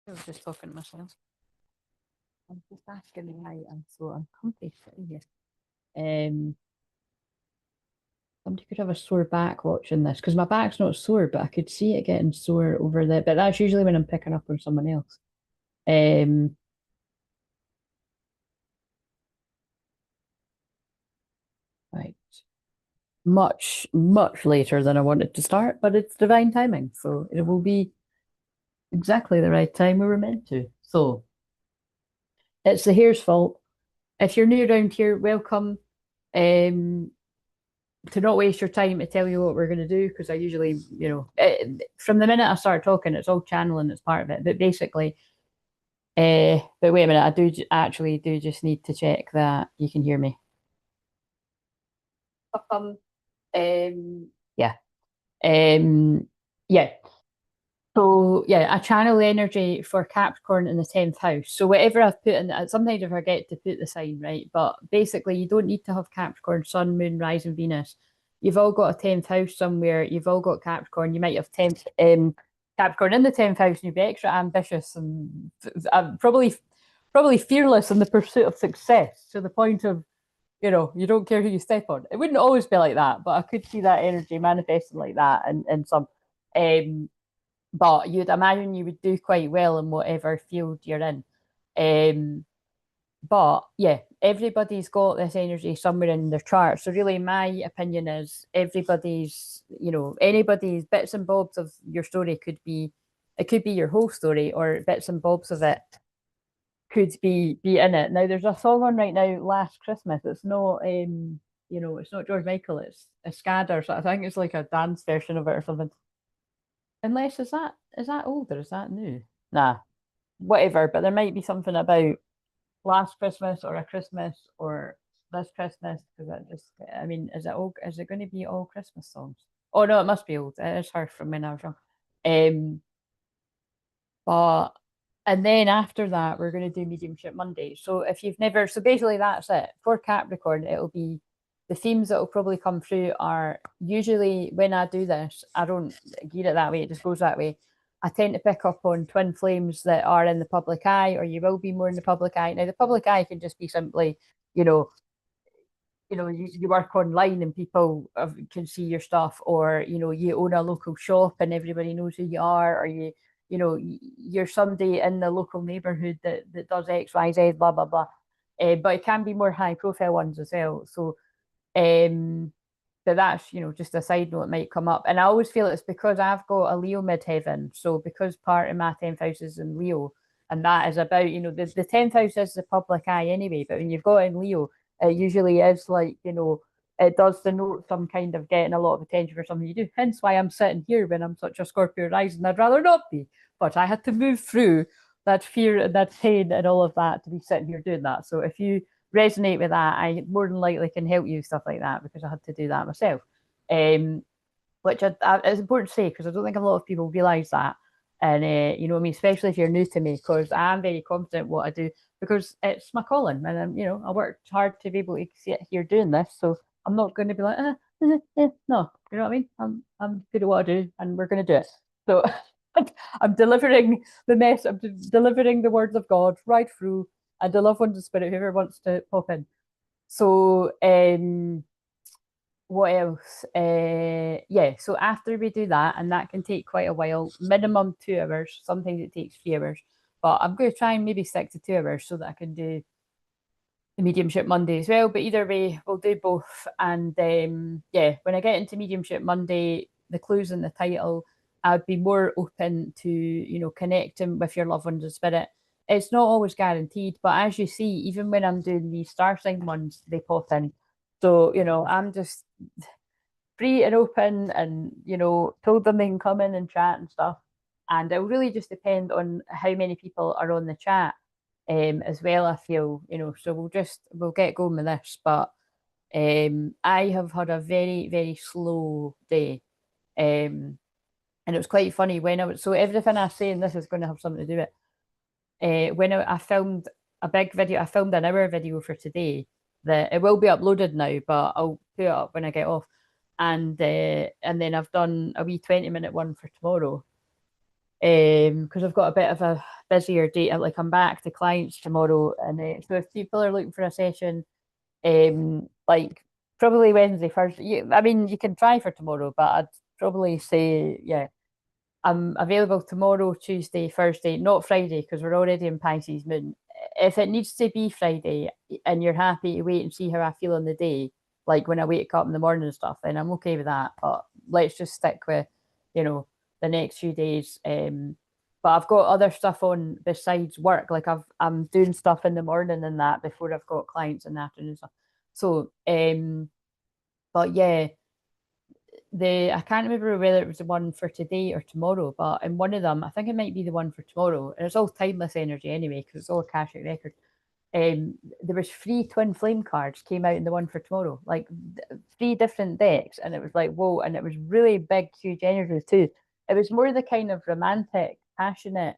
I was just talking to myself. I'm just asking why I'm so uncomfy sitting here. Somebody could have a sore back watching this because my back's not sore, but I could see it getting sore over there. But that's usually when I'm picking up on someone else. Right. Much, much later than I wanted to start, but it's divine timing. So it will be exactly the right time we were meant to. So it's the hair's fault. If you're new around here, welcome. To not waste your time to tell you what we're going to do, because I usually, from the minute I start talking, it's all channeling, it's part of it. But basically, but wait a minute, actually do just need to check that you can hear me. Yeah. Yeah. So yeah, I channel energy for Capricorn in the 10th house. So whatever I've put in, sometimes I forget to put the sign, right? But basically, you don't need to have Capricorn, Sun, Moon, Rising, Venus. You've all got a 10th house somewhere. You've all got Capricorn. You might have 10th Capricorn in the 10th house, and you'd be extra ambitious and probably fearless in the pursuit of success, to the point of, you don't care who you step on. It wouldn't always be like that, but I could see that energy manifesting like that in some. But you'd imagine you would do quite well in whatever field you're in. But yeah, everybody's got this energy somewhere in their chart. So really, my opinion is anybody's bits and bobs of your story could be your whole story, or bits and bobs of it could be in it. Now there's a song on right now, Last Christmas. It's not it's not George Michael, it's a Scadder. So I think it's like a dance version of it or something. Unless is that old or is that new? Nah, whatever. But there might be something about Last Christmas or a Christmas or this Christmas, because is it going to be all Christmas songs? Oh no, it must be old. It is her from when I was young. But and then after that, we're going to do Mediumship Monday. So if you've never, so basically that's it for Capricorn. It'll be the themes that will probably come through are usually when I do this, I don't gear it that way. It just goes that way. I tend to pick up on twin flames that are in the public eye, or you will be more in the public eye. Now, the public eye can just be simply, you work online and people can see your stuff, or you own a local shop and everybody knows who you are, or you're somebody in the local neighborhood that does X, Y, Z, blah blah blah. But it can be more high profile ones as well. So, but that's just a side note, it might come up. And I always feel it's because I've got a Leo midheaven. So because part of my 10th house is in Leo, and that is about the 10th house is the public eye anyway. But when you've got it in Leo, it usually is like it does denote some kind of getting a lot of attention for something you do. Hence why I'm sitting here when I'm such a Scorpio rising. I'd rather not be, but I had to move through that fear and that pain and all of that to be sitting here doing that. So if you resonate with that, I more than likely can help you stuff like that, because I had to do that myself. Which it's important to say, because I don't think a lot of people realize that. And especially if you're new to me, because I'm very confident what I do, because it's my calling, and I worked hard to be able to sit here doing this. So I'm not going to be like, no, you know what I mean? I'm good at what I do, and we're going to do it. So I'm delivering the mess. I'm delivering the words of God right through, and the love ones of spirit, whoever wants to pop in. So, what else? Yeah, so after we do that, and that can take quite a while, minimum 2 hours. Sometimes it takes 3 hours, but I'm going to try and maybe stick to 2 hours so that I can do the Mediumship Monday as well. But either way, we'll do both. And yeah, when I get into Mediumship Monday, the clues in the title, I'd be more open to connecting with your loved ones in spirit. It's not always guaranteed, but as you see, even when I'm doing these star sign ones, they pop in. So I'm just free and open, and told them they can come in and chat and stuff. And it'll really just depend on how many people are on the chat as well, I feel. So we'll get going with this. But I have had a very, very slow day. And it was quite funny when so everything I say in this is going to have something to do with it. When I filmed a big video, I filmed an hour video for today that it will be uploaded now, but I'll put it up when I get off. And then I've done a wee 20-minute one for tomorrow, because I've got a bit of a busier day. Like I'm back to clients tomorrow, and so if people are looking for a session, like probably Wednesday, Thursday. I mean, you can try for tomorrow, but I'd probably say, yeah, I'm available tomorrow, Tuesday, Thursday, not Friday, because we're already in Pisces moon. If it needs to be Friday and you're happy to wait and see how I feel on the day, like when I wake up in the morning and stuff, then I'm okay with that. But let's just stick with, you know, the next few days. But I've got other stuff on besides work. Like I'm doing stuff in the morning and that before I've got clients in the afternoon stuff. So but yeah, I can't remember whether it was the one for today or tomorrow, but in one of them, I think it might be the one for tomorrow. And it's all timeless energy anyway, because it's all Akashic record. There was three twin flame cards came out in the one for tomorrow, like three different decks, and it was like whoa, and it was really big, huge energy too. It was more the kind of romantic, passionate,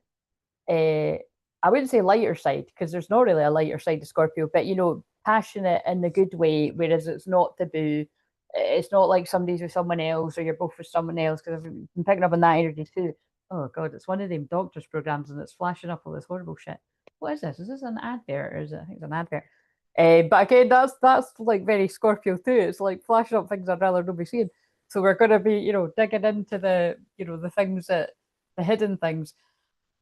uh, I wouldn't say lighter side because there's not really a lighter side to Scorpio, but passionate in the good way, whereas it's not taboo. It's not like somebody's with someone else or you're both with someone else because I've been picking up on that energy too. Oh God, it's one of them doctors programs and it's flashing up all this horrible shit. What is this? Is this an advert or is it? I think it's an advert. But again, that's like very Scorpio too. It's like flashing up things I'd rather not be seeing. So we're going to be, digging into the things that the hidden things.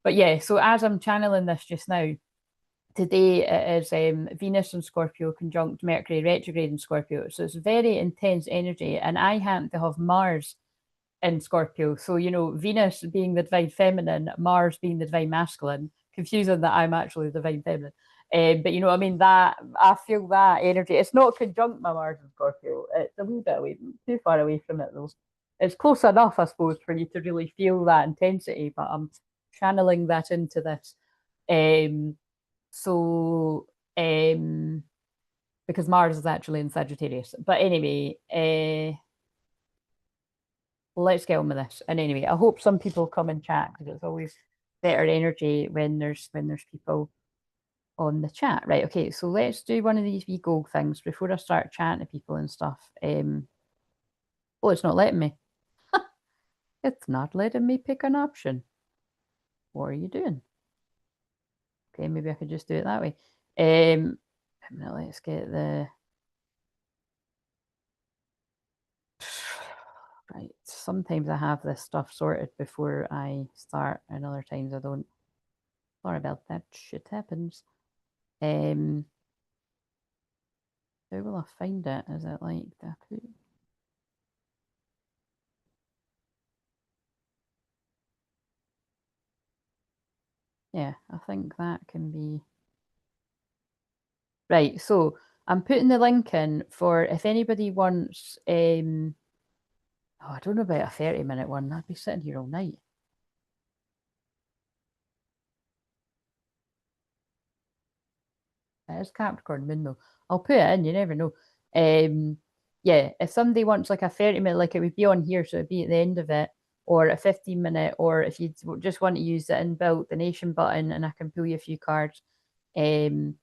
But yeah, so as I'm channeling this just now, today it is Venus in Scorpio conjunct Mercury retrograde in Scorpio. So it's very intense energy. And I happen to have Mars in Scorpio. So, Venus being the divine feminine, Mars being the divine masculine, confusing that I'm actually the divine feminine. But you know what I mean? That I feel that energy. It's not conjunct my Mars in Scorpio. It's a little bit away, too far away from it though. It's close enough, I suppose, for you to really feel that intensity, but I'm channeling that into this. Um, so because Mars is actually in Sagittarius. But anyway, let's get on with this. And anyway, I hope some people come and chat because it's always better energy when there's people on the chat. Right, okay, so let's do one of these wee gold things before I start chatting to people and stuff. Oh, it's not letting me. It's not letting me pick an option. What are you doing? Okay, maybe I could just do it that way. Let's get the right. Sometimes I have this stuff sorted before I start, and other times I don't. Sorry about that. Shit happens. How will I find it? Is it like the put? Yeah, I think that can be right. So I'm putting the link in for if anybody wants. Oh, I don't know about a 30-minute one. I'd be sitting here all night. It is Capricorn moon though. I'll put it in. You never know. Yeah, if somebody wants like a 30-minute, like it would be on here, so it'd be at the end of it, or a 15-minute, or if you just want to use the inbuilt donation button, and I can pull you a few cards. And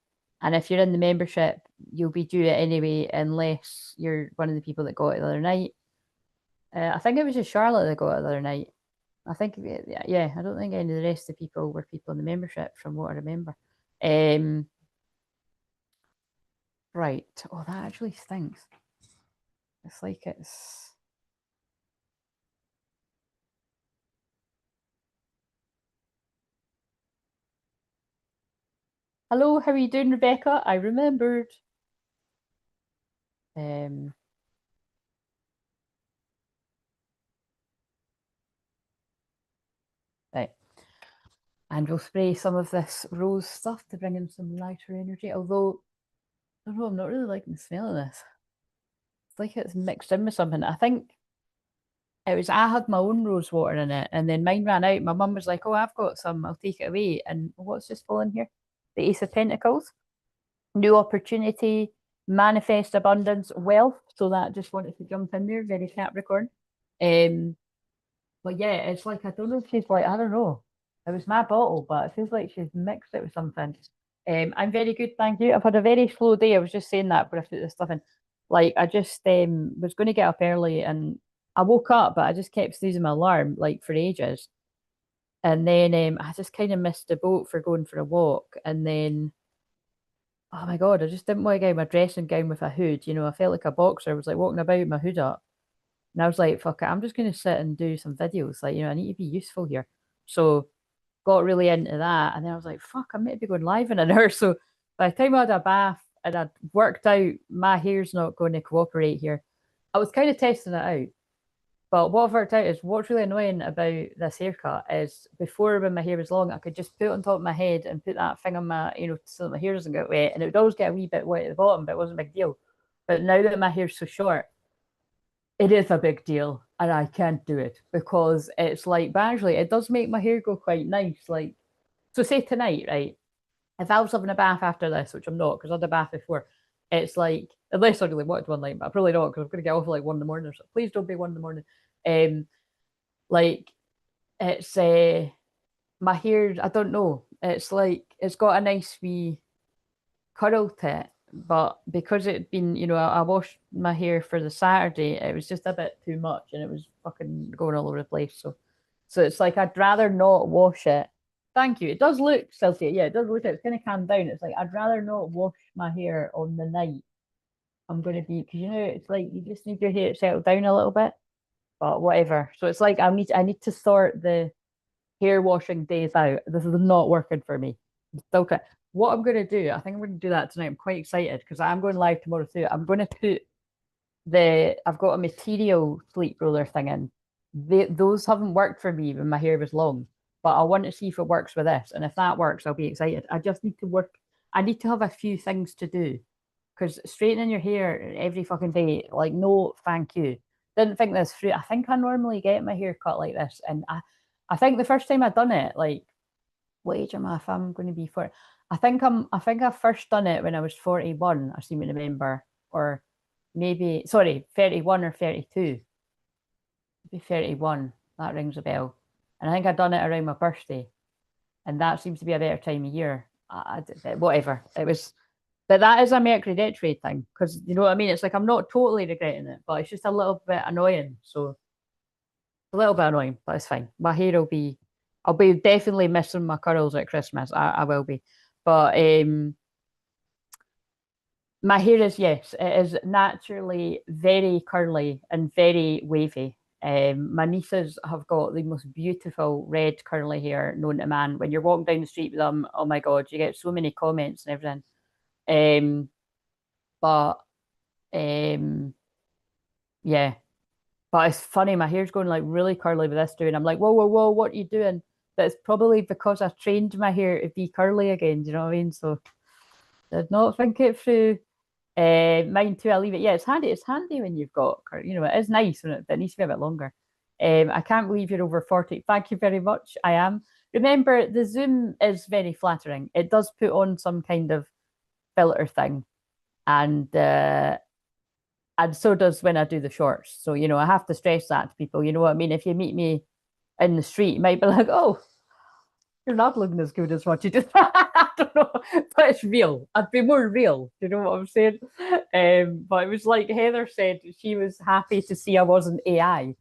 if you're in the membership, you'll be due it anyway, unless you're one of the people that got it the other night. I think it was just Charlotte that got it the other night. I think, yeah, I don't think any of the rest of the people were people in the membership, from what I remember. Right. Oh, that actually stinks. It's like it's. Hello, how are you doing, Rebecca? I remembered. Um, right. And we'll spray some of this rose stuff to bring in some lighter energy. Although, I don't know, I'm not really liking the smell of this. It's like it's mixed in with something. I think I had my own rose water in it, and then mine ran out. My mum was like, "Oh, I've got some. I'll take it away." And what's just fallen here? The Ace of Pentacles, new opportunity, manifest abundance, wealth. So that just wanted to jump in there, very Capricorn. Um, but yeah, it's like I don't know if she's like I don't know. It was my bottle, but it feels like she's mixed it with something. I'm very good, thank you. I've had a very slow day. I was just saying that, but I put this stuff in. Like I just was going to get up early, and I woke up, but I just kept snoozing my alarm like for ages. And then I just kind of missed the boat for going for a walk. And then, oh my God, I just didn't want to get in my dressing gown with a hood. You know, I felt like a boxer. I was like walking about with my hood up. And I was like, fuck it, I'm just going to sit and do some videos. Like, you know, I need to be useful here. So got really into that. And then I was like, fuck, I might be going live in an hour. So by the time I had a bath and I'd worked out my hair's not going to cooperate here, I was kind of testing it out. But what I've worked out is what's really annoying about this haircut is before when my hair was long, I could just put it on top of my head and put that thing on my, you know, so that my hair doesn't get wet. And it would always get a wee bit wet at the bottom, but it wasn't a big deal. But now that my hair's so short, it is a big deal. And I can't do it because it's like, but actually, it does make my hair go quite nice. Like, so say tonight, right? If I was having a bath after this, which I'm not because I had a bath before, it's like, unless I really wanted one night, but I probably not because I'm going to get off at like 1 in the morning or so. Please don't be 1 in the morning. Um, like it's my hair, I don't know. It's like it's got a nice wee curl to it, but because it'd been, you know, I washed my hair for the Saturday, it was just a bit too much and it was fucking going all over the place. So it's like I'd rather not wash it. Thank you. It does look silky. Yeah, it does look, it's kind of calmed down. It's like I'd rather not wash my hair on the night I'm going to be, because you know, it's like you just need your hair to settle down a little bit, but whatever. So it's like I need to sort the hair washing days out. This is not working for me. Still trying. What I'm going to do, I think I'm going to do that tonight. I'm quite excited because I'm going live tomorrow too. I'm going to put I've got a material sleep roller thing in. Those haven't worked for me when my hair was long, but I want to see if it works with this. And if that works, I'll be excited. I just need to work. I need to have a few things to do because straightening your hair every fucking day, like, no, thank you. Didn't think this through. I think I normally get my hair cut like this, and I think the first time I done it, like, what age am I if I'm going to be 40? I think I first done it when I was 41, I seem to remember, or maybe, sorry, 31 or 32. Maybe 31. That rings a bell. And I think I done it around my birthday. And that seems to be a better time of year. Whatever. It was, but that is a Mercury retrograde thing. Because you know what I mean? It's like I'm not totally regretting it, but it's just a little bit annoying. So a little bit annoying, but it's fine. My hair will be, I'll be definitely missing my curls at Christmas. I will be. But my hair is, yes, it is naturally very curly and very wavy. My nieces have got the most beautiful red curly hair known to man. When you're walking down the street with them, oh my God, you get so many comments and everything. But yeah, but it's funny. My hair's going like really curly with this doing. I'm like, whoa, whoa, whoa, what are you doing? But it's probably because I trained my hair to be curly again. Do you know what I mean? So did not think it through. Mine too, I'll leave it. Yeah, it's handy. It's handy when you've got, you know, it is nice when it needs to be a bit longer. I can't believe you're over 40. Thank you very much. I am. Remember, the Zoom is very flattering. It does put on some kind of filter thing, and so does when I do the shorts. So, you know, I have to stress that to people. You know what I mean? If you meet me in the street, you might be like, oh, you're not looking as good as what you did. I don't know, but it's real. I'd be more real. Do you know what I'm saying? But it was like Heather said, she was happy to see I wasn't AI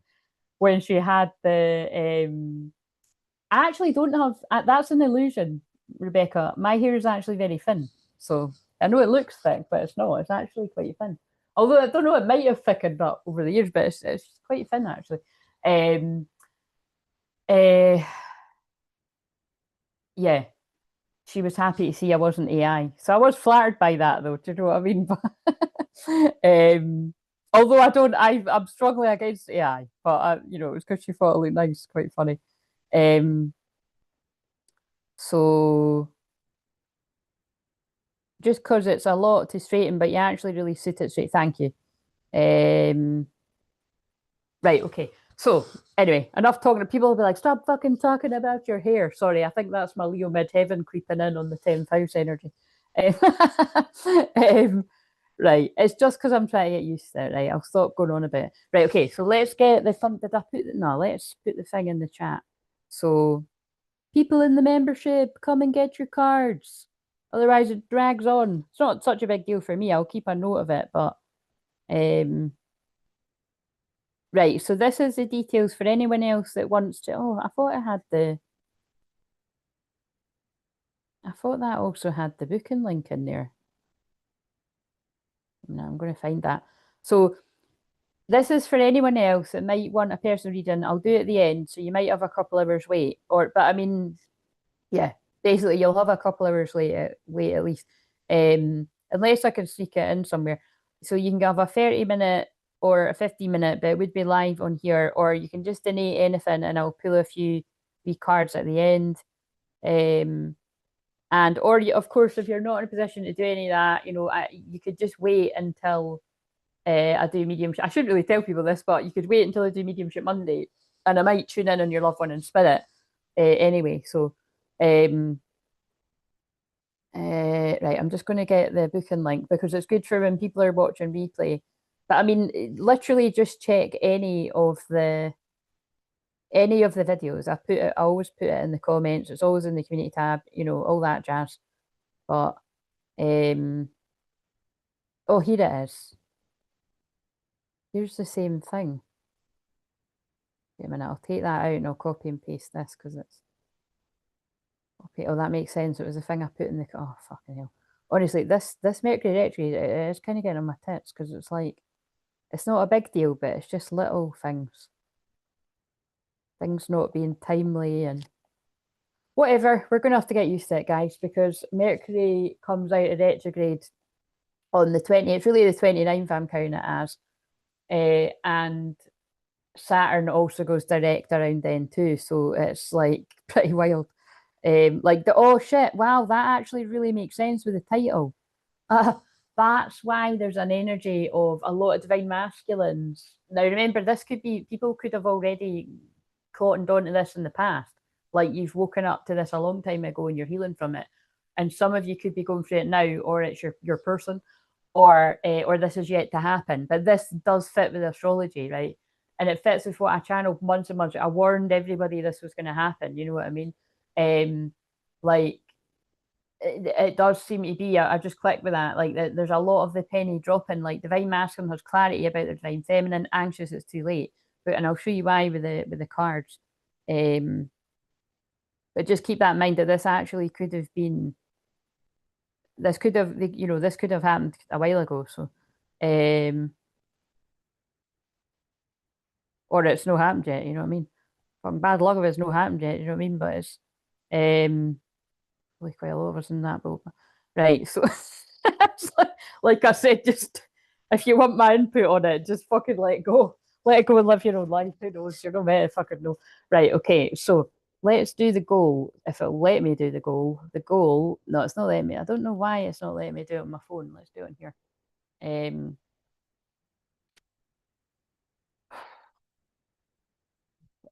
when she had the. I actually don't have. That's an illusion, Rebecca. My hair is actually very thin, so I know it looks thick, but it's not. It's actually quite thin. Although I don't know, it might have thickened up over the years, but it's quite thin actually. Um, uh, yeah, she was happy to see I wasn't AI. So I was flattered by that though, do you know what I mean? Although I'm struggling against AI, but you know, it was because she thought it looked nice, quite funny. Um, so just because it's a lot to straighten, but you actually really suit it straight. Thank you. Um, right, okay. So anyway, enough talking. People will be like, stop fucking talking about your hair. Sorry, I think that's my Leo midheaven creeping in on the 10th house energy. Um, right, it's just because I'm trying to get used to it. Right, I'll stop going on a bit. Right, okay. So let's get the fun. Did I put it? No, let's put the thing in the chat. So people in the membership, come and get your cards. Otherwise, it drags on. It's not such a big deal for me. I'll keep a note of it, but right, so this is the details for anyone else that wants to. Oh, I thought I had the I thought that also had the booking link in there. No, I'm going to find that. So this is for anyone else that might want a personal reading. I'll do it at the end, so you might have a couple hours wait. But I mean, yeah, basically you'll have a couple hours wait at least, unless I can sneak it in somewhere. So you can have a 30-minute or a 15-minute, but it would be live on here, or you can just donate anything, and I'll pull a few wee cards at the end. And or you, of course, if you're not in a position to do any of that, you could just wait until I do mediumship. I shouldn't really tell people this, but you could wait until I do mediumship Monday, and I might tune in on your loved one in spirit anyway. So, right, I'm just going to get the booking link because it's good for when people are watching replay. But I mean, literally, just check any of the videos. I always put it in the comments. It's always in the community tab. All that jazz. But oh, here it is. Here's the same thing. Wait a minute, I'll take that out and I'll copy and paste this because it's okay. Oh, that makes sense. It was the thing I put in the oh fucking hell. Honestly, this Mercury retrograde it is kind of getting on my tits because it's like it's not a big deal, but it's just little things. Things not being timely and whatever. We're gonna have to get used to it, guys, because Mercury comes out of retrograde on the 20th. It's really the 29th I'm counting it as. And Saturn also goes direct around then too, so it's like pretty wild. Like oh shit, wow, that actually really makes sense with the title. That's why there's an energy of a lot of divine masculines. Now remember, this could be people could have already cottoned onto this in the past. Like you've woken up to this a long time ago and you're healing from it. And some of you could be going through it now, or it's your person, or this is yet to happen. But this does fit with astrology, right? And it fits with what I channeled months and months. I warned everybody this was going to happen. You know what I mean? Like it does seem to be. I just clicked with that. Like there's a lot of the penny dropping. Like divine masculine has clarity about the divine feminine. Anxious, it's too late. And I'll show you why with the cards. But just keep that in mind that this actually could have been. This could have, this could have happened a while ago. So, or it's no happened yet. You know what I mean? From bad luck if it's no happened yet. You know what I mean? But it's like quite a lot of us in that boat. Right. So, like I said, just if you want my input on it, just fucking let it go. Let it go and live your own life. Who knows? You're not meant to fucking know. Right. Okay. So let's do the goal. If it'll let me do the goal. The goal. No, it's not letting me. I don't know why it's not letting me do it on my phone. Let's do it on here.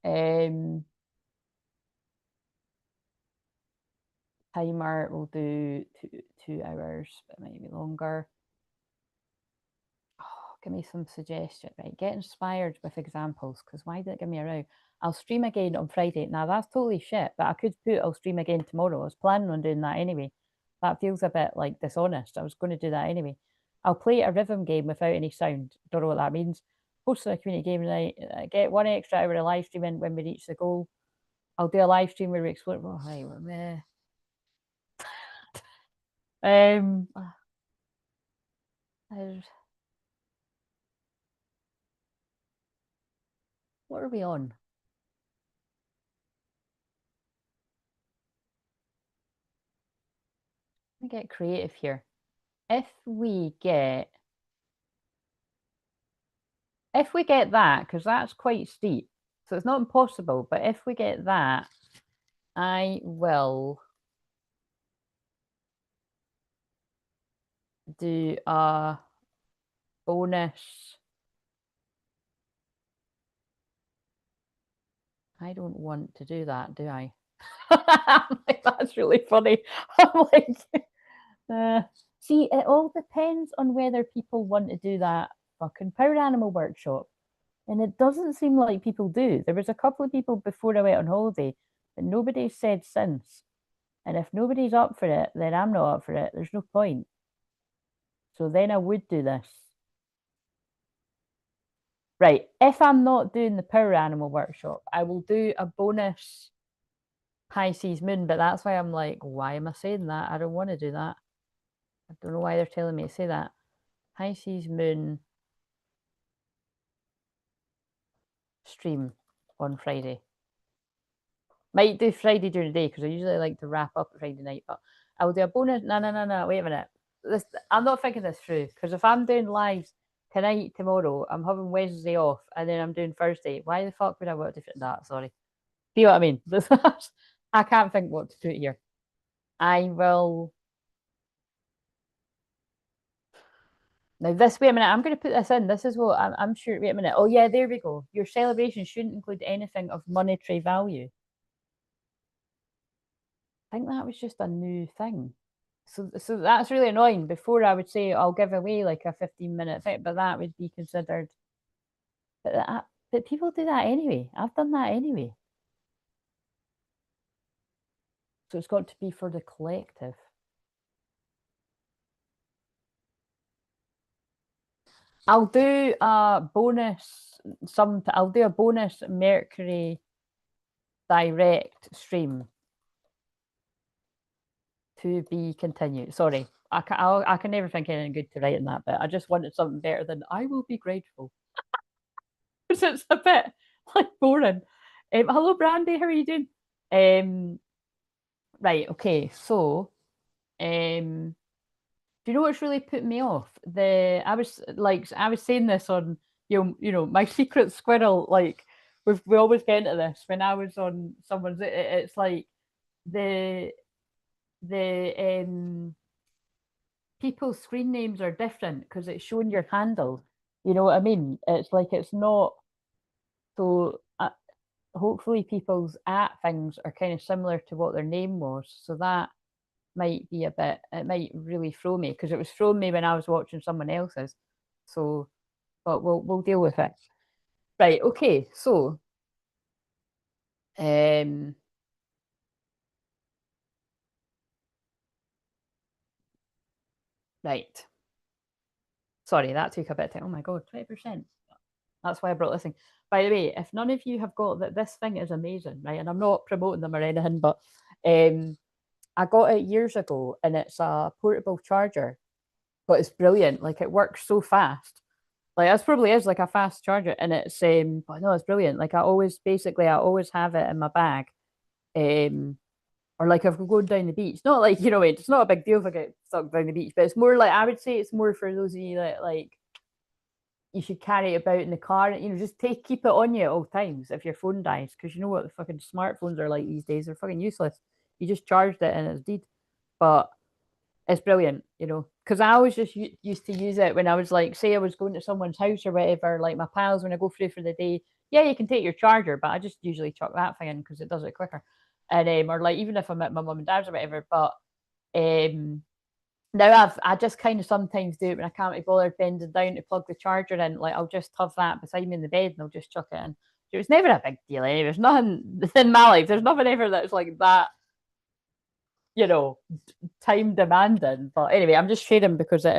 Um, Timer will do 2 hours, but it might be longer. Oh, give me some suggestion, right? Get inspired with examples, because why did it give me a row? I'll stream again on Friday. Now that's totally shit, but I could put I'll stream again tomorrow. I was planning on doing that anyway. That feels a bit like dishonest. I was going to do that anyway. I'll play a rhythm game without any sound. Don't know what that means. Post a community game tonight. Get 1 extra hour of live streaming when we reach the goal. I'll do a live stream where we explore. Oh, right, meh. Um, what are we on? Let me get creative here. If we get that, because that's quite steep, so it's not impossible, but if we get that, I will do a bonus. I don't want to do that, do I? Like, that's really funny. I'm like, see, it all depends on whether people want to do that fucking power animal workshop. And it doesn't seem like people do. There was a couple of people before I went on holiday, but nobody's said since. And if nobody's up for it, then I'm not up for it. There's no point. So then I would do this. Right. If I'm not doing the power animal workshop, I will do a bonus high seas moon, but that's why I'm like, why am I saying that? I don't want to do that. I don't know why they're telling me to say that. High seas moon stream on Friday. Might do Friday during the day because I usually like to wrap up Friday night, but I will do a bonus. No. Wait a minute. I'm not thinking this through because if I'm doing lives tonight, tomorrow, I'm having Wednesday off, and then I'm doing Thursday. Why the fuck would I want to fit that? Sorry. See what I mean? I can't think what to do here. I will. Now, this, wait a minute, I'm going to put this in. This is what I'm sure. Wait a minute. Oh, yeah, there we go. Your celebration shouldn't include anything of monetary value. I think that was just a new thing. So that's really annoying. Before I would say I'll give away like a 15-minute thing, but that would be considered. But people do that anyway. I've done that anyway. So it's got to be for the collective. I'll do a bonus. I'll do a bonus Mercury direct stream to be continued. Sorry, I can never think anything good to write in that bit. I just wanted something better than I will be grateful. Because it's a bit like boring. Hello, Brandy. How are you doing? Right. Okay. So, do you know what's really put me off? I was saying this on my secret squirrel. Like we always get into this when I was on someone's. It's like the the people's screen names are different because it's showing your handle. You know what I mean? It's like it's not so. Hopefully, people's at things are kind of similar to what their name was, so that might be a bit. It might really throw me because it was throwing me when I was watching someone else's. So, but we'll deal with it. Right. Okay. So, um, right. Sorry, that took a bit of time. Oh my God, 20%. That's why I brought this thing. By the way, if none of you have got that, this thing is amazing, right? And I'm not promoting them or anything, but um, I got it years ago, and it's a portable charger, but it's brilliant. Like it works so fast. Like this probably is like a fast charger, and but no, it's brilliant. Like I always have it in my bag. Um, or like if we're going down the beach, not like it's not a big deal if I get stuck down the beach, but it's more like I would say it's more for those of you that like you should carry it about in the car. Just keep it on you at all times if your phone dies, because you know what the fucking smartphones are like these days. They're fucking useless. You just charged it and it's dead. But it's brilliant, because I always just used to use it when I was like, say I was going to someone's house or whatever, like my pals when I go through for the day. Yeah, you can take your charger, but I just usually chuck that thing in because it does it quicker. And or like even if I'm at my mum and dad's or whatever, but um now I just kind of sometimes do it when I can't be bothered bending down to plug the charger in. Like I'll just have that beside me in the bed and I'll just chuck it in. So it's never a big deal anyway. There's nothing in my life. There's nothing ever that's like that, you know, time demanding. But anyway, I'm just sharing because it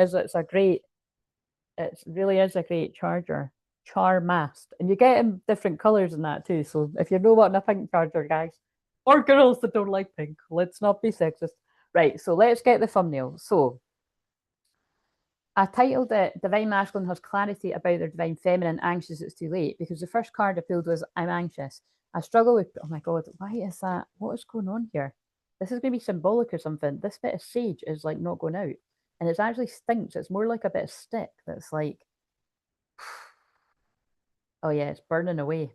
really is a great charger. Char mast. And you get in different colours in that too. So if you're not wanting a pink charger, guys, or girls that don't like pink, let's not be sexist. Right, so let's get the thumbnail. So I titled it Divine Masculine Has Clarity About Their Divine Feminine, Anxious It's Too Late, because the first card I pulled was I'm anxious. I struggle with, oh my God, why is that? What is going on here? This is going to be symbolic or something. This bit of sage is like not going out. And it's actually stinks. It's more like a bit of stick that's like, oh yeah, it's burning away.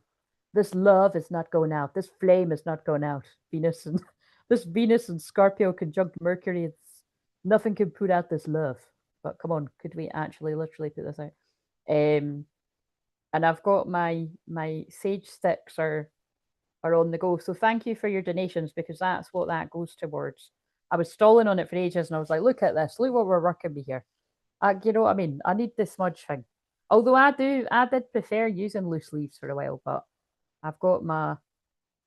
This love is not going out. This flame is not going out. Venus and this Venus and Scorpio conjunct Mercury. Nothing can put out this love. But come on, could we actually literally put this out? Um, and I've got my sage sticks are on the go. So thank you for your donations because that's what that goes towards. I was stalling on it for ages and I was like, look at this, look what we're working with here. You know what I mean? I need this smudge thing. Although I did prefer using loose leaves for a while, but I've got my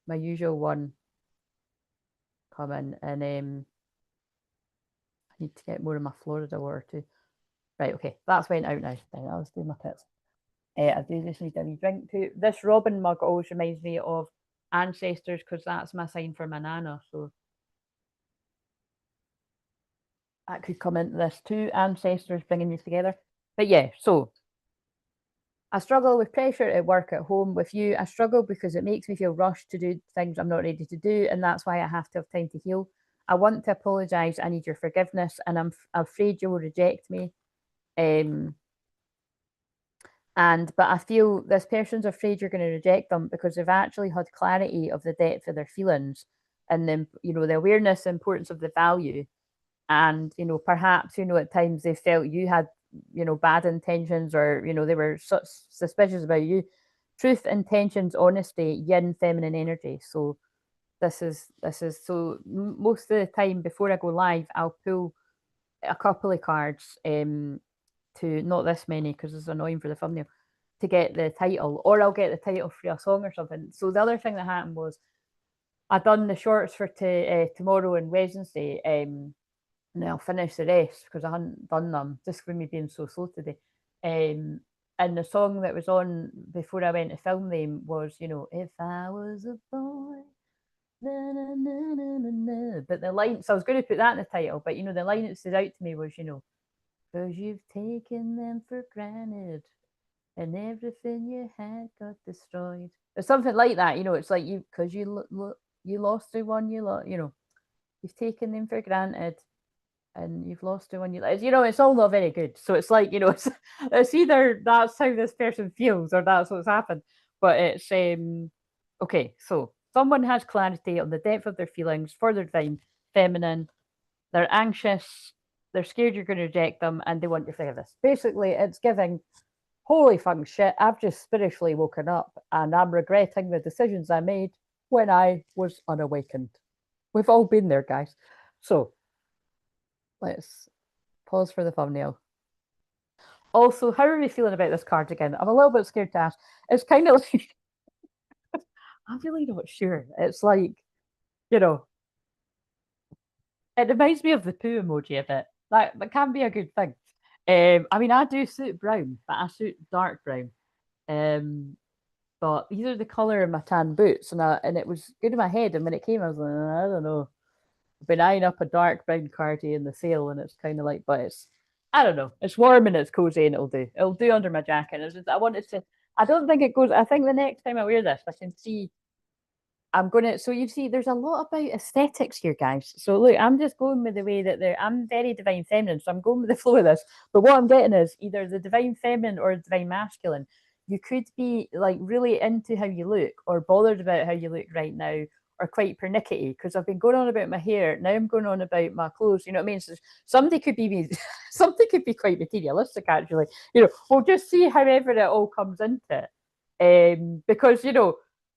usual one coming, and I need to get more of my Florida water too. Right, okay, that's went out now. Right, I'll just do my pits. I do just need a wee drink too. This Robin mug always reminds me of ancestors, because that's my sign for my nana. So that could come into this too. Ancestors bringing you together. But yeah, so I struggle with pressure at work, at home, with you. I struggle because it makes me feel rushed to do things I'm not ready to do, and that's why I have to have time to heal. I want to apologize. I need your forgiveness, and I'm afraid you will reject me. But I feel this person's afraid you're going to reject them because they've actually had clarity of the depth of their feelings, and then the awareness, the importance of the value, and perhaps at times they felt you had bad intentions, or they were suspicious about you. Truth, intentions, honesty, yin, feminine energy. So this is so most of the time before I go live, I'll pull a couple of cards, to not this many because it's annoying for the thumbnail, to get the title, or I'll get the title for a song or something. So the other thing that happened was I done the shorts for tomorrow and Wednesday, and I'll finish the rest because I hadn't done them, just for me being so slow today. And the song that was on before I went to film them was, if I was a boy, na, na, na, na, na, na. But the line, so I was going to put that in the title, but the line that stood out to me was, because you've taken them for granted and everything you had got destroyed. Or something like that, it's like because you lost the one you've taken them for granted and you've lost the one it's all not very good. So it's like, it's either that's how this person feels or that's what's happened. But it's okay, so someone has clarity on the depth of their feelings for their divine feminine. They're anxious, they're scared you're going to reject them, and they want your forgiveness. Basically, it's giving holy fucking shit, I've just spiritually woken up and I'm regretting the decisions I made when I was unawakened. We've all been there, guys. So let's pause for the thumbnail. Also, how are we feeling about this card again? I'm a little bit scared to ask. It's kind of like, I'm really not sure. It's like, it reminds me of the poo emoji a bit. That can be a good thing. I mean, I do suit brown, but I suit dark brown. But these are the colour of my tan boots, and it was good in my head. And when it came, I was like, I don't know. I've been eyeing up a dark brown cardi in the sale, and it's kind of like, but I don't know. It's warm and it's cozy, and it'll do. It'll do under my jacket. It's just, I wanted to. I don't think it goes. I think the next time I wear this, I can see. I'm gonna. So you see, there's a lot about aesthetics here, guys. So look, I'm just going with the way that I'm very divine feminine, so I'm going with the flow of this. But what I'm getting is either the divine feminine or the divine masculine. You could be like really into how you look, or bothered about how you look right now, or quite pernickety. Because I've been going on about my hair, now I'm going on about my clothes. You know what I mean? So somebody could be somebody could be quite materialistic, actually. We'll just see however it all comes into it. Because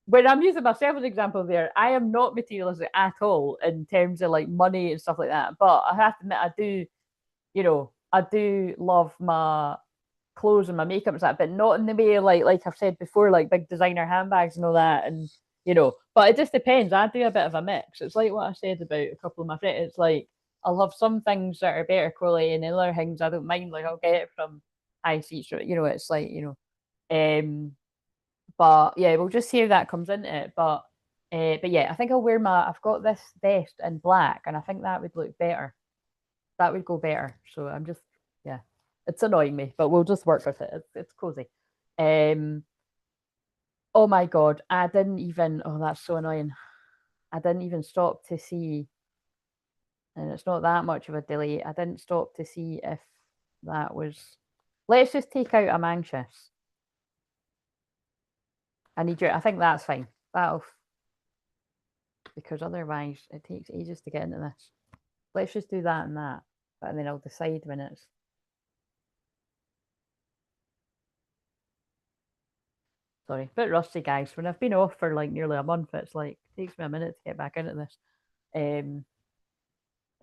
when I'm using myself as an example there, I am not materialistic at all in terms of like money and stuff like that. But I have to admit, I do love my clothes and my makeup and stuff, but not in the way like I've said before, like big designer handbags and all that. And but it just depends. I do a bit of a mix. It's like what I said about a couple of my friends. It's like I'll have some things that are better quality, and other things I don't mind. Like I'll get it from high street. It's like but yeah, we'll just see how that comes into it. But yeah, I think I've got this vest in black, and I think that would look better. That would go better. So I'm just, yeah, it's annoying me, but we'll just work with it. It's cozy. Um, oh my God, I didn't even, oh, that's so annoying. I didn't even stop to see, and it's not that much of a delay. I didn't stop to see if that was, let's just take out I'm anxious. I think that's fine. Because otherwise it takes ages to get into this. Let's just do that and that, and then I'll decide when it's. Sorry, a bit rusty, guys. When I've been off for like nearly a month, it's like it takes me a minute to get back into this.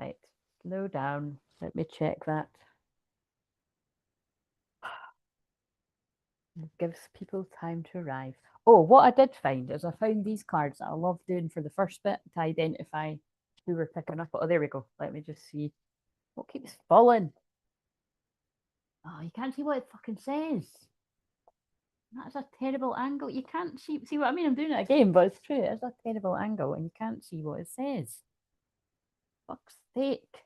Right, slow down. Let me check that. It gives people time to arrive. Oh, what I did find is I found these cards that I love doing for the first bit to identify who we're picking up. Oh, there we go. Let me just see. What keeps falling? Oh, you can't see what it fucking says. That's a terrible angle. You can't see what I mean. I'm doing it again, but it's true. It's a terrible angle, and you can't see what it says. Fuck's sake.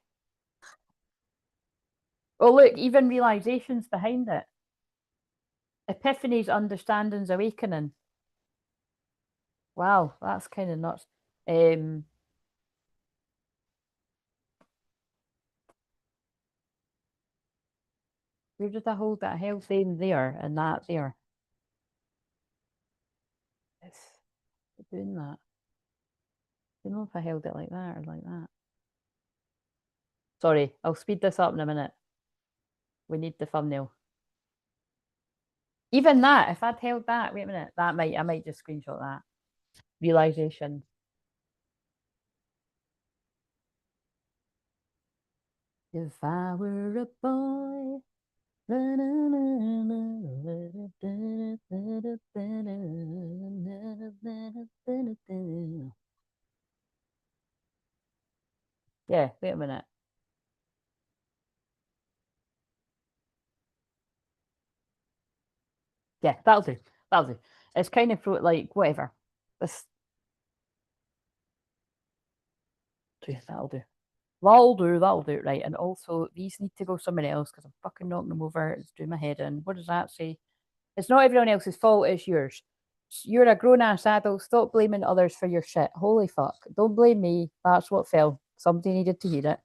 Oh, look, even realizations behind it. Epiphanies, understandings, awakening. Wow, that's kind of nuts. Um, where did I hold that? I held them there and that there. It's doing that. I don't know if I held it like that or like that. Sorry, I'll speed this up in a minute. We need the thumbnail. Even that, if I'd held that, wait a minute, I might just screenshot that. Realization. If I were a boy. Yeah, wait a minute. Yeah, that'll do. That'll do. It's kind of like whatever. This that'll do. That'll do, right. And also these need to go somewhere else because I'm fucking knocking them over. It's doing my head in. What does that say? It's not everyone else's fault, it's yours. You're a grown ass adult. Stop blaming others for your shit. Holy fuck. Don't blame me. That's what fell. Somebody needed to hear it.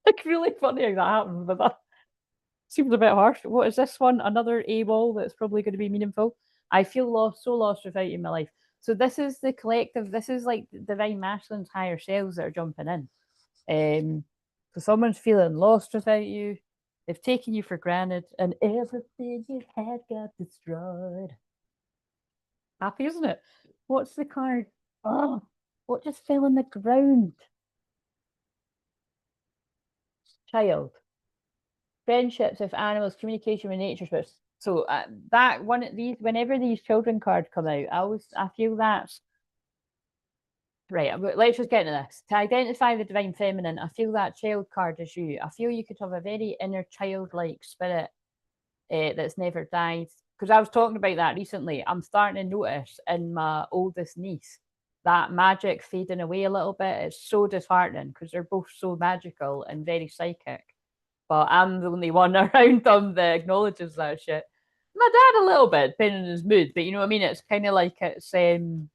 It's really funny how that happens, but that seems a bit harsh. What is this one? Another A wall that's probably going to be meaningful. I feel lost, so lost without you in my life. So this is the collective. This is like the divine masculine's higher selves that are jumping in. So someone's feeling lost without you. They've taken you for granted, and everything you had got destroyed. Happy, isn't it? What's the card? Oh, what just fell on the ground? Child. Friendships with animals, communication with nature. So that one of these, whenever these children cards come out, I feel that's right. Let's just get into this. To identify the divine feminine, I feel that child card is you. I feel you could have a very inner childlike spirit that's never died. Because I was talking about that recently. I'm starting to notice in my oldest niece that magic fading away a little bit. It's so disheartening because they're both so magical and very psychic. But I'm the only one around them that acknowledges that shit. My dad a little bit, depending on his mood, but you know what I mean? It's kind of like it's and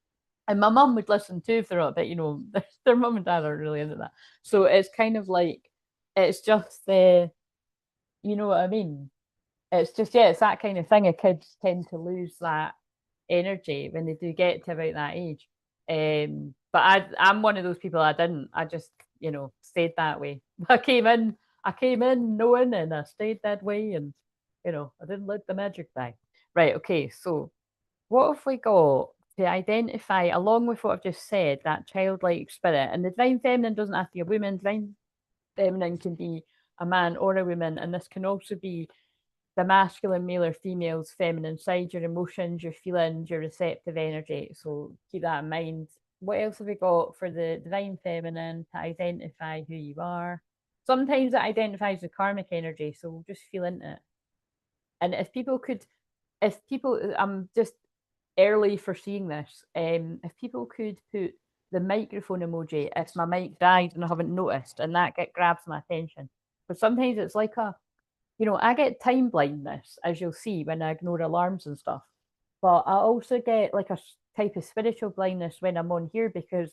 my mum would listen too for a bit, you know, their mum and dad are really into that. So it's kind of like it's just the you know what I mean? It's just yeah, it's that kind of thing. Kids tend to lose that energy when they do get to about that age. But I'm one of those people. I didn't. I just stayed that way. I came in knowing, and I stayed that way, and I didn't let the magic die. Right. Okay. So what have we got to identify along with what I've just said? That childlike spirit and the divine feminine doesn't have to be a woman. Divine feminine can be a man or a woman, and this can also be the masculine, male or female's feminine side, your emotions, your feelings, your receptive energy. So keep that in mind. What else have we got for the divine feminine to identify who you are? Sometimes it identifies the karmic energy, so we'll just feel into it. And if people, I'm just early for seeing this. If people could put the microphone emoji if my mic died and I haven't noticed, and that grabs my attention. But sometimes it's like I get time blindness, as you'll see when I ignore alarms and stuff. But I also get like a type of spiritual blindness when I'm on here because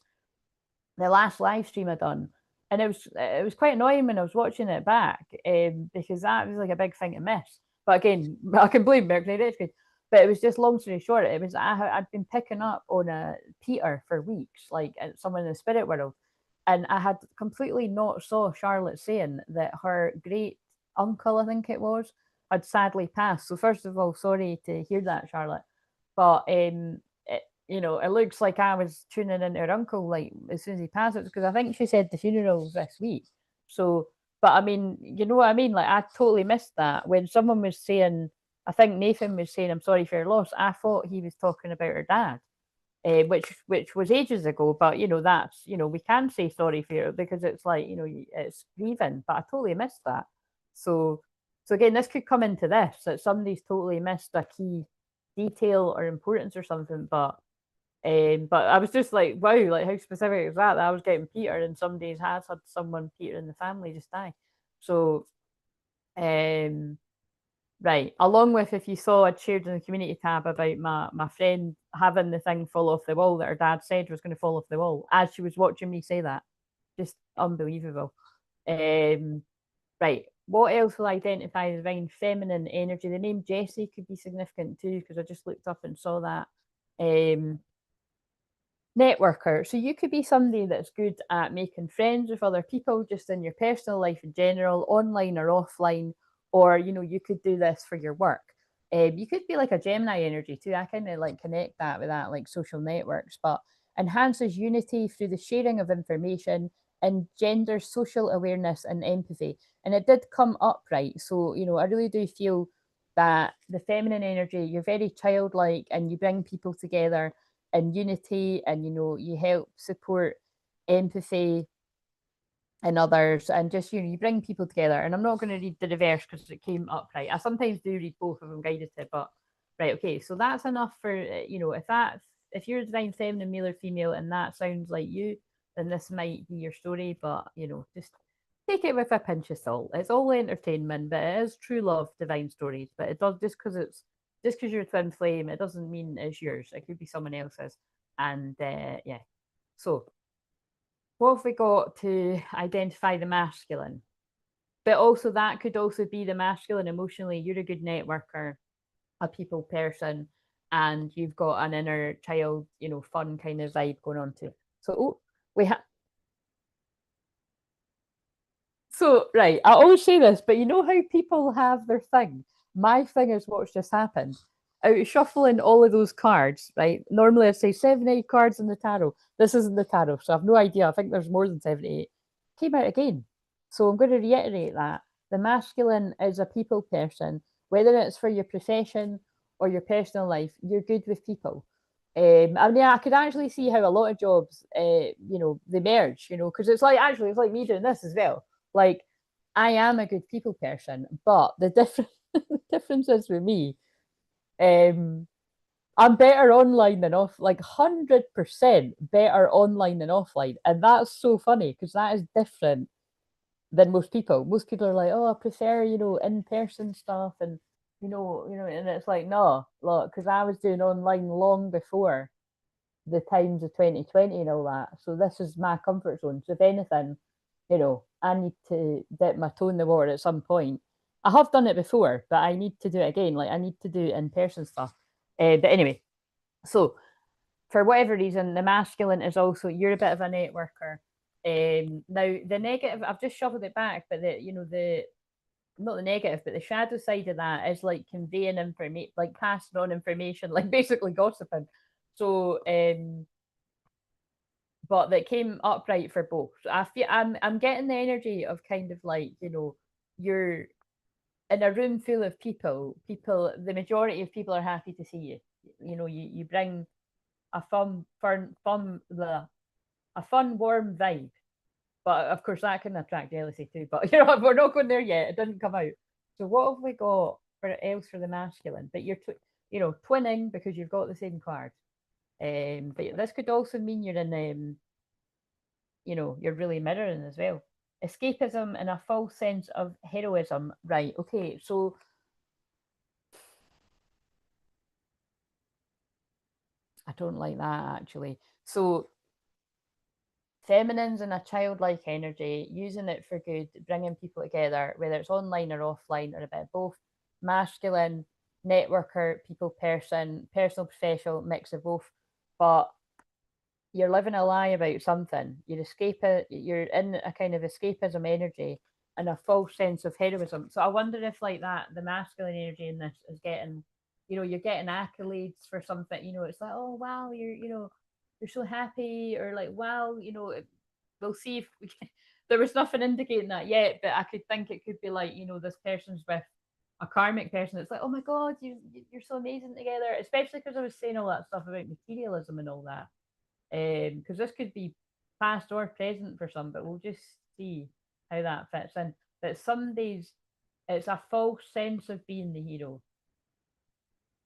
the last live stream I done, and it was quite annoying when I was watching it back because that was like a big thing to miss. But again, I can blame Mercury retrograde. But it was just long story short. It was I'd been picking up on a Peter for weeks, like someone in the spirit world, and I had completely not saw Charlotte saying that her great uncle, I think it was, had sadly passed. So first of all, sorry to hear that, Charlotte. But it looks like I was tuning into her uncle like as soon as he passed it because I think she said the funeral's this week. So, but I mean, you know what I mean? Like I totally missed that when someone was saying, I think Nathan was saying, "I'm sorry for your loss." I thought he was talking about her dad, which was ages ago. But that's we can say sorry for it because it's like it's grieving. But I totally missed that. So So again, this could come into this, that somebody's totally missed a key detail or importance or something, but I was just like, wow, like how specific is that? That I was getting Peter, and somebody has had someone Peter in the family just die. So right, along with, if you saw, I'd shared in the community tab about my friend having the thing fall off the wall that her dad said was going to fall off the wall as she was watching me say that. Just unbelievable. Right, what else will identify as divine feminine energy? The name Jessie could be significant too, because I just looked up and saw that. Networker. So you could be somebody that's good at making friends with other people, just in your personal life in general, online or offline, or you could do this for your work. You could be like a Gemini energy too. I kind of like connect that with that, like social networks, but enhances unity through the sharing of information, engenders social awareness and empathy. And it did come up, right? So, I really do feel that the feminine energy, you're very childlike and you bring people together in unity, and you help support empathy in others, and just you bring people together. And I'm not going to read the reverse because it came up, right? I sometimes do read both of them guided to, but right, okay, so that's enough for if you're a divine feminine, male or female, and that sounds like you, then this might be your story. But just take it with a pinch of salt. It's all entertainment, but it is true love, divine stories. But it does, just because you're a twin flame, it doesn't mean it's yours. It could be someone else's. And yeah. So what have we got to identify the masculine? But also that could also be the masculine emotionally. You're a good networker, a people person, and you've got an inner child, fun kind of vibe going on too. So we have. So, right, I always say this, but you know how people have their thing? My thing is what's just happened. Out of shuffling all of those cards, right? Normally I'd say 7, 8 cards in the tarot. This isn't the tarot, so I've no idea. I think there's more than 78. Came out again. So I'm going to reiterate that. The masculine is a people person, whether it's for your profession or your personal life, you're good with people. I mean, I could actually see how a lot of jobs, they merge, because it's like me doing this as well. Like, I am a good people person, but the difference the difference is with me, um, I'm better online than off, like 100% better online than offline, and that's so funny because that is different than most people. Most people are like, oh, I prefer in person stuff, and and it's like, no, look, because I was doing online long before the times of 2020 and all that. So this is my comfort zone. So if anything, I need to dip my toe in the water at some point. I have done it before, but I need to do it again. Like I need to do in person stuff. But anyway, so for whatever reason, the masculine is also, you're a bit of a networker. Now the negative, I've just shuffled it back, but the not the negative, but the shadow side of that is like conveying information, like passing on information, like basically gossiping. So but that came upright for both. So I feel I'm getting the energy of kind of like, you're in a room full of people, the majority of people are happy to see you. You bring a a fun, warm vibe. But of course that can attract jealousy too. But we're not going there yet. It didn't come out. So what have we got for else for the masculine? But twinning because you've got the same card. But this could also mean you're in you're really mirroring as well. Escapism and a false sense of heroism. Right. Okay. So I don't like that actually. So feminines and a childlike energy, using it for good, bringing people together, whether it's online or offline or a bit of both. Masculine, networker, people person, personal, professional, mix of both. But you're living a lie about something. You're in a kind of escapism energy and a false sense of heroism. So I wonder if like that, the masculine energy in this is getting, you're getting accolades for something. It's like, oh wow, you're so happy, or like, wow, we'll see if we can. There was nothing indicating that yet, but I could think it could be like, this person's with a karmic person. It's like, oh my god, you're so amazing together. Especially because I was saying all that stuff about materialism and all that. Because this could be past or present for some, but we'll just see how that fits in. But some days, It's a false sense of being the hero.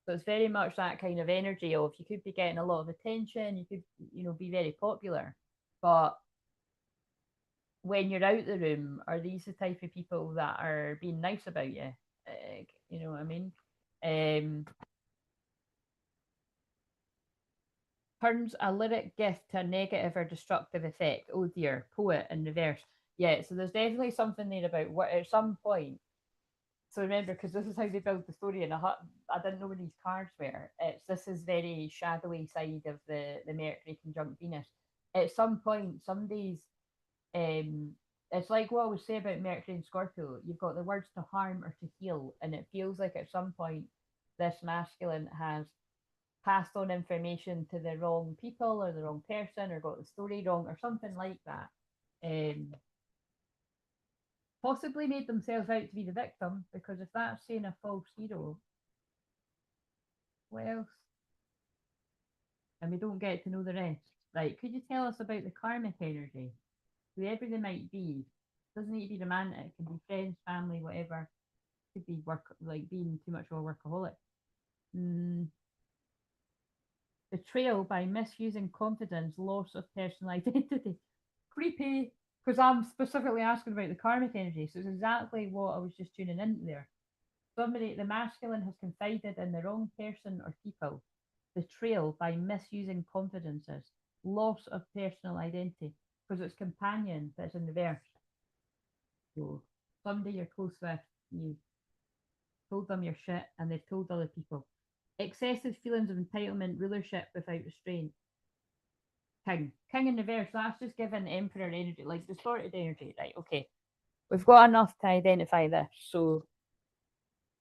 So it's very much that kind of energy of you could be getting a lot of attention, you could, be very popular, but when you're out the room, are these the type of people that are being nice about you? You know what I mean? Um, Turns a lyric gift to a negative or destructive effect. Oh dear, poet in reverse. Yeah, so there's definitely something there about what at some point. So remember, because this is how they build the story, and I didn't know where these cards were. This is very shadowy side of the Mercury conjunct Venus. At some point, somebody's it's like what I would say about Mercury and Scorpio. You've got the words to harm or to heal, and it feels like at some point this masculine has passed on information to the wrong people or the wrong person or got the story wrong or something like that. Possibly made themselves out to be the victim, because if that's saying a false hero, what else? And we don't get to know the rest. Right, could you tell us about the karmic energy? Whoever they might be, doesn't need to be romantic, it can be friends, family, whatever. Could be work, like being too much of a workaholic. Betrayal by misusing confidence, loss of personal identity. Creepy, because I'm specifically asking about the karmic energy, so it's exactly what I was just tuning into there. Somebody, the masculine has confided in the wrong person or people. Betrayal by misusing confidences, loss of personal identity, because it's companion that's in the verse. So somebody you're close with, you told them your shit and they've told other people. Excessive feelings of entitlement, rulership without restraint. King in reverse, that's just giving emperor energy, like distorted energy. Right, okay. We've got enough to identify this. So,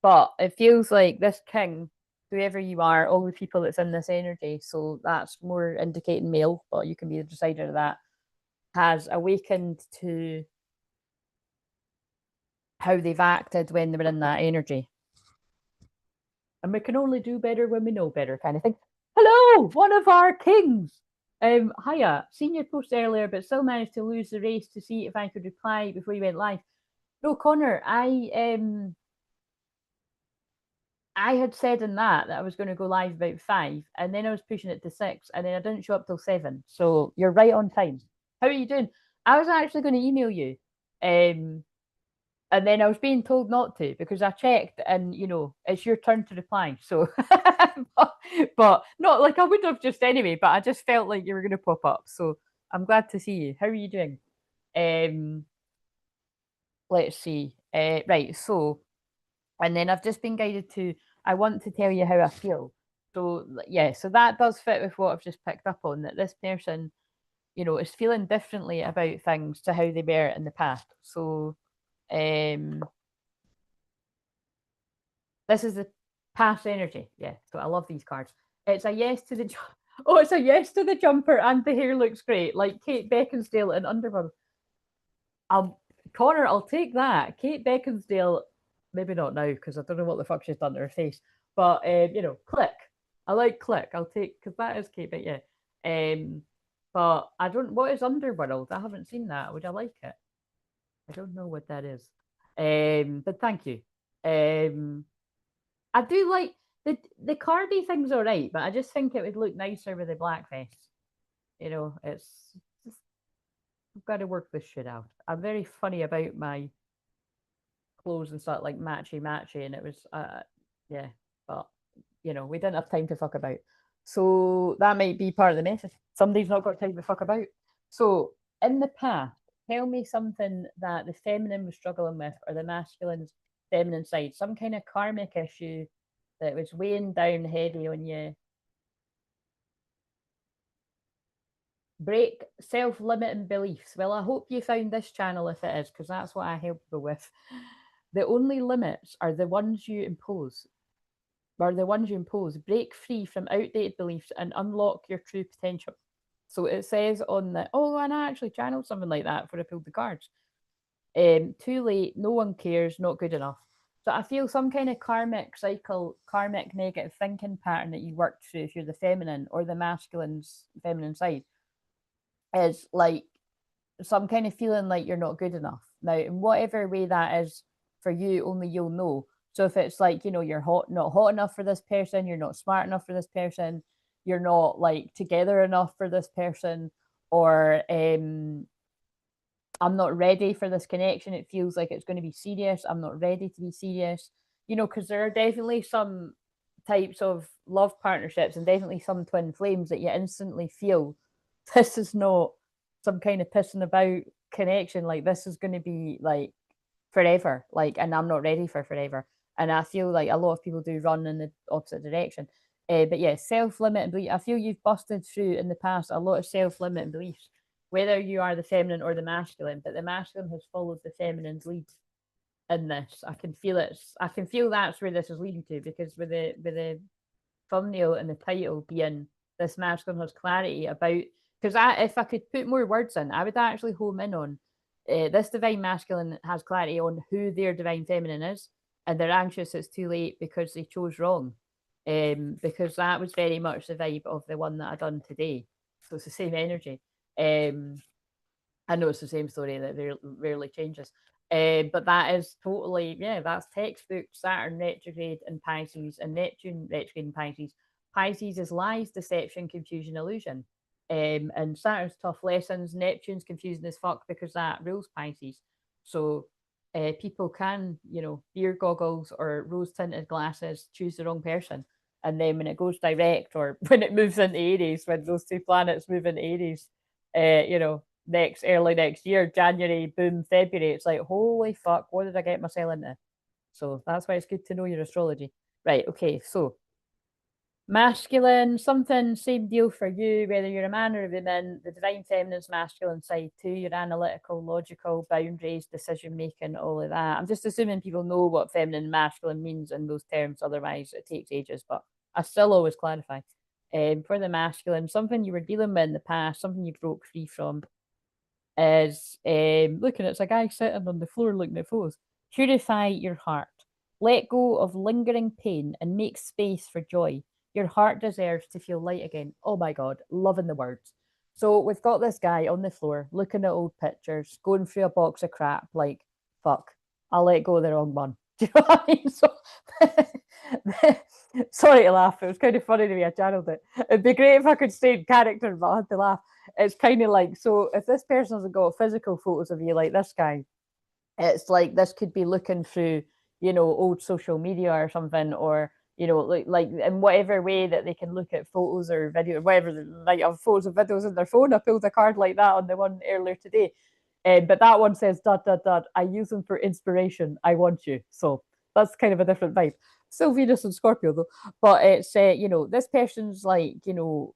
but it feels like this king, whoever you are, all the people that's in this energy, so that's more indicating male, but you can be the decider of that, has awakened to how they've acted when they were in that energy. And we can only do better when we know better, kind of thing. Hello, one of our kings. Hiya, seen your post earlier, but still managed to lose the race to see if I could reply before you went live. No, Connor, I had said in that I was going to go live about 5, and then I was pushing it to 6, and then I didn't show up till 7. So you're right on time. How are you doing? I was actually going to email you, and then I was being told not to because I checked, and it's your turn to reply. So, but not like I would have just anyway. But I just felt like you were going to pop up. So I'm glad to see you. How are you doing? Let's see. Right. So, and then I've just been guided to. I want to tell you how I feel. So yeah. So that does fit with what I've just picked up on. That this person, is feeling differently about things to how they were in the past. So, this is the past energy. Yeah, so I love these cards. It's a yes to the oh, it's a yes to the jumper, and the hair looks great, like Kate Beckinsale in Underworld. Connor, I'll take that. Kate Beckinsale, maybe not now because I don't know what the fuck she's done to her face, but Click. I like Click. I'll take, because that is Kate, but yeah. But I don't. What is Underworld? I haven't seen that. Would I like it? I don't know what that is. But thank you. I do like the cardi thing's all right, but I just think it would look nicer with a black vest. It's just, I've got to work this shit out. I'm very funny about my clothes and stuff, like matchy, and it was yeah, but we didn't have time to fuck about. So that might be part of the message. Somebody's not got time to fuck about. So in the past, tell me something that the feminine was struggling with, or the masculine's feminine side, some kind of karmic issue that was weighing down heavy on you. Break self-limiting beliefs. Well, I hope you found this channel if it is, because that's what I help people with. The only limits are the ones you impose. Break free from outdated beliefs and unlock your true potential. So it says on the, and I actually channeled something like that for I pulled the cards. Too late, no one cares, not good enough. So I feel some kind of karmic cycle, karmic negative thinking pattern that you worked through if you're the feminine or the masculine's feminine side is like some kind of feeling like you're not good enough. Now, in whatever way that is for you, only you'll know. So if it's like, you know, you're not hot enough for this person, you're not smart enough for this person, you're not like together enough for this person, or I'm not ready for this connection. It feels like it's going to be serious. I'm not ready to be serious. You know, because there are definitely some types of love partnerships and definitely some twin flames that you instantly feel this is not some kind of pissing about connection. Like this is going to be like forever. Like, and I'm not ready for forever. And I feel like a lot of people do run in the opposite direction. But yeah, self limit and belief. I feel you've busted through in the past a lot of self limit and beliefs, whether you are the feminine or the masculine, but the masculine has followed the feminine's lead in this. I can feel it. I can feel that's where this is leading to, because with the thumbnail and the title being this masculine has clarity about, because if I could put more words in, I would actually home in on this divine masculine has clarity on who their divine feminine is, and they're anxious it's too late because they chose wrong. Because that was very much the vibe of the one that I done today. So it's the same energy. I know it's the same story that rarely changes. But that is totally, yeah, that's textbook Saturn retrograde in Pisces and Neptune retrograde in Pisces. Pisces is lies, deception, confusion, illusion. And Saturn's tough lessons. Neptune's confusing as fuck because that rules Pisces. So people can, you know, beer goggles or rose tinted glasses, choose the wrong person. And then when it goes direct, or when it moves into Aries, when those two planets move into Aries, you know, early next year, January, boom, February, it's like, holy fuck, what did I get myself into? So that's why it's good to know your astrology. Right, okay, so masculine, something, same deal for you, whether you're a man or a woman. The divine feminine's masculine side too, your analytical, logical, boundaries, decision making, all of that. I'm just assuming people know what feminine and masculine means in those terms, otherwise it takes ages, but I still always clarify. For the masculine, something you were dealing with in the past, something you broke free from, is looking, it's a guy sitting on the floor looking at photos. Purify your heart. Let go of lingering pain and make space for joy. Your heart deserves to feel light again. Oh my God, loving the words. So we've got this guy on the floor looking at old pictures, going through a box of crap, like, fuck, I'll let go of the wrong one. Do you know what I mean? So, sorry to laugh. It was kind of funny to me. I channeled it. It'd be great if I could stay in character, but I had to laugh. It's kind of like, so if this person hasn't got physical photos of you like this guy, it's like this could be looking through, you know, old social media or something, or you know, like in whatever way that they can look at photos or video, whatever, like have photos of videos in their phone. I pulled a card like that on the one earlier today, but that one says dot dot dot. I use them for inspiration. I want you. So that's kind of a different vibe. Still Venus and Scorpio though, but it's you know, this person's like, you know,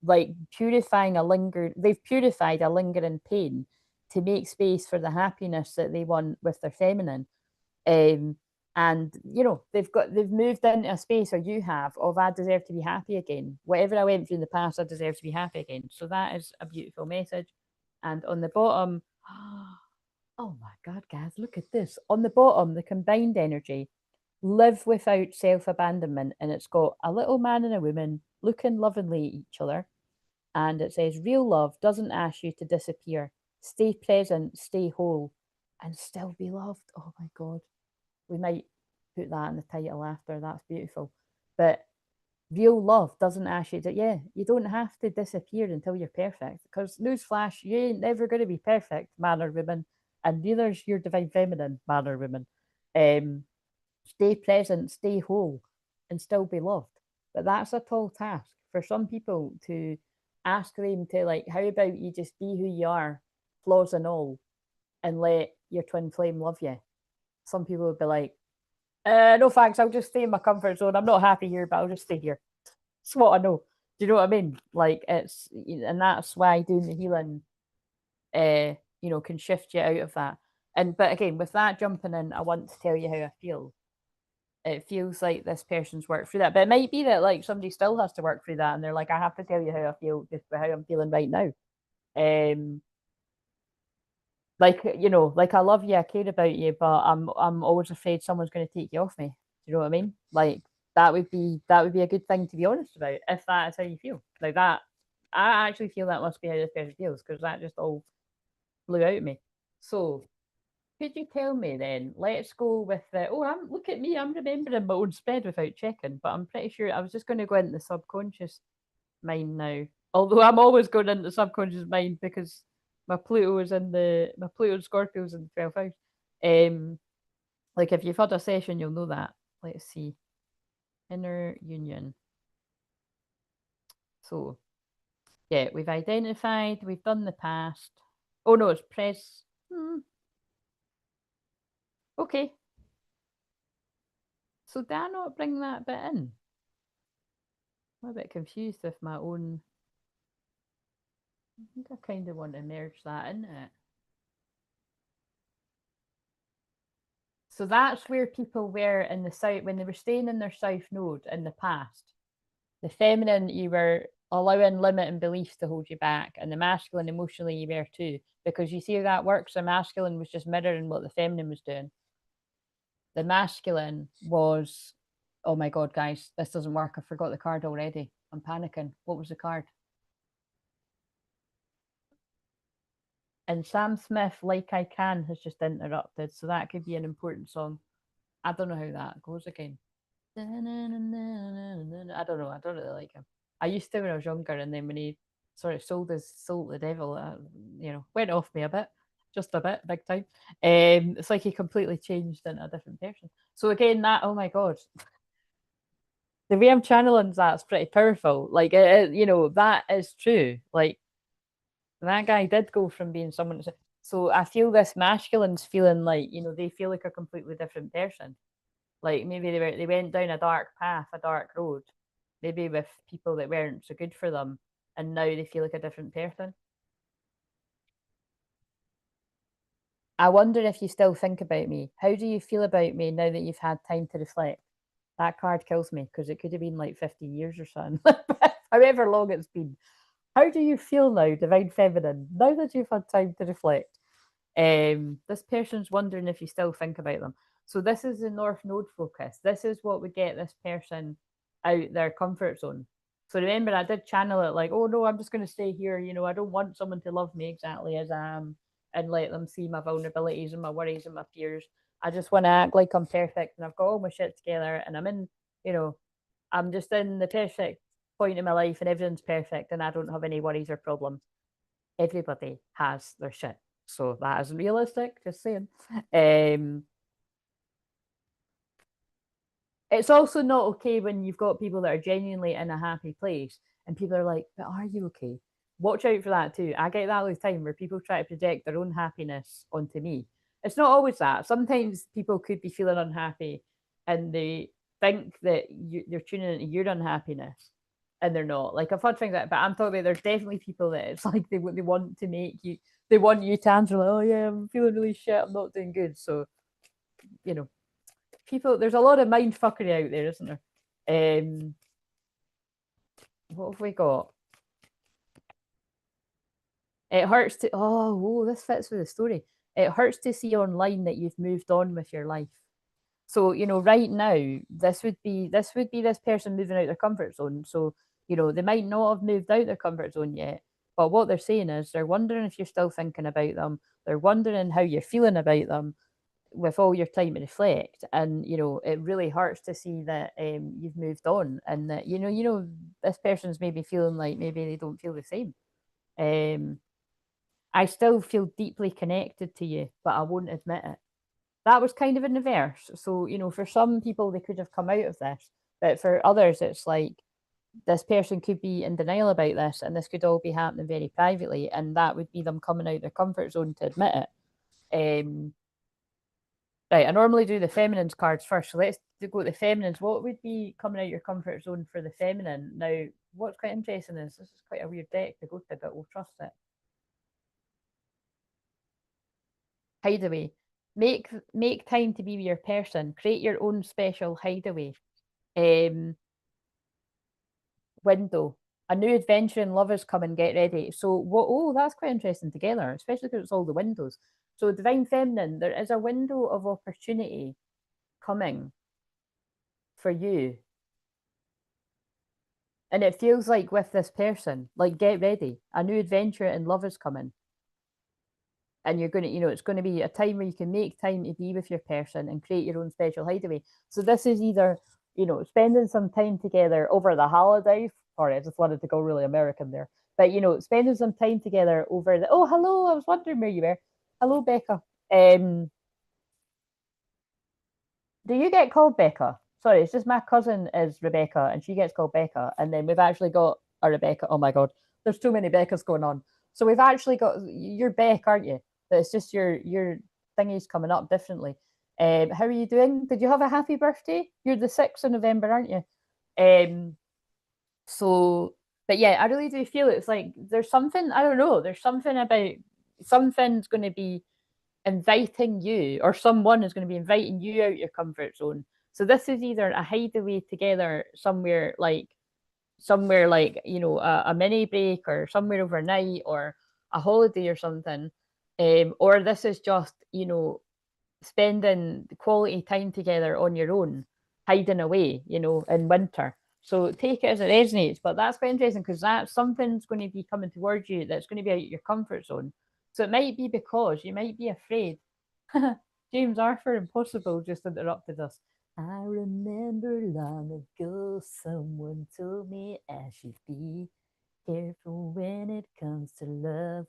like they've purified a lingering pain to make space for the happiness that they want with their feminine. And you know, they've moved into a space, or you have, of I deserve to be happy again. Whatever I went through in the past, I deserve to be happy again. So that is a beautiful message. And on the bottom, oh my God, guys, look at this. On the bottom, the combined energy, live without self abandonment. And it's got a little man and a woman looking lovingly at each other. And it says, real love doesn't ask you to disappear. Stay present, stay whole, and still be loved. Oh my God. We might put that in the title after. That's beautiful. But real love doesn't ask you to, yeah, you don't have to disappear until you're perfect. Because newsflash, you ain't never going to be perfect, man or woman. And neither's your divine feminine, man or woman. Stay present, stay whole, and still be loved. But that's a tall task for some people to ask them to, like, how about you just be who you are, flaws and all, and let your twin flame love you? Some people would be like, no thanks, I'll just stay in my comfort zone. I'm not happy here, but I'll just stay here. It's what I know. Do you know what I mean? Like, it's, and that's why doing the healing, you know, can shift you out of that. And but again, with that jumping in, I want to tell you how I feel. It feels like this person's worked through that, but it might be that like somebody still has to work through that, and they're like, I have to tell you how I feel, just how I'm feeling right now. Um, like, you know, like, I love you, I care about you, but I'm always afraid someone's going to take you off me. Do you know what I mean? Like, that would be a good thing to be honest about, if that is how you feel. Like that, I actually feel that must be how this person feels, because that just all flew out of me. So Could you tell me then? Let's go with the. Oh, look at me. I'm remembering my own spread without checking, but I'm pretty sure I was just going to go into the subconscious mind now. Although I'm always going into the subconscious mind because my Pluto and Scorpio's in the 12th house. Like if you've had a session, you'll know that. Let's see, inner union. So yeah, we've identified. We've done the past. Oh no, it's press. Okay. So did I not bring that bit in? I'm a bit confused with my own. I think I kind of want to merge that into it. So that's where people were in the south when they were staying in their south node in the past. The feminine, you were allowing limit and beliefs to hold you back, and the masculine, emotionally, you were too. Because you see how that works. The masculine was just mirroring what the feminine was doing. The masculine was, oh my god, guys, this doesn't work. I forgot the card already. I'm panicking. What was the card? And Sam Smith, Like I Can, has just interrupted. So that could be an important song. I don't know how that goes again. I don't know. I don't really like him. I used to when I was younger, and then when he sort of sold his soul to the devil, went off me a bit, just a bit, big time. It's like he completely changed into a different person. So again, that oh my god, the way I'm channeling that's pretty powerful. Like that is true. Like that guy did go from being someone. So I feel this masculine's feeling like they feel like a completely different person. Like maybe they went down a dark path, a dark road, maybe with people that weren't so good for them, and now they feel like a different person. I wonder if you still think about me. How do you feel about me now that you've had time to reflect? That card kills me because it could have been like 50 years or something. However long it's been. How do you feel now, Divine Feminine, now that you've had time to reflect? This person's wondering if you still think about them. So this is the North Node focus. This is what would get this person out their comfort zone. So remember, I did channel it like, oh no, I'm just going to stay here. I don't want someone to love me exactly as I am and let them see my vulnerabilities and my worries and my fears. I just want to act like I'm perfect and I've got all my shit together and I'm just in the perfect point in my life and everything's perfect and I don't have any worries or problems. Everybody has their shit. So that isn't realistic, just saying. It's also not okay when you've got people that are genuinely in a happy place and people are like, but are you okay? Watch out for that too. I get that all the time where people try to project their own happiness onto me. It's not always that. Sometimes people could be feeling unhappy and they think that they're tuning into your unhappiness and they're not. Like I've heard things like that, but I'm talking about there's definitely people that it's like they want to make you, they want you to answer like, oh yeah, I'm feeling really shit, I'm not doing good. So, you know, people, there's a lot of mind fuckery out there, isn't there? What have we got? It hurts to whoa, this fits with the story. It hurts to see online that you've moved on with your life. So, right now, this person moving out their comfort zone. So, they might not have moved out their comfort zone yet. But what they're saying is they're wondering if you're still thinking about them. They're wondering how you're feeling about them with all your time to reflect. And, it really hurts to see that you've moved on and that, this person's maybe feeling like maybe they don't feel the same. I still feel deeply connected to you, but I won't admit it. That was kind of in reverse. So, for some people, they could have come out of this, but for others, it's like this person could be in denial about this, and this could all be happening very privately, and that would be them coming out their comfort zone to admit it. Right, I normally do the feminines cards first, so let's go to the feminines. What would be coming out your comfort zone for the feminine? Now, what's quite interesting is this is quite a weird deck to go to, but we'll trust it. Hideaway. Make time to be your person. Create your own special hideaway. Window. A new adventure in love is coming. Get ready. So what? Oh, that's quite interesting together, especially because it's all the windows. So divine feminine, there is a window of opportunity coming for you, and it feels like with this person, like get ready. A new adventure in love is coming. and you're going to, it's going to be a time where you can make time to be with your person and create your own special hideaway. So this is either, spending some time together over the holiday. Sorry, I just wanted to go really American there. But spending some time together over the, oh, hello, I was wondering where you were. Hello, Becca. Do you get called Becca? Sorry, it's just my cousin is Rebecca and she gets called Becca. And then we've actually got a Rebecca. Oh my God, there's too many Beccas going on. So we've actually got, you're Beck, aren't you? But it's just your thingy's coming up differently. How are you doing? Did you have a happy birthday? You're the 6th of November, aren't you? So, but yeah, I really do feel it's like there's something, I don't know, there's something about something's going to be inviting you, or someone is going to be inviting you out your comfort zone. So this is either a hideaway together somewhere like a mini break or somewhere overnight or a holiday or something, or this is just spending quality time together on your own, hiding away, in winter. So take it as it resonates. But that's quite interesting because that something's going to be coming towards you that's going to be out of your comfort zone. So it might be because you might be afraid. James Arthur Impossible just interrupted us. I remember long ago someone told me I should be careful when it comes to love.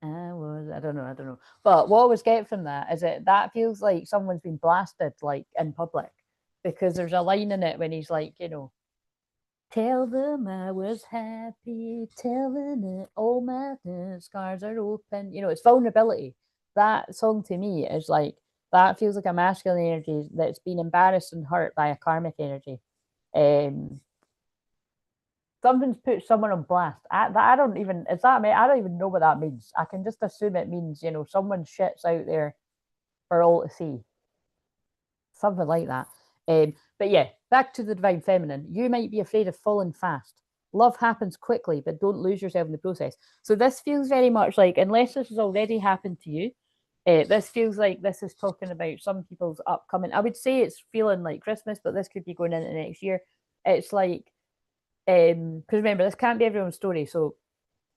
I don't know. But what I was getting from that is that feels like someone's been blasted like in public, because there's a line in it when he's like, tell them I was happy, telling it all my scars are open. It's vulnerability. That song to me is like, that feels like a masculine energy that's been embarrassed and hurt by a karmic energy. Um, Something's put someone on blast. I don't even, is that, I don't even know what that means. I can just assume it means, someone shits out there for all to see. Something like that. But yeah, back to the divine feminine. You might be afraid of falling fast. Love happens quickly, but don't lose yourself in the process. So this feels very much like, unless this has already happened to you, this feels like this is talking about some people's upcoming. I would say it's feeling like Christmas, but this could be going into next year. It's like, because remember, this can't be everyone's story. So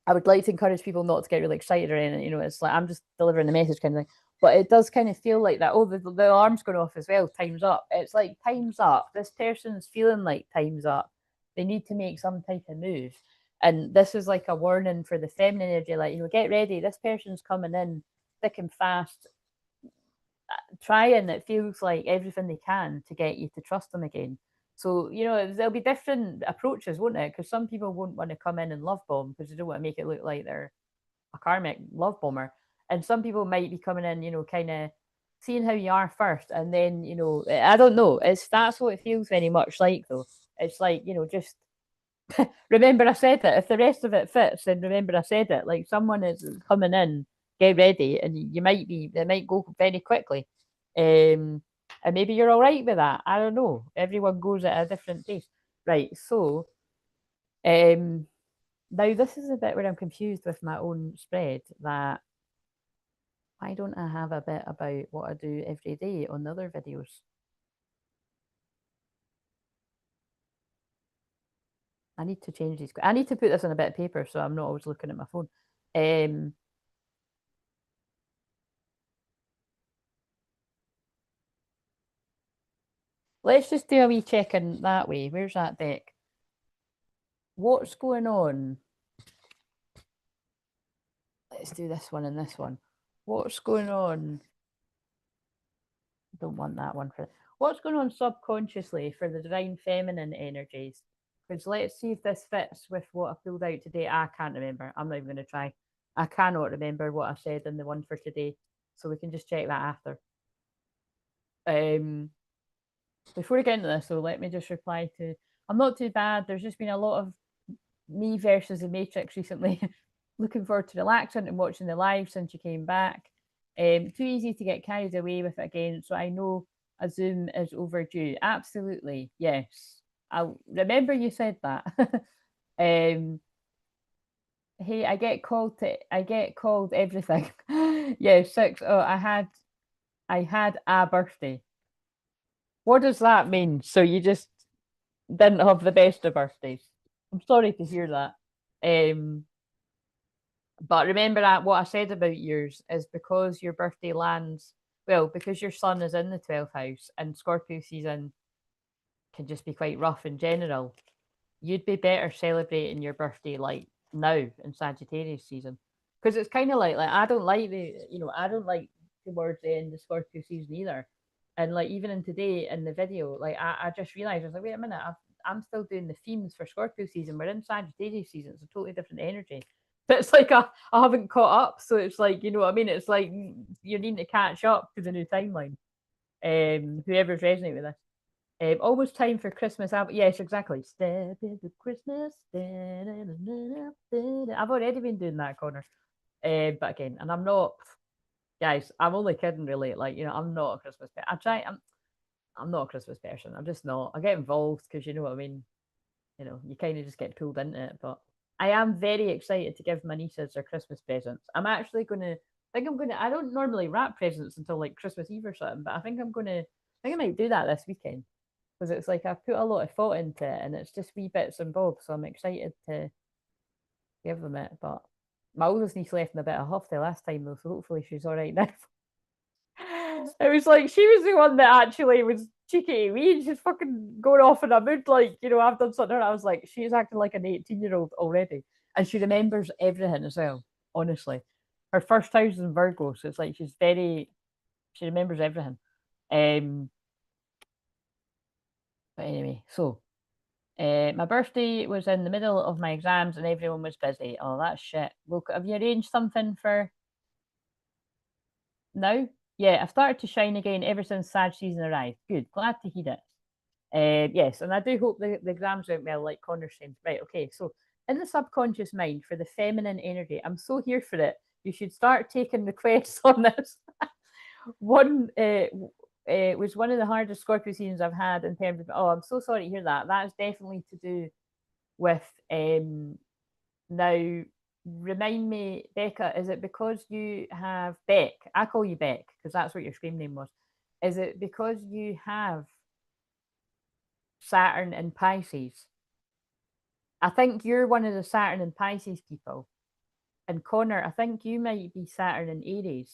I would like to encourage people not to get really excited or anything. It's like I'm just delivering the message kind of thing. But it does kind of feel like that. Oh, the alarm's going off as well. Time's up. It's like time's up. This person's feeling like time's up. They need to make some type of move. And this is like a warning for the feminine energy. Like, get ready. This person's coming in thick and fast, trying, it feels like, everything they can to get you to trust them again. So, there'll be different approaches, won't it? Because some people won't want to come in and love bomb because they don't want to make it look like they're a karmic love bomber. And some people might be coming in, kind of seeing how you are first. And then, I don't know. That's what it feels very much like, though. It's like, just remember I said it. If the rest of it fits, then remember I said it. Like, someone is coming in, get ready, and they might go very quickly. And maybe you're all right with that. I don't know. Everyone goes at a different pace. Right. So, now this is a bit where I'm confused with my own spread. That why don't I have a bit about what I do every day on the other videos? I need to change these. I need to put this on a bit of paper so I'm not always looking at my phone. Let's just do a wee check in that way. Where's that deck? What's going on? Let's do this one and this one. What's going on? Don't want that one for. What's going on subconsciously for the divine feminine energies? Because let's see if this fits with what I pulled out today. I can't remember. I'm not even going to try. I cannot remember what I said in the one for today. So we can just check that after. Before we get into this, though, let me just reply to. I'm not too bad. There's just been a lot of me versus the Matrix recently. Looking forward to relaxing and watching the live since you came back. Too easy to get carried away with it again. So I know a Zoom is overdue. Absolutely, yes. I remember you said that. Hey, I get called everything. Yeah, 6. Oh, I had a birthday. What does that mean? So you just didn't have the best of birthdays? I'm sorry to hear that. Um, But remember that what I said about yours is because your birthday lands, well, because your sun is in the 12th house and Scorpio season can just be quite rough in general, you'd be better celebrating your birthday like now in Sagittarius season. Because it's kind of like I don't like I don't like towards the end of Scorpio season either. And like even in today in the video, like I just realized I was like, wait a minute, I'm still doing the themes for Scorpio season. We're in Sagittarius season. It's a totally different energy. But it's like I haven't caught up. So it's like, you know what I mean? It's like you're needing to catch up to the new timeline. Whoever's resonating with this. Almost time for Christmas. Yes, exactly. Step into Christmas. I've already been doing that, Connor. But again, and I'm not, guys. I'm only kidding, really. Like I'm not a Christmas person. I'm not a Christmas person. I'm just not. I get involved because you know what I mean. You kind of just get pulled into it. But I am very excited to give my nieces their Christmas presents. I'm actually gonna. I think I'm gonna. I don't normally wrap presents until like Christmas Eve or something, but I think I'm gonna. I think I might do that this weekend because it's like I've put a lot of thought into it, and it's just wee bits and bobs. So I'm excited to give them it. But my oldest niece left in a bit of huff the last time though, so hopefully she's all right now. It was like she was the one that actually was cheeky to me and she's fucking going off in a mood like, I've done something. I was like, she's acting like an 18-year-old already. And she remembers everything as well, honestly. Her first house is in Virgo, so it's like she remembers everything. But anyway, so my birthday was in the middle of my exams and everyone was busy. Oh, that's shit. Look, have you arranged something for now? Yeah, I've started to shine again ever since Sag season arrived. Good, glad to hear it. Yes, and I do hope the exams went well, like Connor said. Right, okay, so in the subconscious mind for the feminine energy, I'm so here for it. You should start taking requests on this. One was one of the hardest Scorpio seasons I've had in terms of, oh, I'm so sorry to hear that. That is definitely to do with now remind me, Becca, is it because you have Beck? I call you Beck because that's what your screen name was. Is it because you have Saturn and Pisces? I think you're one of the Saturn and Pisces people. And Connor, I think you might be Saturn and Aries.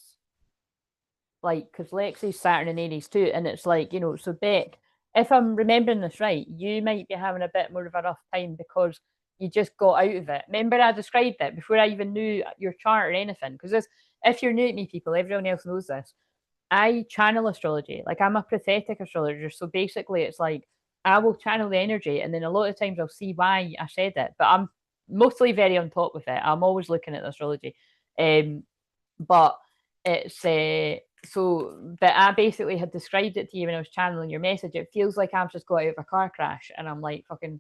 Like, because Lexi's Saturn and Aries too. And it's like, so Beck, if I'm remembering this right, you might be having a bit more of a rough time because you just got out of it. Remember, I described it before I even knew your chart or anything. Because if you're new to me, people, everyone else knows this. I channel astrology. Like, I'm a prophetic astrologer. So basically, it's like I will channel the energy, and then a lot of times I'll see why I said it. But I'm mostly very on top with it. I'm always looking at the astrology. But it's but I basically had described it to you when I was channeling your message. It feels like I've just got out of a car crash and I'm like fucking,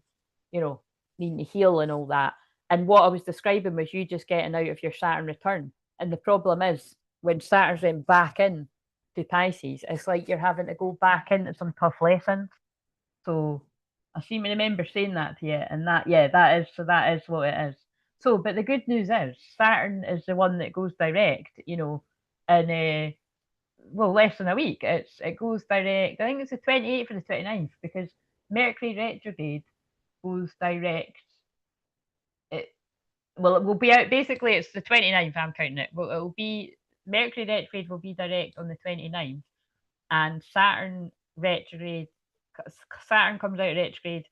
needing to heal and all that. And what I was describing was you just getting out of your Saturn return. And the problem is when Saturn's went back in to Pisces, it's like you're having to go back into some tough lessons. So I seem to remember saying that to you, and that that is what it is. So, but the good news is Saturn is the one that goes direct, in less than a week. It goes direct. I think it's the 28th or the 29th because Mercury retrograde goes direct. It will be out. Basically, it's the 29th. I'm counting it. Well, it'll be Mercury retrograde will be direct on the 29th, and Saturn retrograde. Saturn comes out retrograde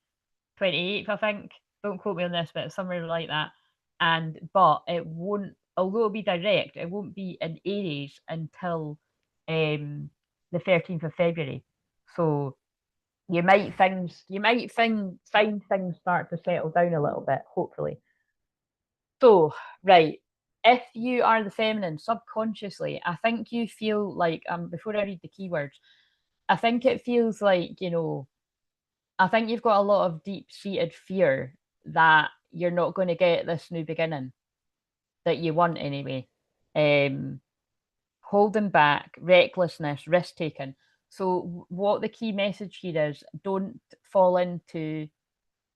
28th, I think. Don't quote me on this, but it's somewhere like that. But it won't, although it'll be direct, it won't be in Aries until the 13th of February. So you might find things start to settle down a little bit, hopefully. So, right. If you are the feminine subconsciously, I think you feel like before I read the keywords, I think it feels like, I think you've got a lot of deep seated fear that you're not going to get this new beginning that you want anyway. Holding back, recklessness, risk taking. So, what the key message here is don't fall into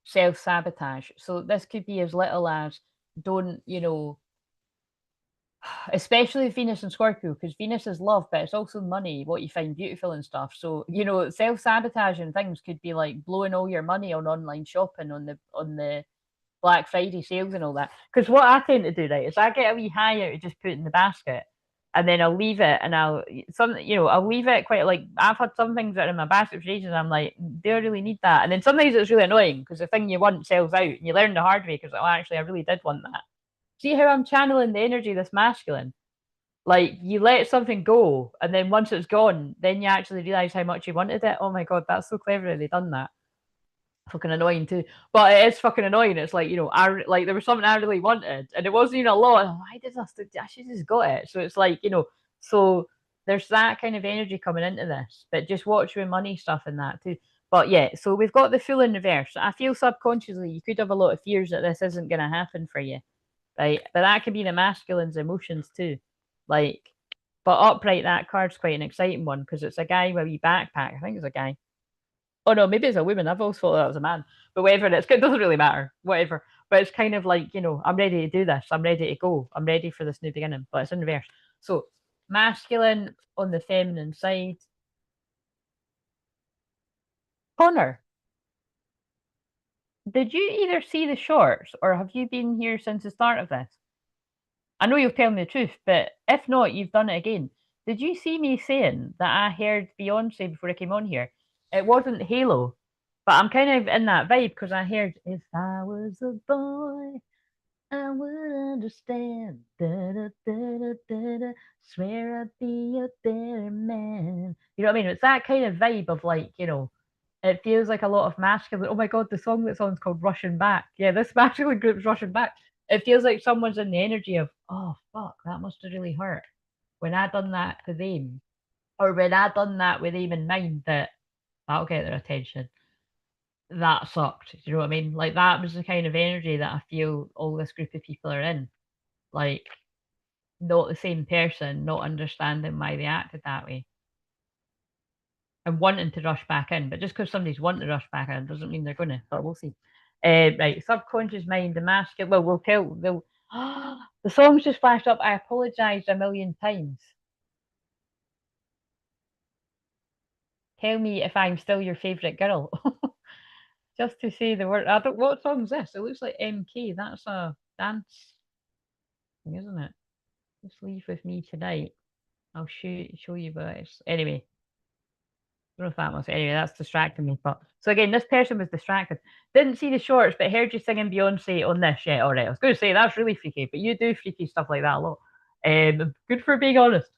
self sabotage. So, this could be as little as don't, especially Venus and Scorpio, because Venus is love, but it's also money, what you find beautiful and stuff. So, self sabotaging things could be like blowing all your money on online shopping on the Black Friday sales and all that. Because what I tend to do, right, is I get a wee high out to just put in the basket, and then I'll leave it, and I'll leave it quite like I've had some things that are in my basket for ages, and I'm like, do I really need that? And then sometimes it's really annoying because the thing you want sells out, and you learn the hard way because, oh, actually, I really did want that. See how I'm channeling the energy of this masculine? Like, you let something go, and then once it's gone, then you actually realize how much you wanted it. Oh my god, that's so clever they done that. Fucking annoying too, but it is fucking annoying. It's like, like there was something I really wanted, and it wasn't even a lot. Why did I should just got it? So it's like, so there's that kind of energy coming into this. But just watch with money stuff and that too. But yeah, so we've got the Fool in reverse. I feel subconsciously you could have a lot of fears that this isn't going to happen for you, right? But that could be the masculine's emotions too. Like, but upright, that card's quite an exciting one because it's a guy with a wee backpack. I think it's a guy. Oh no, maybe it's a woman. I've always thought that was a man. But whatever, it doesn't really matter. Whatever. But it's kind of like, I'm ready to do this. I'm ready to go. I'm ready for this new beginning. But it's in reverse. So masculine on the feminine side. Connor, did you either see the shorts or have you been here since the start of this? I know you'll tell me the truth, but if not, you've done it again. Did you see me saying that I heard Beyonce before I came on here? It wasn't Halo, but I'm kind of in that vibe because I heard "If I was a boy, I would understand." Da, da, da, da, da, da. Swear I'd be a better man. You know what I mean? It's that kind of vibe of like, it feels like a lot of masculine. Oh my god, the song that's on is called Russian Back. Yeah, this masculine group's Russian Back. It feels like someone's in the energy of, oh fuck, that must have really hurt when I done that to them, or when I done that with them in mind, that that'll get their attention. That sucked. Do you know what I mean? Like, that was the kind of energy that I feel all this group of people are in. Like, not the same person, not understanding why they acted that way, and wanting to rush back in. But just because somebody's wanting to rush back in doesn't mean they're going to. But we'll see. Right, subconscious mind, the masculine. Well, we'll tell. They'll. The song's just flashed up. I apologized a million times. Tell me if I'm still your favorite girl. Just to say the word. I don't. What song's this? It looks like MK. That's a dance thing, isn't it? Just leave with me tonight. I'll show you, but anyway. Don't know if that was anyway. That's distracting me. But so again, this person was distracted. Didn't see the shorts, but heard you singing Beyonce on this. Yeah, all right. I was going to say that's really freaky, but you do freaky stuff like that a lot. Good for being honest.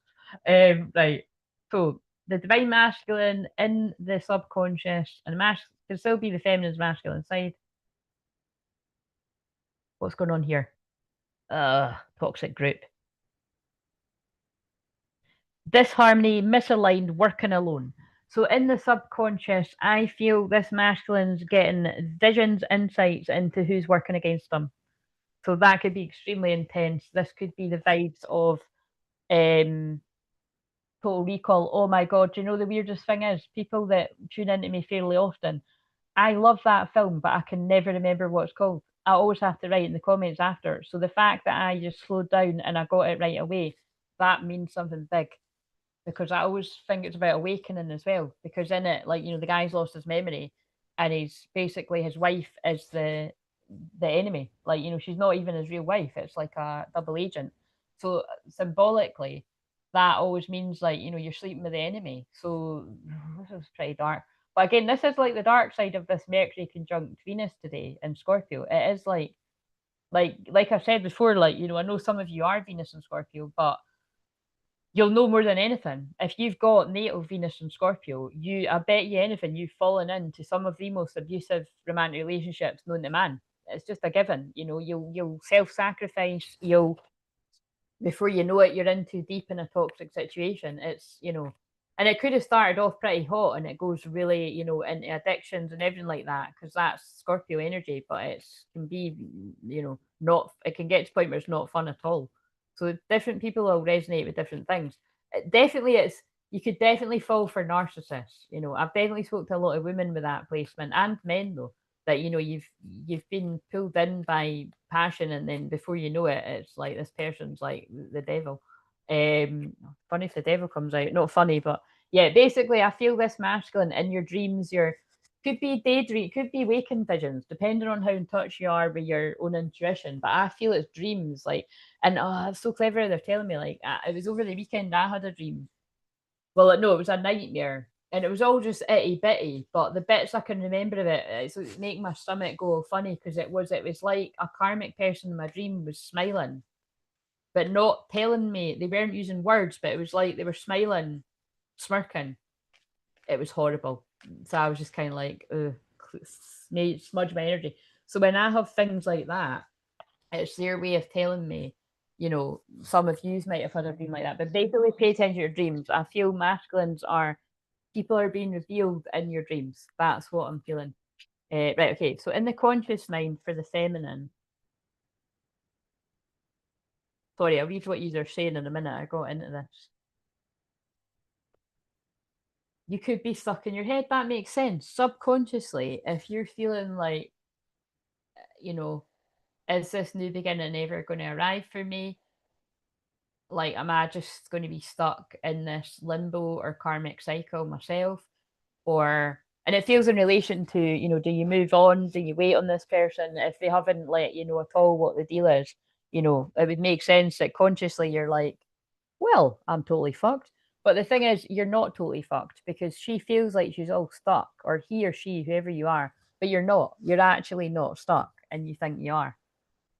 Right. So the divine masculine in the subconscious, and can still be the feminine's masculine side. What's going on here? Toxic group. Disharmony, misaligned, working alone. So in the subconscious, I feel this masculine's getting visions, insights into who's working against them. So that could be extremely intense. This could be the vibes of Total Recall. Oh my god, do you know the weirdest thing is people that tune into me fairly often. I love that film, but I can never remember what it's called. I always have to write in the comments after. So the fact that I just slowed down and I got it right away, that means something big, because I always think it's about awakening as well. Because in it, like, the guy's lost his memory, and he's basically, his wife is the enemy. Like, she's not even his real wife. It's like a double agent. So symbolically, that always means, like, you're sleeping with the enemy. So this is pretty dark. But again, this is like the dark side of this Mercury conjunct Venus today in Scorpio. It is like I said before, like, I know some of you are Venus and Scorpio, but you'll know more than anything. If you've got natal Venus and Scorpio, I bet you anything, you've fallen into some of the most abusive romantic relationships known to man. It's just a given. You'll self-sacrifice. Before you know it, you're in too deep in a toxic situation. And it could have started off pretty hot, and it goes really, into addictions and everything like that, because that's Scorpio energy. But it can be, not. It can get to the point where it's not fun at all. So different people will resonate with different things. You could definitely fall for narcissists. I've definitely spoke to a lot of women with that placement, and men though, that you've been pulled in by passion, and then before you know it, it's like this person's like the devil. Funny if the devil comes out. Not funny, but yeah, basically I feel this masculine in your dreams, Could be daydream, could be waking visions, depending on how in touch you are with your own intuition. But I feel it's dreams, like, and oh, it's so clever. They're telling me, like, it was over the weekend. I had a dream. Well, no, it was a nightmare, and it was all just itty bitty. But the bits I can remember of it, it's like make my stomach go funny because it was like a karmic person in my dream was smiling, but not telling me. They weren't using words, but it was like they were smiling, smirking. It was horrible. So I was just kind of like, smudge my energy. So when I have things like that, it's their way of telling me, some of you might have had a dream like that, but basically pay attention to your dreams. I feel masculines are people are being revealed in your dreams. That's what I'm feeling. Right, okay. So in the conscious mind for the feminine, sorry, I'll read what you are saying in a minute. I got into this. You could be stuck in your head. That makes sense. Subconsciously, if you're feeling like, you know, is this new beginning ever going to arrive for me? Like, am I just going to be stuck in this limbo or karmic cycle myself? Or, and it feels in relation to, do you move on? Do you wait on this person? If they haven't let you know at all what the deal is, it would make sense that consciously you're like, well, I'm totally fucked. But the thing is, you're not totally fucked because she feels like she's all stuck, or he or she, whoever you are, but you're not. You're actually not stuck, and you think you are.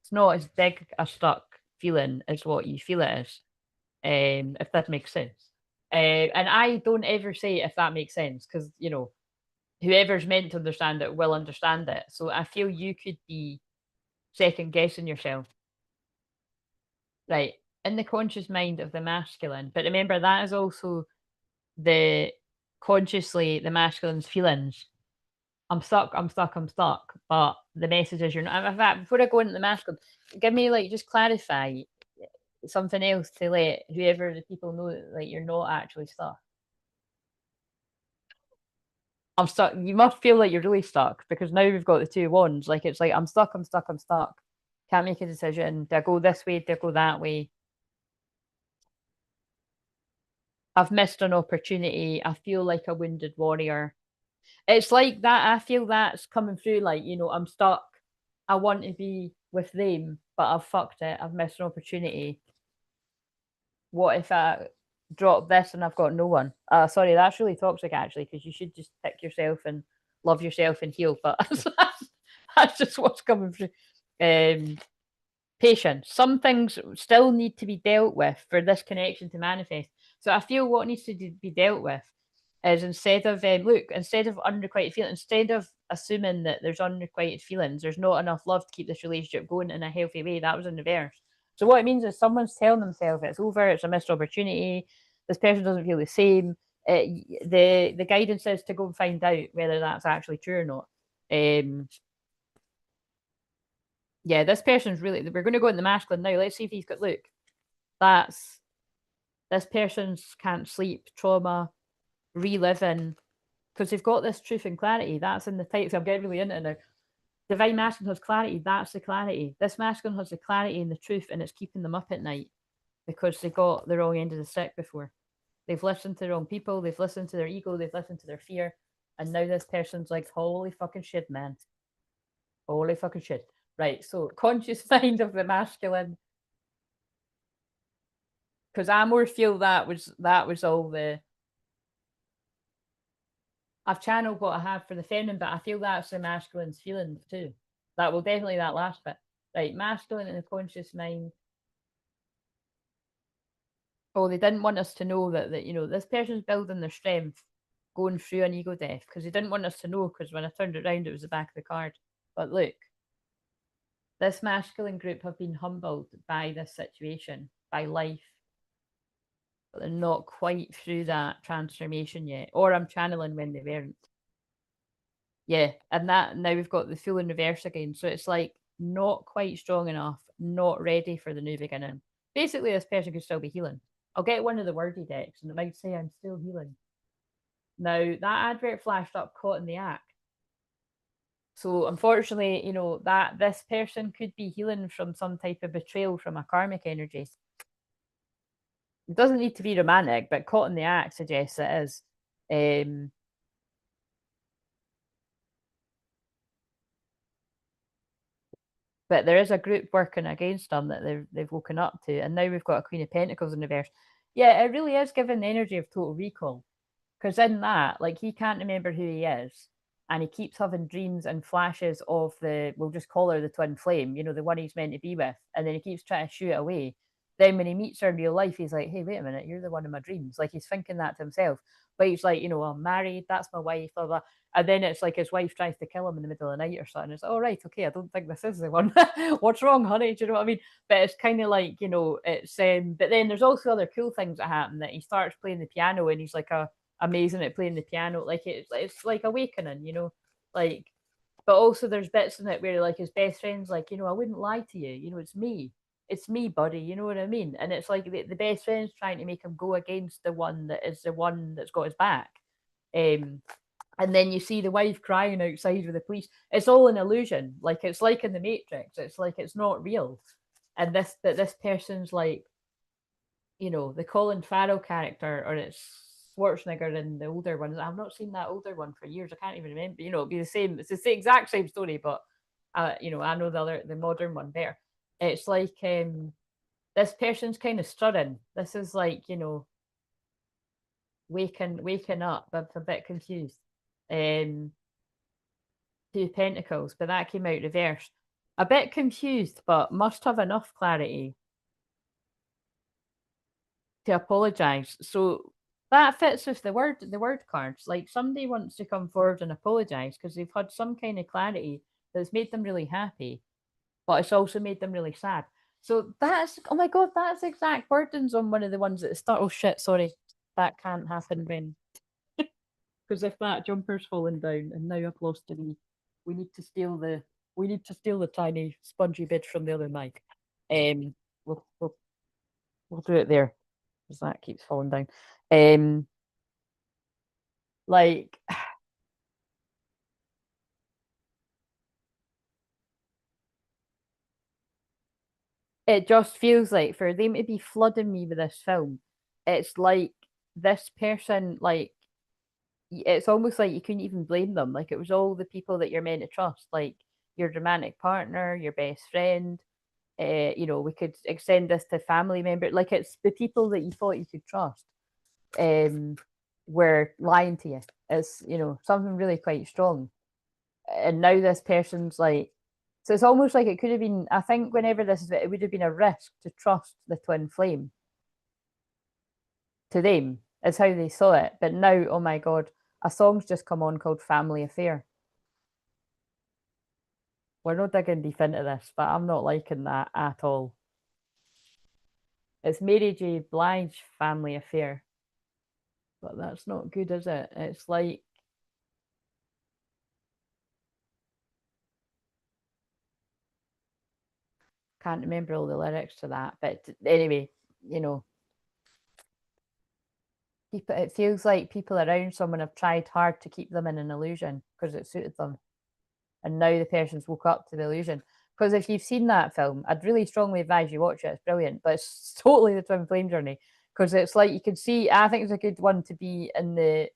It's not as big a stuck feeling as what you feel it is, if that makes sense. And I don't ever say if that makes sense because, whoever's meant to understand it will understand it. So I feel you could be second guessing yourself, right? In the conscious mind of the masculine. But remember, that is also the consciously the masculine's feelings. I'm stuck, I'm stuck, I'm stuck. But the message is you're not. In fact, before I go into the masculine, give me like just clarify something else to let whoever the people know that like you're not actually stuck. I'm stuck. You must feel like you're really stuck because now we've got the two wands. Like it's like I'm stuck, I'm stuck, I'm stuck. Can't make a decision. Do I go this way? Do I go that way? I've missed an opportunity. I feel like a wounded warrior. It's like that. I feel that's coming through. Like, I'm stuck. I want to be with them, but I've fucked it. I've missed an opportunity. What if I drop this and I've got no one? Sorry, that's really toxic actually, because you should just pick yourself and love yourself and heal. But that's just what's coming through. Patience. Some things still need to be dealt with for this connection to manifest. So I feel what needs to be dealt with is instead of instead of unrequited feelings, instead of assuming that there's unrequited feelings, there's not enough love to keep this relationship going in a healthy way. That was in reverse. So what it means is someone's telling themselves it's over, it's a missed opportunity. This person doesn't feel the same. The guidance is to go and find out whether that's actually true or not. Yeah, this person's really. We're going to go in the masculine now. Let's see if he's got. Look, that's this person's can't sleep, trauma, reliving, because they've got this truth and clarity. That's in the types. I'm getting really into it now. Divine masculine has clarity. That's the clarity. This masculine has the clarity and the truth, and it's keeping them up at night because they got the wrong end of the stick before. They've listened to the wrong people. They've listened to their ego. They've listened to their fear, and now this person's like, holy fucking shit, man. Holy fucking shit. Right. So conscious mind of the masculine, because I more feel that was all the. I've channeled what I have for the feminine, but I feel that's the masculine's feelings too. That will definitely that last bit. Right, masculine in the conscious mind. Oh, they didn't want us to know that this person's building their strength, going through an ego death because they didn't want us to know. Because when I turned it around, it was the back of the card. But look, this masculine group have been humbled by this situation, by life, but they're not quite through that transformation yet. Or I'm channeling when they weren't. Yeah, and that now we've got the full in reverse again. So it's like not quite strong enough, not ready for the new beginning. Basically, this person could still be healing. I'll get one of the wordy decks and it might say I'm still healing. Now that advert flashed up caught in the act. So unfortunately, that this person could be healing from some type of betrayal from a karmic energy. It doesn't need to be romantic, but caught in the act suggests it is. but there is a group working against them that they've woken up to, and now we've got a Queen of Pentacles in reverse. Yeah, it really is giving the energy of Total Recall, because in that, like, he can't remember who he is, and he keeps having dreams and flashes of we'll just call her the twin flame, the one he's meant to be with, and then he keeps trying to shoo it away. Then when he meets her in real life, he's like, hey, wait a minute, you're the one in my dreams. Like, he's thinking that to himself, but he's like, I'm married, that's my wife, blah blah. And then it's like his wife tries to kill him in the middle of the night or something. It's like, oh right, okay, I don't think this is the one. What's wrong, honey? Do you know what I mean? But it's kind of like, it's but then there's also other cool things that happen, that he starts playing the piano, and he's like amazing at playing the piano. Like, it's like awakening, like. But also there's bits in it where, like, his best friend's like, I wouldn't lie to you, it's me, buddy, you know what I mean? And it's like the best friend's trying to make him go against the one that is the one that's got his back. And then you see the wife crying outside with the police. It's all an illusion. Like, it's like in the Matrix. It's like it's not real. And this person's like, the Colin Farrell character, or it's Schwarzenegger in the older ones. I've not seen that older one for years. I can't even remember. It'll be the same. It's the exact same story, but I know the modern one better. It's like this person's kind of strutting. This is like, waking up. I'm a bit confused. Two Pentacles, but that came out reversed. A bit confused, but must have enough clarity to apologize. So that fits with the word cards. Like, somebody wants to come forward and apologize because they've had some kind of clarity that's made them really happy, but it's also made them really sad. So that's, oh my god, that's exact wordings on one of the ones that start. Oh shit, sorry, that can't happen when, because if that jumper's fallen down and now I've lost the knee, we need to steal the tiny spongy bit from the other mic. We'll we'll do it there, because that keeps falling down. Like, it just feels like for them to be flooding me with this film, it's like this person, like, it's almost like you couldn't even blame them. Like, it was all the people that you're meant to trust, like your romantic partner, your best friend. We could extend this to family member. Like, it's the people that you thought you could trust, were lying to you. It's, something really quite strong. And now this person's like, so it's almost like it could have been, I think whenever it would have been a risk to trust the twin flame. To them, is how they saw it. But now, oh my god, a song's just come on called Family Affair. We're not digging deep into this, but I'm not liking that at all. It's Mary J. Blige Family Affair. But that's not good, is it? It's like, can't remember all the lyrics to that. But anyway, it feels like people around someone have tried hard to keep them in an illusion because it suited them. And now the person's woke up to the illusion. Because if you've seen that film, I'd really strongly advise you watch it. It's brilliant, but it's totally the twin flame journey. Because it's like, you can see, I think it's a good one to be to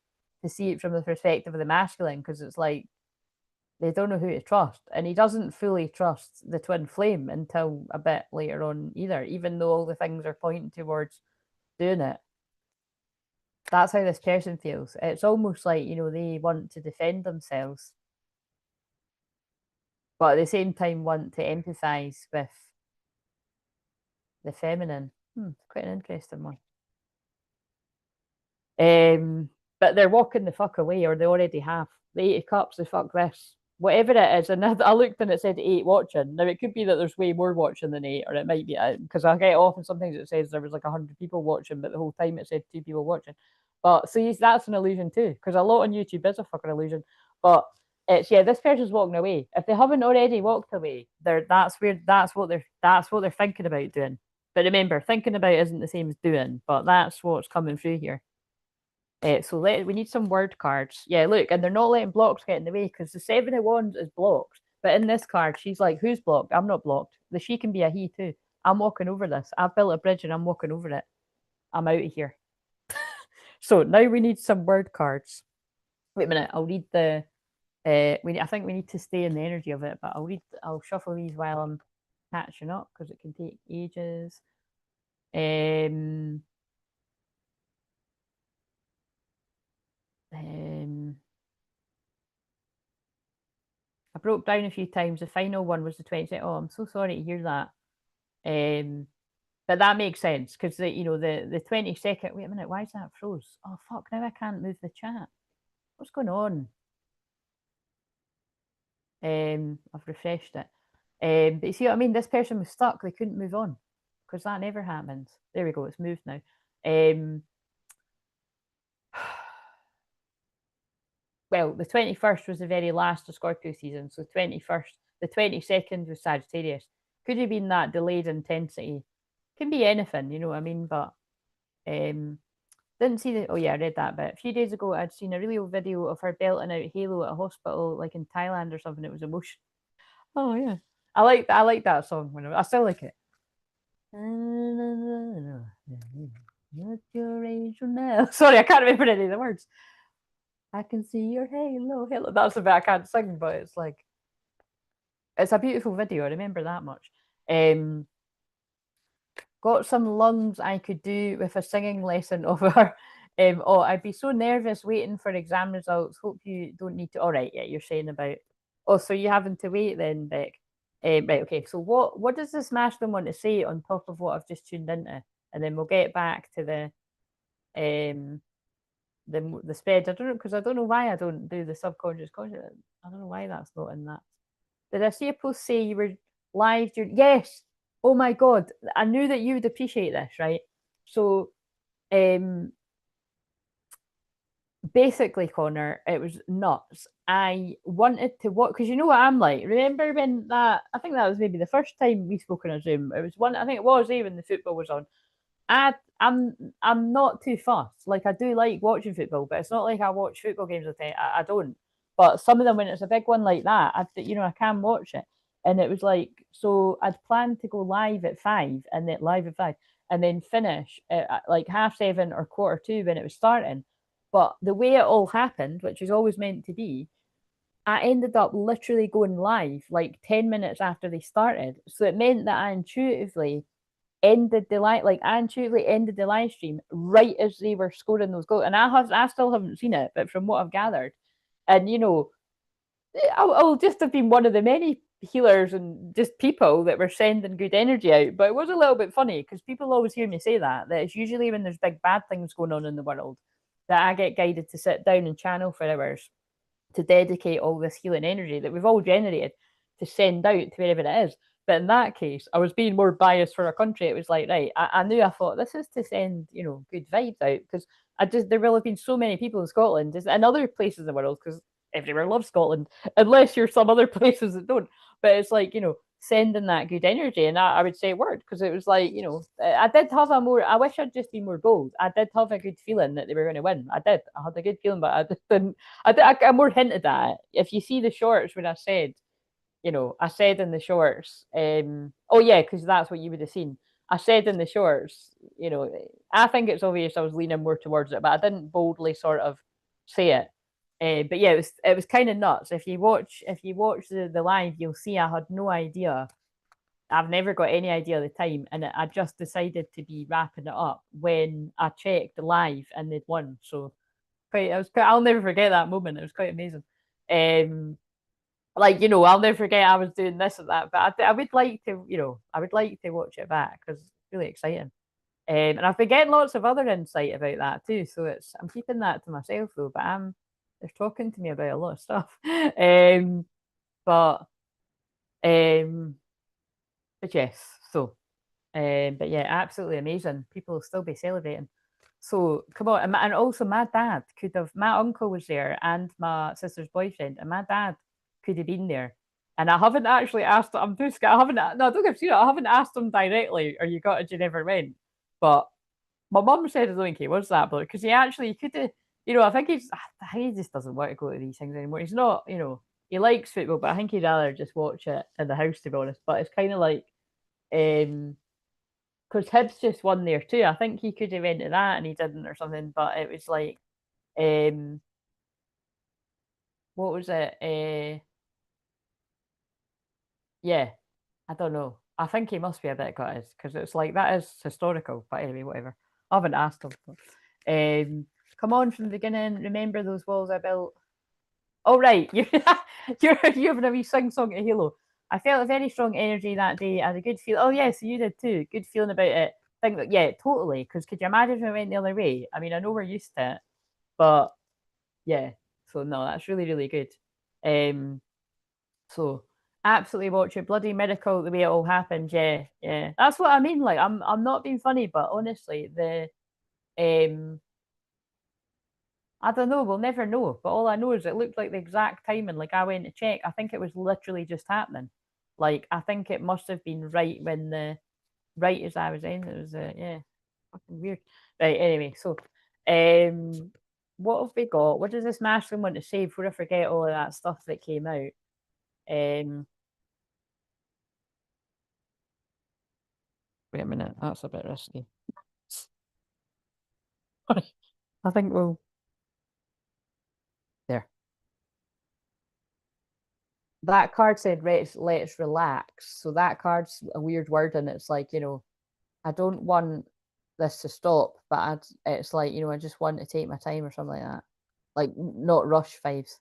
see it from the perspective of the masculine, because it's like they don't know who to trust. And he doesn't fully trust the twin flame until a bit later on either, even though all the things are pointing towards doing it. That's how this person feels. It's almost like, they want to defend themselves, but at the same time want to empathize with the feminine. Quite an interesting one. But they're walking the fuck away, or they already have. The 80 cups, the fuck this. Whatever it is, and I looked and it said 8 watching. Now, it could be that there's way more watching than 8, or it might be, because I get off and sometimes it says there was like 100 people watching, but the whole time it said 2 people watching. But see, that's an illusion too, because a lot on YouTube is a fucking illusion. But it's, yeah, this person's walking away. If they haven't already walked away, that's what they're thinking about doing. But remember, thinking about isn't the same as doing, but that's what's coming through here. So we need some word cards. Yeah, look, and they're not letting blocks get in the way, because the 7 of Wands is blocked. But in this card, she's like, who's blocked? I'm not blocked. The she can be a he too. I'm walking over this. I've built a bridge and I'm walking over it. I'm out of here. So now we need some word cards. Wait a minute, I'll read the I think we need to stay in the energy of it, but I'll shuffle these while I'm catching up because it can take ages. Um, um, I broke down a few times. The final one was the 22nd. Oh, I'm so sorry to hear that. But that makes sense because the 22nd. Wait a minute, why is that froze? Oh fuck! Now I can't move the chat. What's going on? I've refreshed it. But you see what I mean? This person was stuck. They couldn't move on because that never happens. There we go. It's moved now. Well, the 21st was the very last of Scorpio season. So 21st, the 22nd was Sagittarius. Could have been that delayed intensity. Can be anything, you know what I mean? But didn't see the. Oh yeah, I read that bit. A few days ago, I'd seen a really old video of her belting out Halo at a hospital, like in Thailand or something. It was emotional. Oh yeah, I like that song. I still like it. What's your age now? Sorry, I can't remember any of the words. I can see your halo, halo. That's the bit I can't sing, but it's like it's a beautiful video. I remember that much. Got some lungs I could do with a singing lesson over. Oh, I'd be so nervous waiting for exam results. Hope you don't need to. All right, yeah, you're saying about. Oh, so you having to wait then, Beck? Right, okay. So what does the Smashman want to say on top of what I've just tuned into, and then we'll get back to um the spread. I don't know because I don't know why I don't do the subconscious conscious. I don't know why that's not in that. Did I see a post say you were live during? Yes. Oh my god, I knew that you would appreciate this, right? So, um, basically, Connor, it was nuts. I wanted to watch because you know what I'm like. Remember when that? I think that was maybe the first time we spoke on a Zoom. It was one. I think it was even the football was on. I I'm not too fussed. Like I do like watching football, but it's not like I watch football games all the time. I don't. But some of them, when it's a big one like that, I can watch it. And it was like so. I'd planned to go live at 5, and then finish at like 7:30 or 7:45 when it was starting. But the way it all happened, which is always meant to be, I ended up literally going live like 10 minutes after they started. So it meant that I intuitively I intuitively ended the live stream right as they were scoring those goals. And I still haven't seen it, but from what I've gathered, and I'll just have been one of the many healers and just people that were sending good energy out. But it was a little bit funny because people always hear me say that it's usually when there's big bad things going on in the world that I get guided to sit down and channel for hours to dedicate all this healing energy that we've all generated to send out to wherever it is. But in that case, I was being more biased for a country. It was like, right, I thought this is to send, good vibes out because there will have been so many people in Scotland and other places in the world because everywhere loves Scotland, unless you're some other places that don't. But it's like, sending that good energy. And I would say it worked because it was like, I did have I wish I'd just been more bold. I did have a good feeling that they were going to win. I did. I had a good feeling, but I just didn't. I more hinted at it. If you see the shorts when I said, I said in the shorts, oh yeah, because that's what you would have seen. I said in the shorts, I think it's obvious I was leaning more towards it, but I didn't boldly sort of say it. But yeah, it was kind of nuts. If you watch the live, you'll see I had no idea. I've never got any idea of the time, and I just decided to be wrapping it up when I checked live and they'd won. So I'll never forget that moment. It was quite amazing. I'll never forget I was doing this and that, but I would like to, I would like to watch it back because it's really exciting. And I've been getting lots of other insight about that too. So I'm keeping that to myself though, but they're talking to me about a lot of stuff. But um, but yes, so but yeah, absolutely amazing. People will still be celebrating. So come on, and also my dad could have. My uncle was there, and my sister's boyfriend, and my dad could have been there. And I haven't actually asked. I'm too scared. I haven't. No, I don't think I've seen it. I haven't asked him directly. Or you got it? You never went. But my mum said, "I don't think he was that bloke because he could have. I think he just doesn't want to go to these things anymore. He's not. He likes football, but I think he'd rather just watch it in the house to be honest. But it's kind of like um because Hibs just won there too. I think he could have went to that and he didn't or something. But it was like, um, what was it? Yeah, I don't know. I think he must be a bit gutted because it's like that is historical. But anyway, whatever. I haven't asked him. Come on from the beginning. Remember those walls I built. Oh right, you're having a wee sing song to Halo. I felt a very strong energy that day. I had a good feel. Oh yes, you did too. Good feeling about it. Think that yeah, totally. Because could you imagine if it went the other way? I mean, I know we're used to it, but yeah. So no, that's really really good. Um, so absolutely watch your bloody miracle the way it all happened. Yeah, yeah. That's what I mean. Like I'm not being funny, but honestly, the um I don't know. We'll never know. But all I know is it looked like the exact timing. Like I went to check. I think it was literally just happening. Like I think it must have been right when the right as I was in. It was yeah, fucking weird. Right. Anyway, so what have we got? What does this masculine want to say before I forget all of that stuff that came out? Um, wait a minute. That's a bit risky. I think we'll there. That card said let's relax. So that card's a weird word, and it's like I don't want this to stop, but it's like I just want to take my time or something like that, like not rush vibes.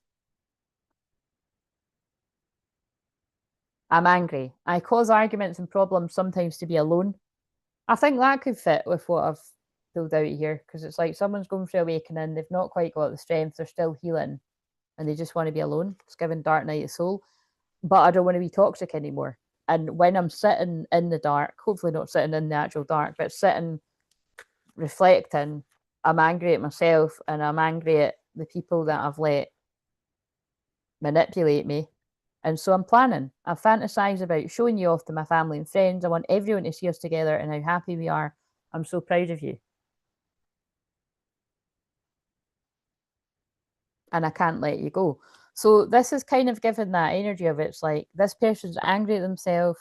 I'm angry. I cause arguments and problems sometimes to be alone. I think that could fit with what I've filled out here because it's like someone's going through awakening, they've not quite got the strength, they're still healing, and they just want to be alone. It's giving Dark Night of Soul, but I don't want to be toxic anymore. And when I'm sitting in the dark, hopefully not sitting in the actual dark, but sitting reflecting, I'm angry at myself and I'm angry at the people that I've let manipulate me. And so I'm planning. I fantasize about showing you off to my family and friends. I want everyone to see us together and how happy we are. I'm so proud of you. And I can't let you go. So this is kind of given that energy of it's like this person's angry at themselves.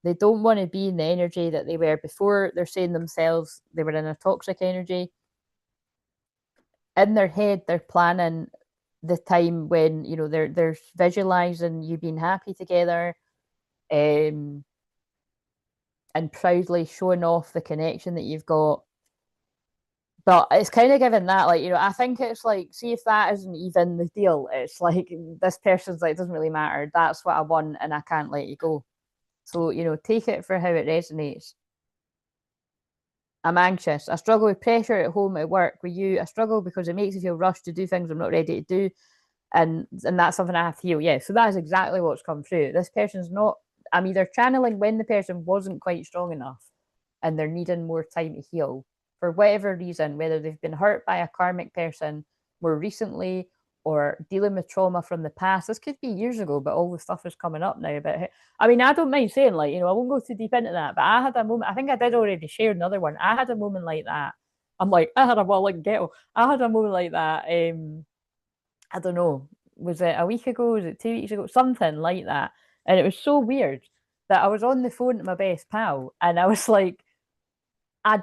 They don't want to be in the energy that they were before. They're saying themselves they were in a toxic energy. In their head, they're planning the time when they're visualizing you being happy together, um, and proudly showing off the connection that you've got. But it's kind of given that, like, I think it's like, see if that isn't even the deal. It's like this person's like, it doesn't really matter. That's what I want, and I can't let you go. So, take it for how it resonates. I'm anxious. I struggle with pressure at home, at work, with you. I struggle because it makes me feel rushed to do things I'm not ready to do. And that's something I have to heal. Yeah, so that is exactly what's come through. This person's not. I'm either channeling when the person wasn't quite strong enough, and they're needing more time to heal for whatever reason, whether they've been hurt by a karmic person more recently or dealing with trauma from the past. This could be years ago, but all the stuff is coming up now about it. I mean, I don't mind saying, like, I won't go too deep into that, but I had a moment. I think I did already share another one. I had a moment like that. I'm like, I had a well, like ghetto. I had a moment like that. I don't know, was it a week ago? Was it 2 weeks ago? Something like that. And it was so weird that I was on the phone to my best pal and I was like, I'd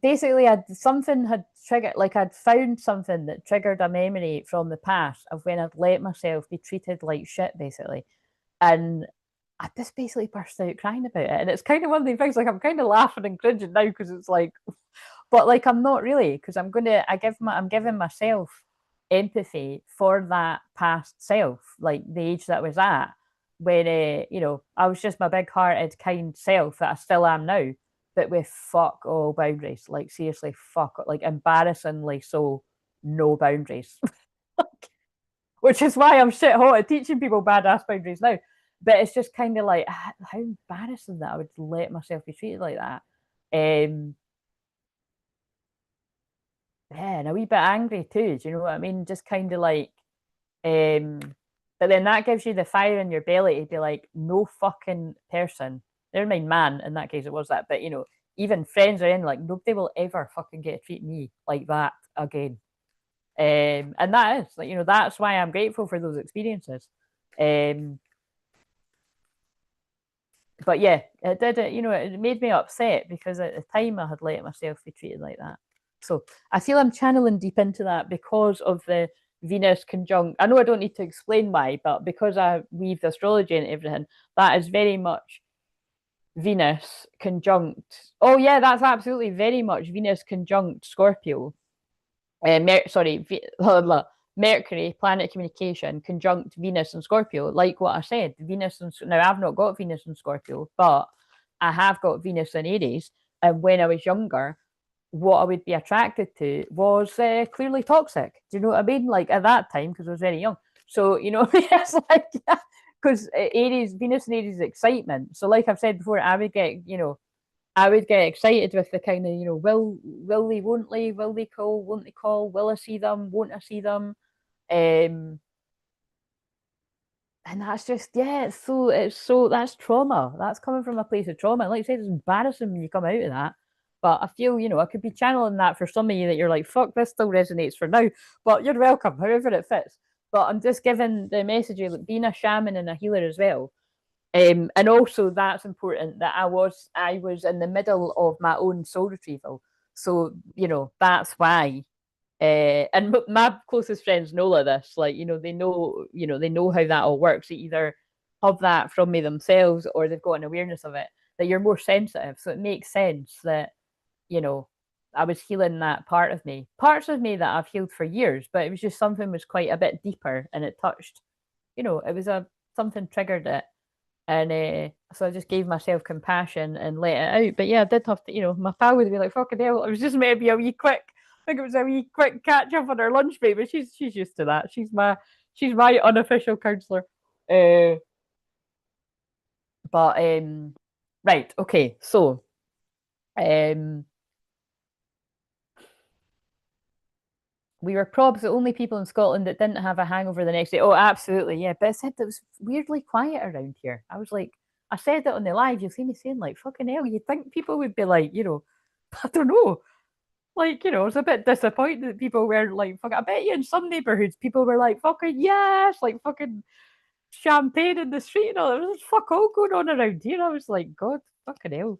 I'd something had triggered, like I'd found something that triggered a memory from the past of when I'd let myself be treated like shit, basically. And I just basically burst out crying about it. And it's kind of one of the things, like I'm kind of laughing and cringing now because it's like, but like I'm not really, because I'm giving myself empathy for that past self, like the age that I was at when I was just my big hearted kind self that I still am now, but with fuck all boundaries, like seriously fuck, like embarrassingly so, no boundaries. Which is why I'm shit hot at teaching people badass boundaries now. But it's just kind of like how embarrassing that I would let myself be treated like that. Um, yeah, and a wee bit angry too. Do you know what I mean? Just kind of like, um, but then that gives you the fire in your belly to be like, no fucking person, never mind man, in that case it was that, but even friends are in like, nobody will ever fucking get to treat me like that again. And that is like, that's why I'm grateful for those experiences. Um, but yeah, it did it, it made me upset because at the time I had let myself be treated like that. So I feel I'm channeling deep into that because of the Venus conjunct, I know I don't need to explain why, but because I weave the astrology and everything, that is very much Venus conjunct. Oh yeah, that's absolutely very much Venus conjunct Scorpio. Sorry, Mercury, planet communication, conjunct Venus and Scorpio. Like what I said, Venus and now I've not got Venus and Scorpio, but I have got Venus and Aries. And when I was younger, what I would be attracted to was clearly toxic. Do you know what I mean? Like at that time, because I was very young. So you know, it's like because Aries, Venus and Aries is excitement. So like I've said before, I would get excited with the kind of, will they, won't they, will they call, won't they call, will I see them, won't I see them? Um, and that's just, yeah, it's so that's trauma. That's coming from a place of trauma. Like I said, it's embarrassing when you come out of that. But I feel, I could be channeling that for some of you that you're like, fuck, this still resonates for now. But you're welcome, however it fits. But I'm just giving the message of like, being a shaman and a healer as well. And also that's important that I was in the middle of my own soul retrieval. So, that's why. And my closest friends know like this. Like, they know how that all works. They either have that from me themselves or they've got an awareness of it, that you're more sensitive. So it makes sense that, you know, I was healing that part of me. Parts of me that I've healed for years, but it was just something was quite a bit deeper and it touched, it was something triggered it. And so I just gave myself compassion and let it out. But yeah, I did have to, my pal would be like, fucking hell, it was just maybe a wee quick, I think it was a wee quick catch up on her lunch break, but she's used to that. She's my unofficial counselor. Uh, but right, okay, so um we were probs the only people in Scotland that didn't have a hangover the next day. Oh, absolutely, yeah. But I said it was weirdly quiet around here. I was like, I said it on the live. You'll see me saying like, "Fucking hell!" You'd think people would be like, I don't know, like I was a bit disappointed that people were like, "Fuck." I bet you in some neighbourhoods people were like, "Fucking yes!" Like fucking champagne in the street and all. There was fuck all going on around here. I was like, God, fucking hell.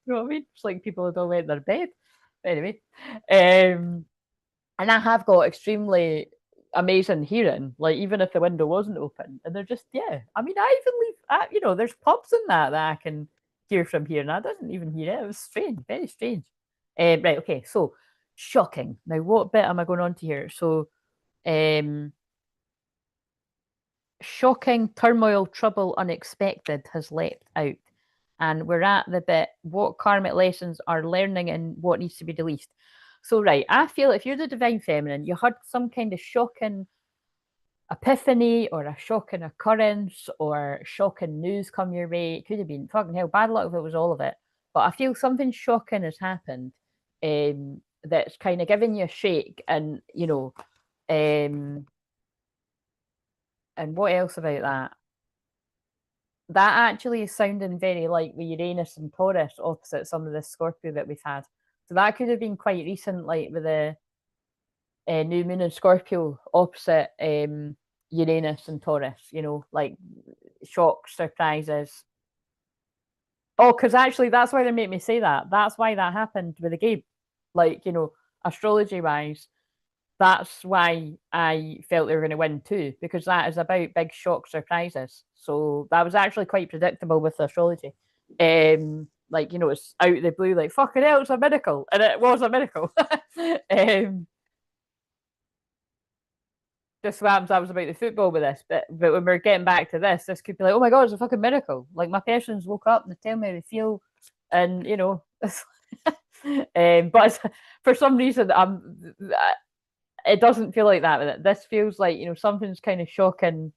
You know what I mean? It's like people had all went to their bed. Anyway, um, and I have got extremely amazing hearing, like even if the window wasn't open. And they're just, yeah. I mean, I even leave, there's pubs in that I can hear from here, and I didn't even hear it. It was strange, very strange. Right, okay, so shocking. Now, what bit am I going on to here? So, um, shocking, turmoil, trouble, unexpected has leapt out. And we're at the bit what karmic lessons are learning and what needs to be released. So, right, I feel if you're the divine feminine, you had some kind of shocking epiphany or a shocking occurrence or shocking news come your way. It could have been fucking hell, bad luck if it was all of it. But I feel something shocking has happened that's kind of giving you a shake um, and what else about that? That actually is sounding very like the Uranus and Taurus opposite some of the Scorpio that we've had. So that could have been quite recent, like with the new moon and Scorpio opposite Uranus and Taurus, like shocks, surprises. Oh, because actually that's why they make me say that. That's why that happened with the game. Like, astrology wise, that's why I felt they were going to win too, because that is about big shock surprises. So that was actually quite predictable with astrology. Like, it's out of the blue, like, fucking hell, it's a miracle. And it was a miracle. Just what happens, I was about the football with this, but when we're getting back to this could be like, oh my god, it's a fucking miracle. Like my parents woke up and they tell me how they feel, and but for some reason, it doesn't feel like that with it. This feels like something's kind of shocking.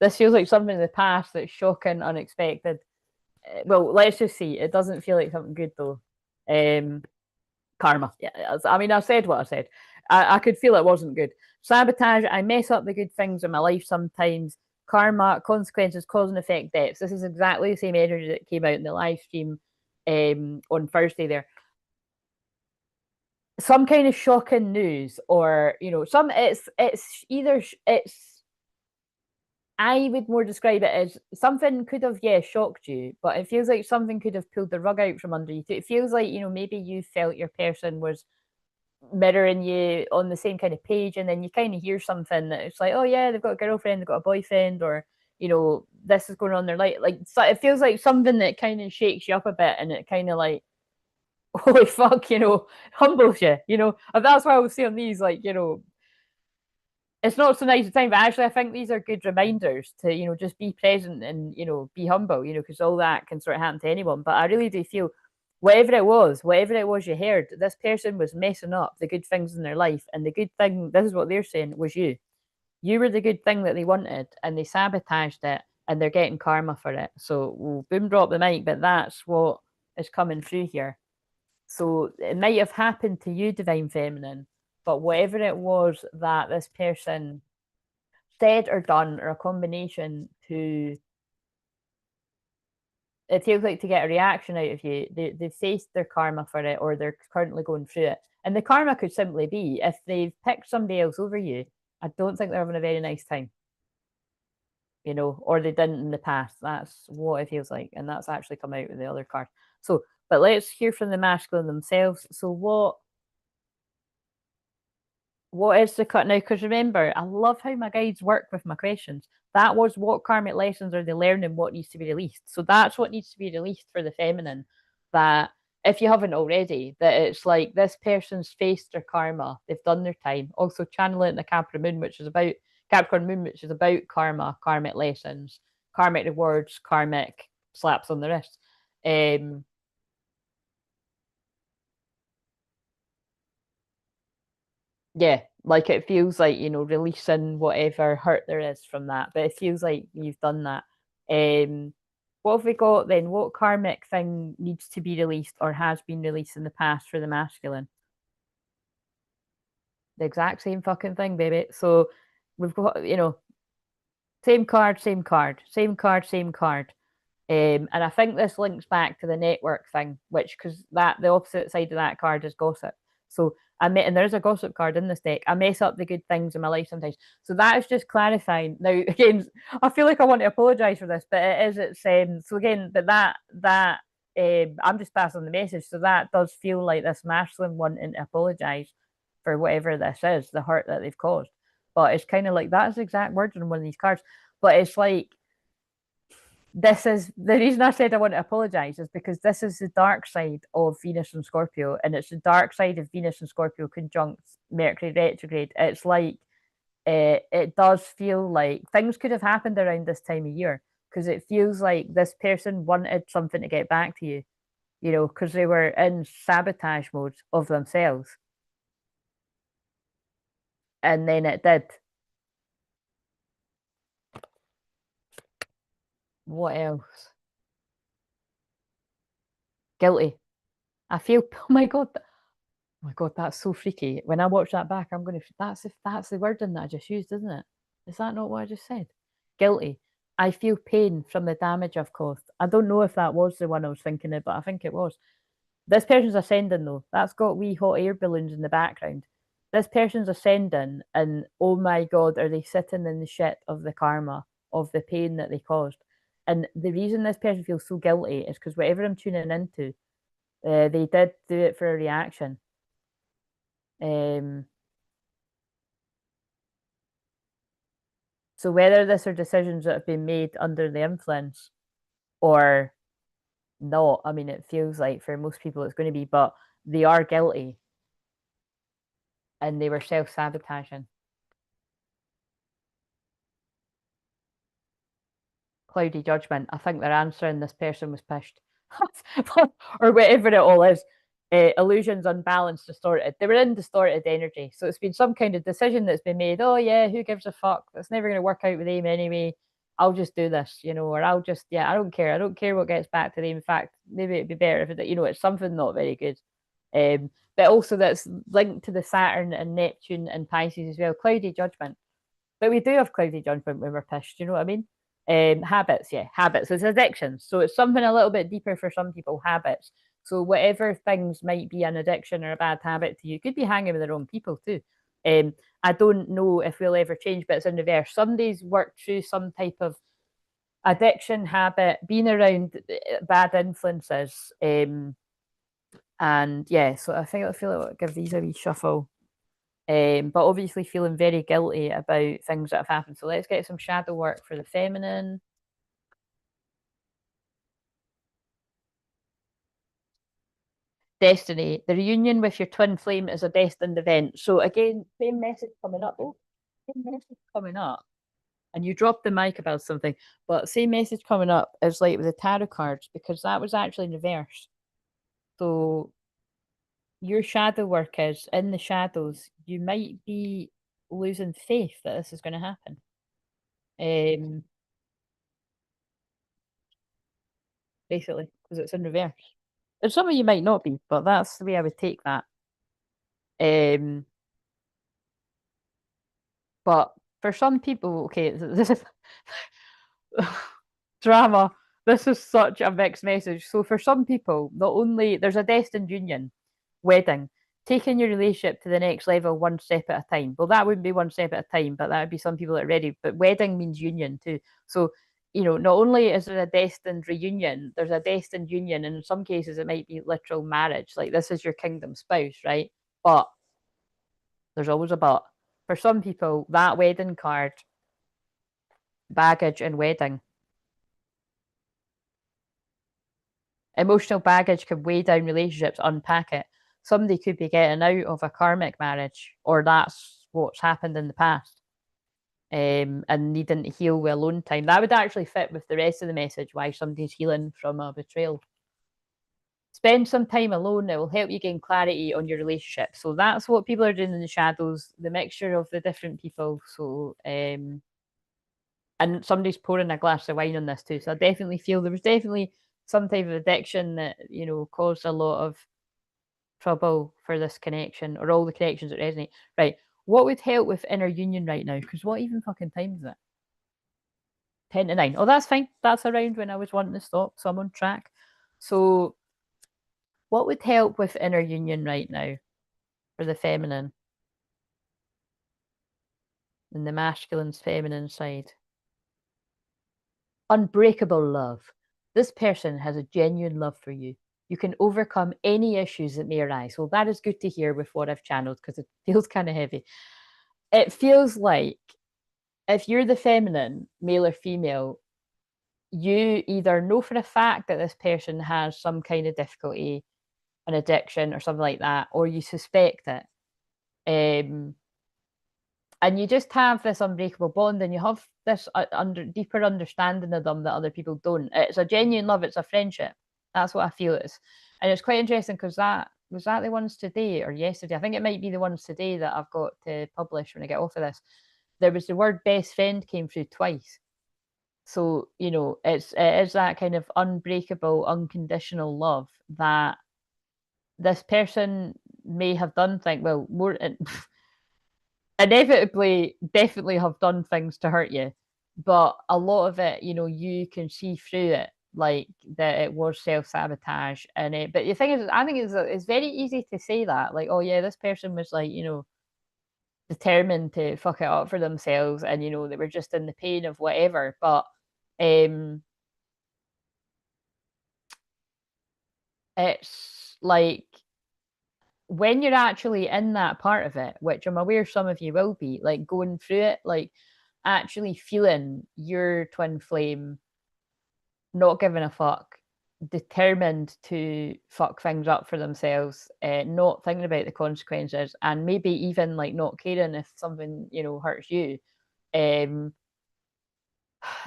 This feels like something in the past that's shocking, unexpected. Well, let's just see. It doesn't feel like something good though. Karma. Yeah, I mean, I said what I said. I could feel it wasn't good. Sabotage. I mess up the good things in my life sometimes. Karma, consequences, cause and effect, depths. This is exactly the same energy that came out in the live stream on Thursday there. Some kind of shocking news, or some it's either it's I would more describe it as something could have, yeah, shocked you, but it feels like something could have pulled the rug out from under you. It feels like, maybe you felt your person was mirroring you on the same kind of page, and then you kind of hear something that it's like, oh yeah, they've got a girlfriend, they've got a boyfriend, or this is going on in their life. Like, so it feels like something that kind of shakes you up a bit, and it kind of like, holy fuck, humbles you. And that's why I would say on these, like, it's not so nice at the time, but actually I think these are good reminders to, just be present and, be humble, because all that can sort of happen to anyone. But I really do feel whatever it was you heard, this person was messing up the good things in their life. And the good thing, this is what they're saying, was you. You were the good thing that they wanted, and they sabotaged it, and they're getting karma for it. So we'll boom drop the mic, but that's what is coming through here. So it might have happened to you, Divine Feminine, but whatever it was that this person said or done, or a combination to, it feels like, to get a reaction out of you, they faced their karma for it, or they're currently going through it. And the karma could simply be, if they've picked somebody else over you, I don't think they're having a very nice time, or they didn't in the past. That's what it feels like. And that's actually come out with the other card. So, but let's hear from the masculine themselves. So what is the cut now? Because remember, I love how my guides work with my questions. That was, what karmic lessons are they learning? What needs to be released? So that's what needs to be released for the feminine. That, if you haven't already, that it's like, this person's faced their karma. They've done their time. Also channel it in the Capricorn moon, which is about karma, karmic lessons, karmic rewards, karmic slaps on the wrist. Yeah, like, it feels like, releasing whatever hurt there is from that, but it feels like you've done that. What have we got then? What karmic thing needs to be released, or has been released in the past for the masculine? The exact same fucking thing, baby. So we've got, same card, same card, same card, same card. And I think this links back to the network thing, which, because that, the opposite side of that card is gossip. So and there's a gossip card in this deck. I mess up the good things in my life sometimes. So that is just clarifying. Now, again, I feel like I want to apologize for this, but it's so again, but that I'm just passing on the message. So that does feel like this masculine wanting to apologize for whatever this is, the hurt that they've caused. But it's kind of like, that's the exact words on one of these cards. But it's like, this is the reason I said I want to apologize, is because this is the dark side of Venus and Scorpio, and it's the dark side of Venus and Scorpio conjunct Mercury retrograde. It's like, it does feel like things could have happened around this time of year, because it feels like this person wanted something to get back to you, because they were in sabotage mode of themselves, and then it did. What else? Guilty. I feel, oh my god, oh my god, that's so freaky. When I watch that back, I'm going to. That's the wording that I just used, isn't it? Is that not what I just said? Guilty. I feel pain from the damage I've caused. I don't know if that was the one I was thinking of, but I think it was. This person's ascending though. That's got wee hot air balloons in the background. This person's ascending, and oh my god, are they sitting in the shit of the karma, of the pain that they caused? And the reason this person feels so guilty is because whatever I'm tuning into, they did do it for a reaction. So whether this are decisions that have been made under the influence or not, I mean, it feels like for most people it's going to be, but they are guilty and they were self-sabotaging. Cloudy judgment. I think they're answering this person was pushed. Or whatever it all is. Illusions, unbalanced, distorted. They were in distorted energy. So it's been some kind of decision that's been made. Oh yeah, who gives a fuck? That's never going to work out with them anyway. I'll just do this, or I'll just, yeah, I don't care. I don't care what gets back to them. In fact, maybe it'd be better if it's something not very good. But also that's linked to the Saturn and Neptune and Pisces as well. Cloudy judgment. But we do have cloudy judgment when we're pissed, you know what I mean? Habits, yeah, habits. It's addictions. So it's something a little bit deeper for some people, habits. So whatever things might be an addiction or a bad habit to you, could be hanging with the wrong people too. I don't know if we'll ever change, but it's in reverse. Somebody's worked through some type of addiction, habit, being around bad influences, And yeah, so I feel like I'll give these a wee shuffle. But obviously feeling very guilty about things that have happened. So let's get some shadow work for the feminine. Destiny. The reunion with your twin flame is a destined event. So again, same message coming up. Oh, same message coming up. And you dropped the mic about something, but same message coming up as like with the tarot cards, because that was actually in reverse. So your shadow work is in the shadows. You might be losing faith that this is going to happen. Um, Basically, because it's in reverse. And some of you might not be, but that's the way I would take that. Um, but for some people, okay, this is drama. This is such a mixed message. So for some people, not only there's a destined union, wedding, taking your relationship to the next level one step at a time. Well, that wouldn't be one step at a time, but that would be some people that are ready. But wedding means union too. So, not only is there a destined reunion, there's a destined union, and in some cases it might be literal marriage. Like this is your kingdom spouse, right? But there's always a but. For some people, that wedding card, baggage and wedding, emotional baggage can weigh down relationships, unpack it. Somebody could be getting out of a karmic marriage, or that's what's happened in the past, and needing to heal with alone time. That would actually fit with the rest of the message, why somebody's healing from a betrayal. Spend some time alone. It will help you gain clarity on your relationship. So that's what people are doing in the shadows, the mixture of the different people. So, and somebody's pouring a glass of wine on this too. So I definitely feel there was definitely some type of addiction that, caused a lot of trouble for this connection, or all the connections that resonate. Right. What would help with inner union right now? Because what even fucking time is it? 10 to 9. Oh, that's fine. That's around when I was wanting to stop. So I'm on track. So, what would help with inner union right now for the feminine and the masculine's feminine side? Unbreakable love. This person has a genuine love for you. You can overcome any issues that may arise. Well, that is good to hear with what I've channeled, because it feels kind of heavy. It feels like if you're the feminine, male or female, you either know for a fact that this person has some kind of difficulty, an addiction or something like that, or you suspect it. And you just have this unbreakable bond, and you have this deeper understanding of them that other people don't. It's a genuine love, it's a friendship. That's what I feel it is. And it's quite interesting because that was that the ones today or yesterday. I think it might be the ones today that I've got to publish when I get off of this. There was the word best friend came through twice. So, it is that kind of unbreakable, unconditional love that this person may have done things, well, more inevitably, definitely have done things to hurt you. But a lot of it, you can see through it, like that it was self sabotage. But the thing is, I think it's very easy to say that, like, oh yeah, this person was like, determined to fuck it up for themselves, and they were just in the pain of whatever. But um it's like when you're actually in that part of it, which I'm aware some of you will be, like going through it, like actually feeling your twin flame not giving a fuck, determined to fuck things up for themselves, not thinking about the consequences, and maybe even like not caring if something hurts you. Um,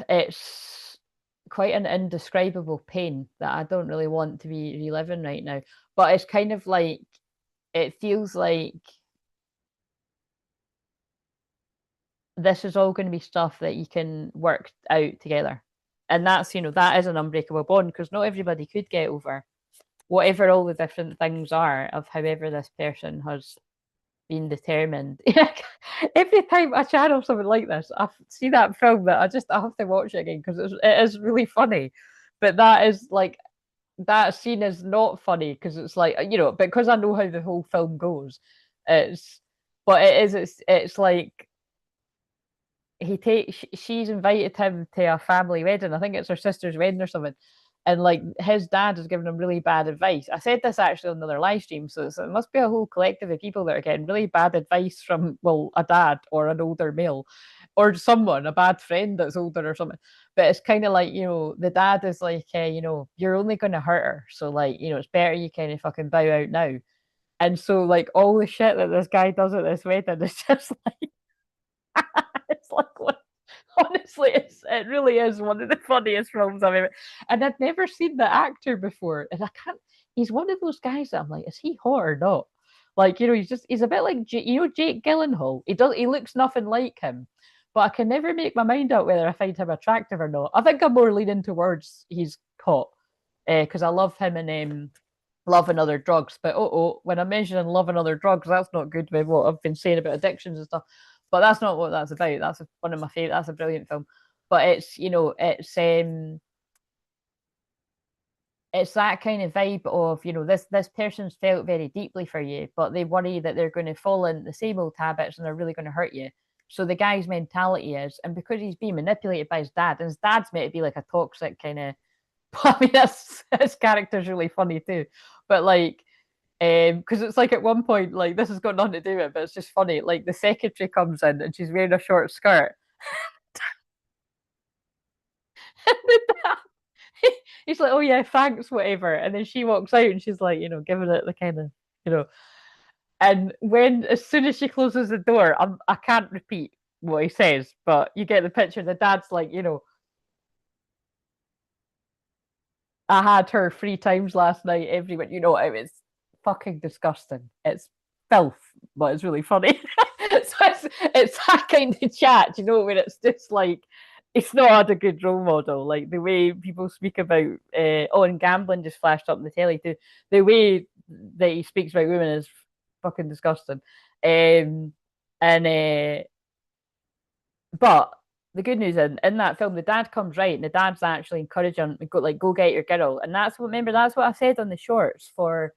it's quite an indescribable pain that I don't really want to be reliving right now. But it's kind of like it feels like this is all going to be stuff that you can work out together. And that's, that is an unbreakable bond, because not everybody could get over whatever all the different things are of however this person has been determined. Every time I channel something like this, I see that film that I have to watch it again because it is really funny. But that is like, that scene is not funny because it's like, because I know how the whole film goes. It's, but it's like, she's invited him to a family wedding. I think it's her sister's wedding or something. and like his dad has given him really bad advice. I said this actually on another live stream, so it must be a whole collective of people that are getting really bad advice from, well, a dad or an older male or someone, a bad friend that's older or something. But it's kind of like, the dad is like, you're only going to hurt her. So, like, it's better you kind of fucking bow out now. And so, like, all the shit that this guy does at this wedding is just like, it's like, what? Honestly, it really is one of the funniest films I've ever. And I'd never seen the actor before, and I can't. He's one of those guys that I'm like, is he hot or not? Like, he's a bit like Jake Gyllenhaal. He looks nothing like him, but I can never make my mind up whether I find him attractive or not. I think I'm more leaning towards he's hot, because I love him in Love and Other Drugs. But when I'm mentioning Love and Other Drugs, that's not good with what I've been saying about addictions and stuff. But that's not what that's about. That's one of my favorite. That's a brilliant film. But it's that kind of vibe of, this person's felt very deeply for you, but they worry that they're going to fall in the same old habits and they're really going to hurt you. So the guy's mentality is, and because he's being manipulated by his dad, and his dad's meant to be like a toxic kind of. I mean, his character's really funny too. But like, because it's like at one point, like, this has got nothing to do with it, but it's just funny. Like, the secretary comes in and she's wearing a short skirt. He's like, oh yeah, thanks, whatever. And then she walks out and she's like, giving it the kind of, you know. And as soon as she closes the door, I can't repeat what he says, but you get the picture. The dad's like, I had her 3 times last night. Everyone, it was fucking disgusting. It's filth, but it's really funny. So it's that kind of chat, when it's just like, it's not a good role model. Like the way people speak about, and gambling just flashed up on the telly too. The way that he speaks about women is fucking disgusting. And But the good news in that film, the dad comes right, and the dad's actually encouraging him, go get your girl. And that's what I said on the shorts for,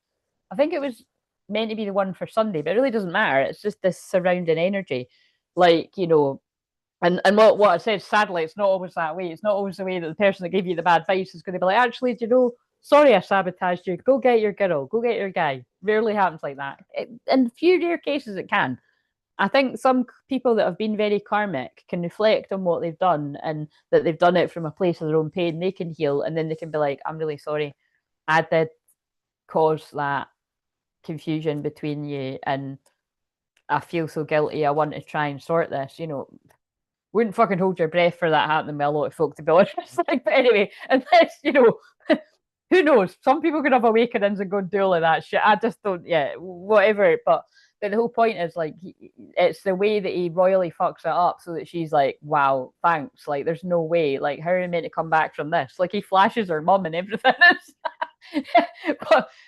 I think it was meant to be the one for Sunday, but it really doesn't matter. It's just this surrounding energy. Like, and what I said, sadly, it's not always that way. It's not always the way that the person that gave you the bad advice is going to be like, actually, sorry I sabotaged you. Go get your girl. Go get your guy. Rarely happens like that. In few rare cases, it can. I think some people that have been very karmic can reflect on what they've done and that they've done it from a place of their own pain. They can heal, and then they can be like, I'm really sorry. I did cause that confusion between you, and I feel so guilty. I want to try and sort this. Wouldn't fucking hold your breath for that happening with a lot of folk, to be honest. Like, but anyway, unless, who knows? Some people could have awakenings and go and do all of that shit. I just don't, yeah, whatever. But the whole point is, like, it's the way that he royally fucks it up so that she's like, wow, thanks. Like, there's no way. Like, how are you meant to come back from this? Like, he flashes her mum and everything.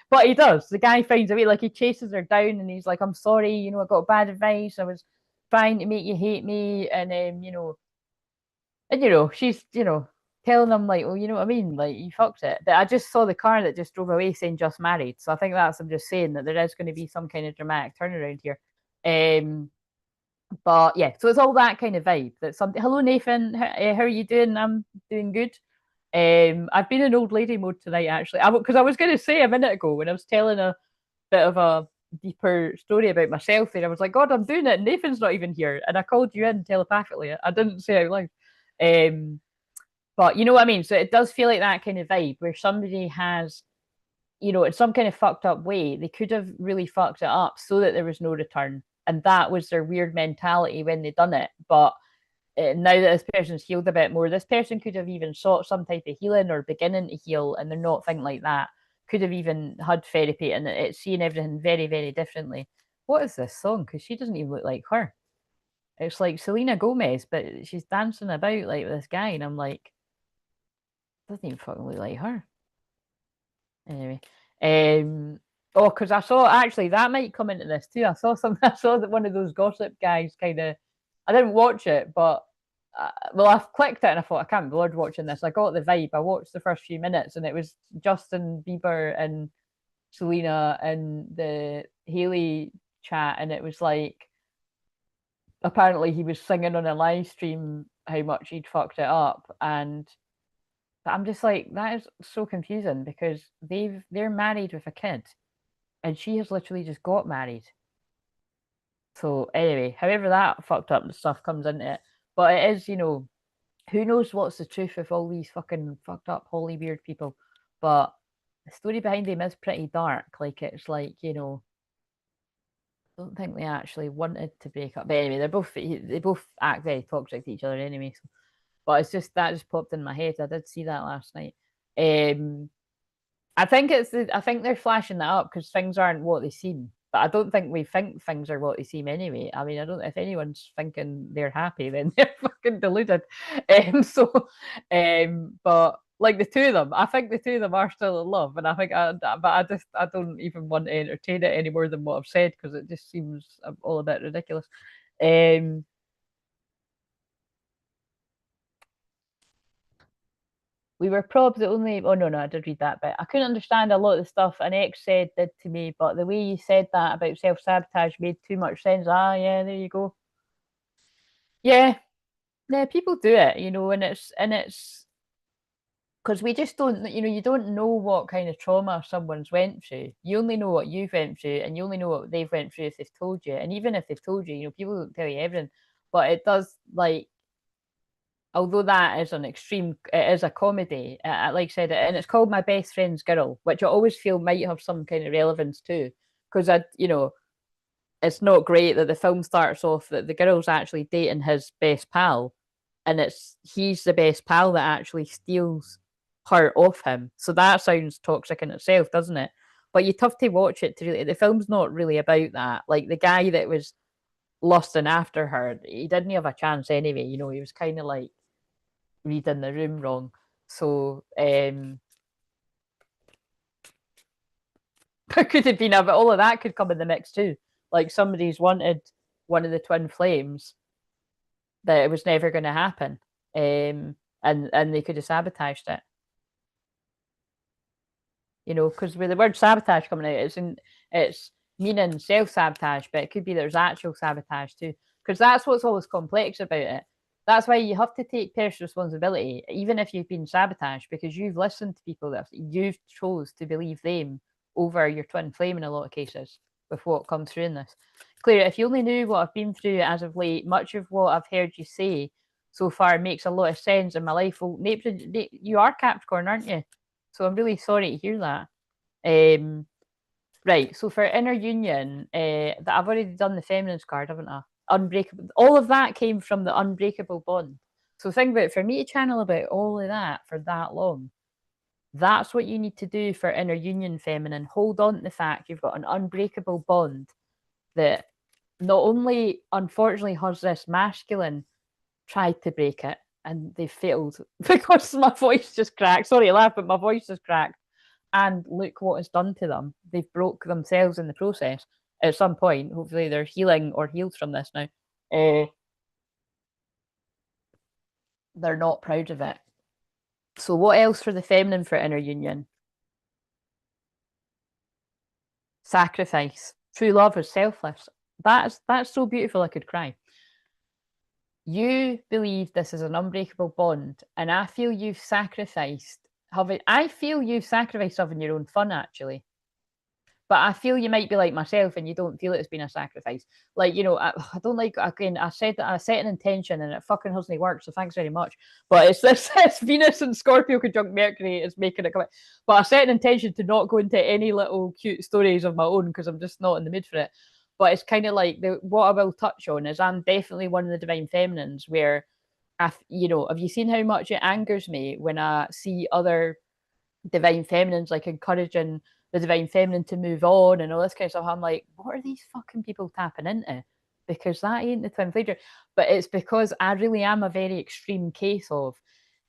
but he does. The guy finds a way. Like, he chases her down and he's like, I'm sorry, I got bad advice. I was trying to make you hate me. And she's, telling him, like, well, you know what I mean? Like, you fucked it. But I just saw the car that just drove away saying just married. So I think I'm just saying that there is going to be some kind of dramatic turnaround here. But yeah, so it's all that kind of vibe. That something. Hello, Nathan. How are you doing? I'm doing good. I've been in old lady mode tonight, actually. Because I was going to say a minute ago when I was telling a bit of a deeper story about myself, and I was like, God, I'm doing it. And Nathan's not even here, and I called you in telepathically. I didn't say it out loud. But you know what I mean? So it does feel like that kind of vibe where somebody has, in some kind of fucked up way, they could have really fucked it up so that there was no return. And that was their weird mentality when they done it. But now that this person's healed a bit more, this person could have even sought some type of healing or beginning to heal, and they're not thinking like that. Could have even had therapy, and it's seeing everything very, very differently. What is this song? Because she doesn't even look like her. It's like Selena Gomez, but she's dancing about like with this guy, and I'm like, doesn't even fucking look like her. Anyway, because I saw, actually, that might come into this too. I saw that one of those gossip guys kind of. I didn't watch it, but well, I clicked it and I thought, I can't be bothered watching this. I got the vibe. I watched the first few minutes, and it was Justin Bieber and Selena and the Haley chat, and it was like, apparently he was singing on a live stream how much he'd fucked it up, and But I'm just like, that is so confusing because they're married with a kid and she has literally just got married. So anyway, however that fucked up stuff comes into it. But it is, who knows what's the truth of all these fucking fucked up holy weird people. But the story behind them is pretty dark. Like it's like, I don't think they actually wanted to break up. But anyway, they both act very toxic to each other anyway. So. But it's just that just popped in my head. I did see that last night. I think I think they're flashing that up because things aren't what they seem. But I don't think we think things are what they seem anyway. I mean, I don't. If anyone's thinking they're happy, then they're fucking deluded. But like the two of them, I think the two of them are still in love, and I think, but I don't even want to entertain it any more than what I've said because it just seems all a bit ridiculous. Um, We were probably the only. Oh no, I did read that, but I couldn't understand a lot of the stuff an ex said did to me. But the way you said that about self sabotage made too much sense. Ah, yeah, there you go. Yeah, yeah, people do it, and it's because we just don't, you don't know what kind of trauma someone's went through. You only know what you've went through, and you only know what they've went through if they've told you. And even if they've told you, people don't tell you everything. But it does like although that is an extreme, it is a comedy. Like I said, and it's called My Best Friend's Girl, which I always feel might have some kind of relevance too, because it's not great that the film starts off that the girl's actually dating his best pal, and he's the best pal that actually steals her off him. So that sounds toxic in itself, doesn't it? But you have to watch it to really. The film's not really about that. Like the guy that was lusting after her, he didn't have a chance anyway. He was kind of like reading the room wrong. So it could have been but all of that could come in the mix too. Like somebody's wanted one of the twin flames that it was never going to happen, and they could have sabotaged it. Because with the word sabotage coming out, it's meaning self sabotage, but it could be there's actual sabotage too. Because that's what's always complex about it. That's why you have to take personal responsibility, even if you've been sabotaged, because you've listened to people that you've chose to believe them over your twin flame in a lot of cases with what comes through in this. Claire, if you only knew what I've been through as of late, much of what I've heard you say so far makes a lot of sense in my life. Well, you are Capricorn, aren't you? So I'm really sorry to hear that. Right, so for inner union, that I've already done the feminine's card, haven't I? Unbreakable. All of that came from the unbreakable bond. So think about it, for me to channel about all of that for that long, that's what you need to do for inner union feminine. Hold on to the fact you've got an unbreakable bond that not only unfortunately has this masculine tried to break it and they failed because my voice just cracked. Sorry to laugh, but my voice just cracked. And look what it's done to them. They've broke themselves in the process at some point. Hopefully they're healing or healed from this now. They're not proud of it. So what else for the feminine for inner union? Sacrifice. True love is selfless. That's so beautiful I could cry. You believe this is an unbreakable bond, and I feel you've sacrificed I feel you've sacrificed having your own fun actually. But I feel you might be like myself and you don't feel it's been a sacrifice. Like, I don't like, again, I said that I set an intention and it fucking hasn't worked. So thanks very much. But it's this, it's Venus and Scorpio conjunct Mercury is making it come out. But I set an intention to not go into any little cute stories of my own because I'm just not in the mood for it. But it's kind of like what I will touch on is I'm definitely one of the divine feminines where have you seen how much it angers me when I see other divine feminines like encouraging the divine feminine to move on and all this kind of stuff? I'm like, what are these fucking people tapping into? Because that ain't the twin flame. But it's because I really am a very extreme case of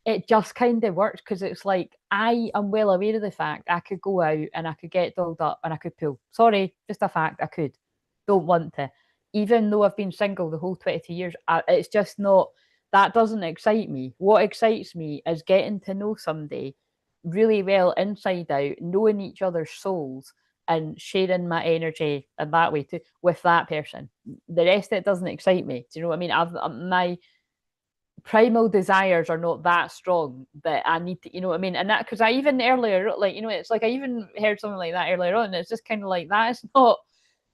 it just kind of works because it's like I am well aware of the fact I could go out and I could get dolled up and I could pull. Sorry, just a fact, I could. Don't want to. Even though I've been single the whole 22 years, it's just not, that doesn't excite me. What excites me is getting to know somebody really well inside out, knowing each other's souls and sharing my energy in that way too with that person. The rest of it doesn't excite me. Do you know what I mean? My primal desires are not that strong that I need to, you know what I mean? And that, because I even earlier, like, you know, it's like I even heard something like that earlier on. And it's just kind of like, that is not,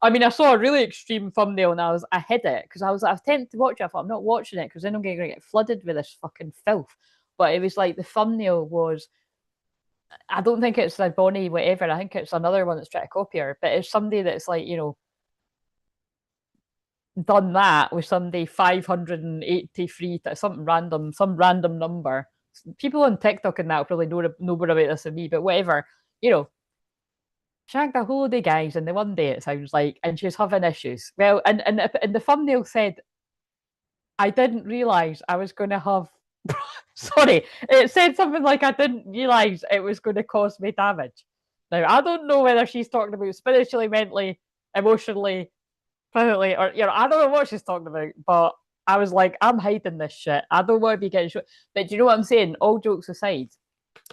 I mean, I saw a really extreme thumbnail and I hid it because I was tempted to watch it. I thought, I'm not watching it because then I'm going to get flooded with this fucking filth. But it was like the thumbnail was, I don't think it's a Bonnie, whatever. I think it's another one that's trying to copy her, but it's somebody that's like, you know, done that with somebody 583 something random, some random number. People on TikTok and that probably know more about this than me, but whatever, you know, shagged a whole day guys in the one day it sounds like, and she's having issues. Well, and the thumbnail said, I didn't realize I was going to have. Sorry, it said something like I didn't realize it was going to cause me damage. Now I don't know whether she's talking about spiritually, mentally, emotionally, physically, or you know, I don't know what she's talking about, but I was like, I'm hiding this shit. I don't want to be getting shot. But do you know what I'm saying? All jokes aside,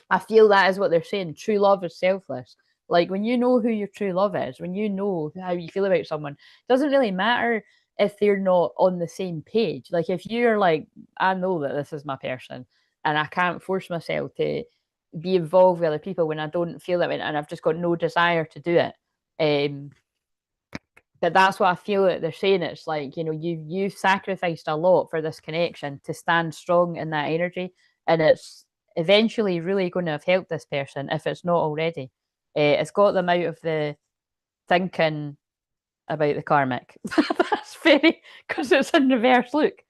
I feel that is what they're saying. True love is selfless. Like when you know who your true love is, when you know how you feel about someone, it doesn't really matter if they're not on the same page. Like if you're like, I know that this is my person and I can't force myself to be involved with other people when I don't feel that way and I've just got no desire to do it. But that's what I feel that they're saying. It's like, you know, you've sacrificed a lot for this connection to stand strong in that energy, and it's eventually really going to have helped this person if it's not already. It's got them out of the thinking about the karmic. That's very, because it's in reverse. Look,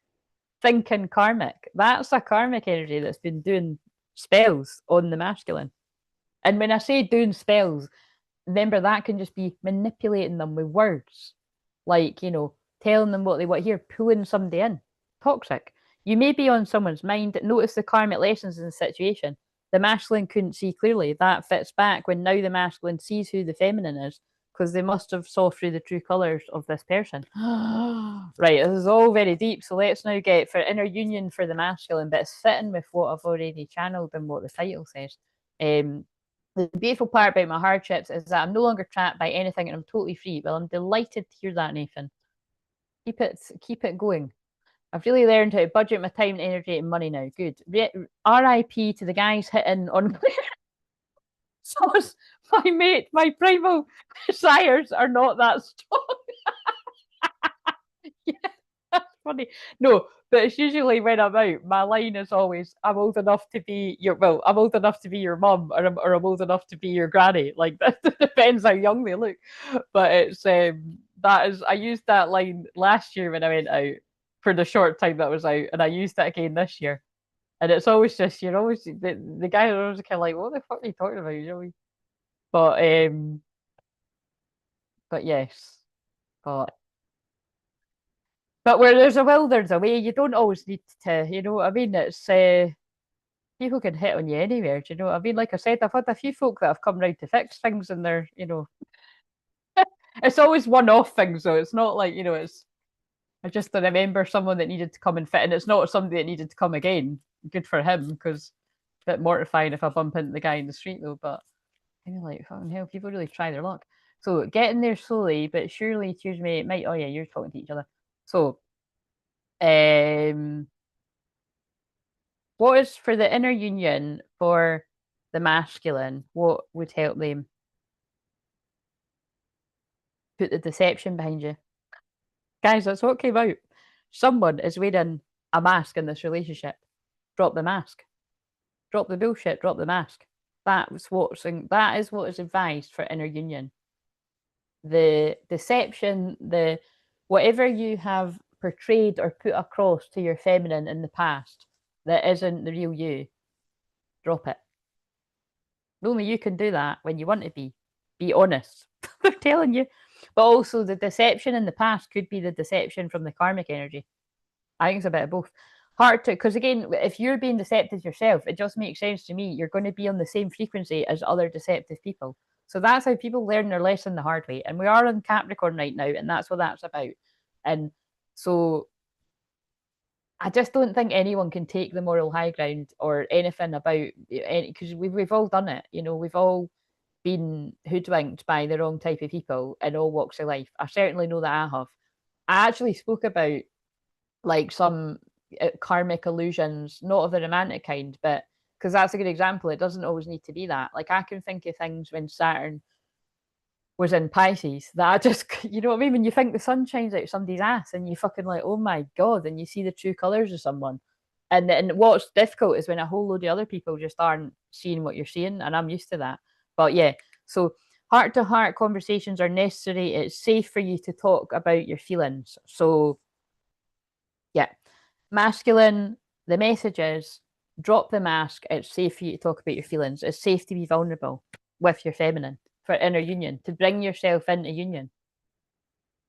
thinking karmic. That's a karmic energy that's been doing spells on the masculine. And when I say doing spells, remember that can just be manipulating them with words, like, you know, telling them what they want to hear, pulling somebody in. Toxic. You may be on someone's mind. Notice the karmic lessons in the situation. The masculine couldn't see clearly. That fits back when now the masculine sees who the feminine is, because they must have saw through the true colours of this person. Right, this is all very deep. So let's now get for inner union for the masculine, but it's fitting with what I've already channeled and what the title says. The beautiful part about my hardships is that I'm no longer trapped by anything and I'm totally free. Well, I'm delighted to hear that, Nathan. Keep it going. I've really learned how to budget my time, energy, and money now. Good. R.I.P. to the guys hitting on sauce. My mate, my primal desires are not that strong. Yeah, that's funny. No, but it's usually when I'm out, my line is always, I'm old enough to be your, well, I'm old enough to be your mum, or I'm old enough to be your granny. Like, that depends how young they look. But it's, that is, I used that line last year when I went out for the short time that I was out, and I used it again this year. And it's always just, you're always, the guys are always kind of like, what the fuck are you talking about? You know? But yes, but where there's a will, there's a way. You don't always need to, you know what I mean? It's people can hit on you anywhere. Do you know what I mean? Like I said, I've had a few folk that have come round to fix things, and they're, you know, it's always one-off things. So it's not like, you know, it's. I just remember someone that needed to come and fit, and it's not somebody that needed to come again. Good for him, because a bit mortifying if I bump into the guy in the street though. But kind of like, fucking hell, people really try their luck. So getting there slowly but surely, excuse me, it might. Oh yeah, you're talking to each other. So, what is for the inner union for the masculine? What would help them put the deception behind you? Guys, that's what came out. Someone is wearing a mask in this relationship. Drop the mask. Drop the bullshit. Drop the mask. That is what is advised for inner union. The deception, the whatever you have portrayed or put across to your feminine in the past that isn't the real you, drop it. Only you can do that when you want to be. Be honest. They're telling you. But also the deception in the past could be the deception from the karmic energy. I think it's a bit of both. Hard to, because again, if you're being deceptive yourself, it just makes sense to me. You're going to be on the same frequency as other deceptive people. So that's how people learn their lesson the hard way. And we are on Capricorn right now, and that's what that's about. And so I just don't think anyone can take the moral high ground or anything about any, because we've all done it. You know, we've all been hoodwinked by the wrong type of people in all walks of life. I certainly know that I have. I actually spoke about like some karmic illusions, not of the romantic kind, but because that's a good example. It doesn't always need to be that. Like I can think of things when Saturn was in Pisces that I just, you know what I mean? When you think the sun shines out somebody's ass and you fucking like, oh my God, and you see the true colours of someone. And what's difficult is when a whole load of other people just aren't seeing what you're seeing, and I'm used to that. But yeah, so heart to heart conversations are necessary. It's safe for you to talk about your feelings. So yeah, masculine, the message is drop the mask. It's safe for you to talk about your feelings. It's safe to be vulnerable with your feminine for inner union, to bring yourself into union.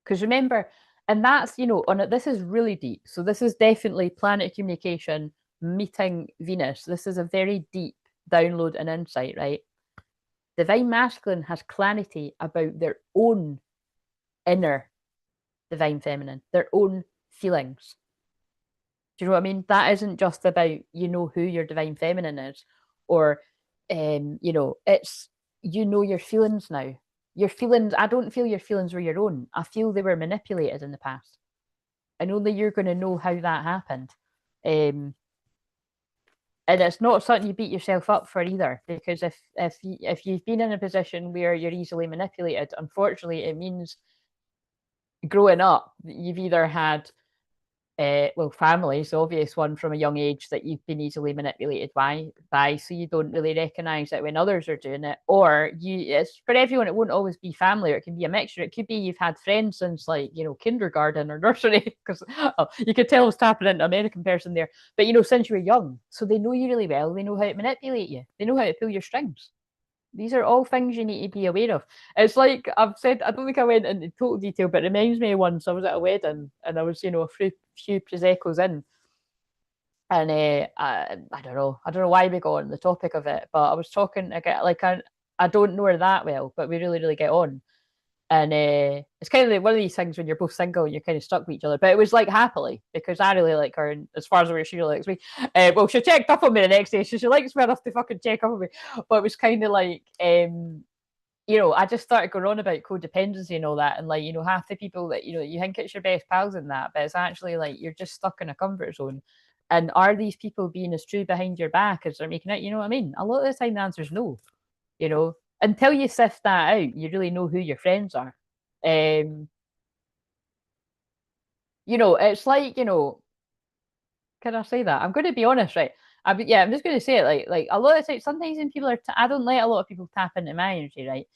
Because remember, and that's, you know, on it, this is really deep. So this is definitely planet communication meeting Venus. This is a very deep download and insight, right? Divine masculine has clarity about their own inner divine feminine, their own feelings. Do you know what I mean? That isn't just about, you know, who your divine feminine is, or you know, it's, you know, your feelings now. Your feelings, I don't feel your feelings were your own. I feel they were manipulated in the past. And only you're going to know how that happened. And it's not something you beat yourself up for either, because if you've been in a position where you're easily manipulated, unfortunately, it means growing up, you've either had well, family is the obvious one from a young age that you've been easily manipulated by, so you don't really recognise it when others are doing it. Or it's for everyone. It won't always be family, or it can be a mixture. It could be you've had friends since like, you know, kindergarten or nursery, because oh, you could tell I was tapping into an American person there. But you know, since you were young, so they know you really well. They know how to manipulate you. They know how to pull your strings. These are all things you need to be aware of. It's like I've said, I don't think I went into total detail, but it reminds me of once I was at a wedding and I was, you know, a few Prosecco's in. And I don't know why we got on the topic of it, but I was talking again, like I don't know her that well, but we really, really get on. And it's kind of like one of these things when you're both single and you're kind of stuck with each other. But it was like happily, because I really like her, and as far as I she really likes me. Well, she checked up on me the next day, so she likes me enough to fucking check up on me. But it was kind of like, you know, I just started going on about codependency and all that, and like, you know, half the people that, you know, you think it's your best pals in that, but it's actually like you're just stuck in a comfort zone. And are these people being as true behind your back as they're making it? You know what I mean? A lot of the time, the answer is no. You know, until you sift that out, you really know who your friends are. Um, you know, it's like, you know, can I say that? I'm going to be honest, right? Yeah, I'm just going to say it. Like a lot of times, sometimes when people are, I don't let a lot of people tap into my energy, right?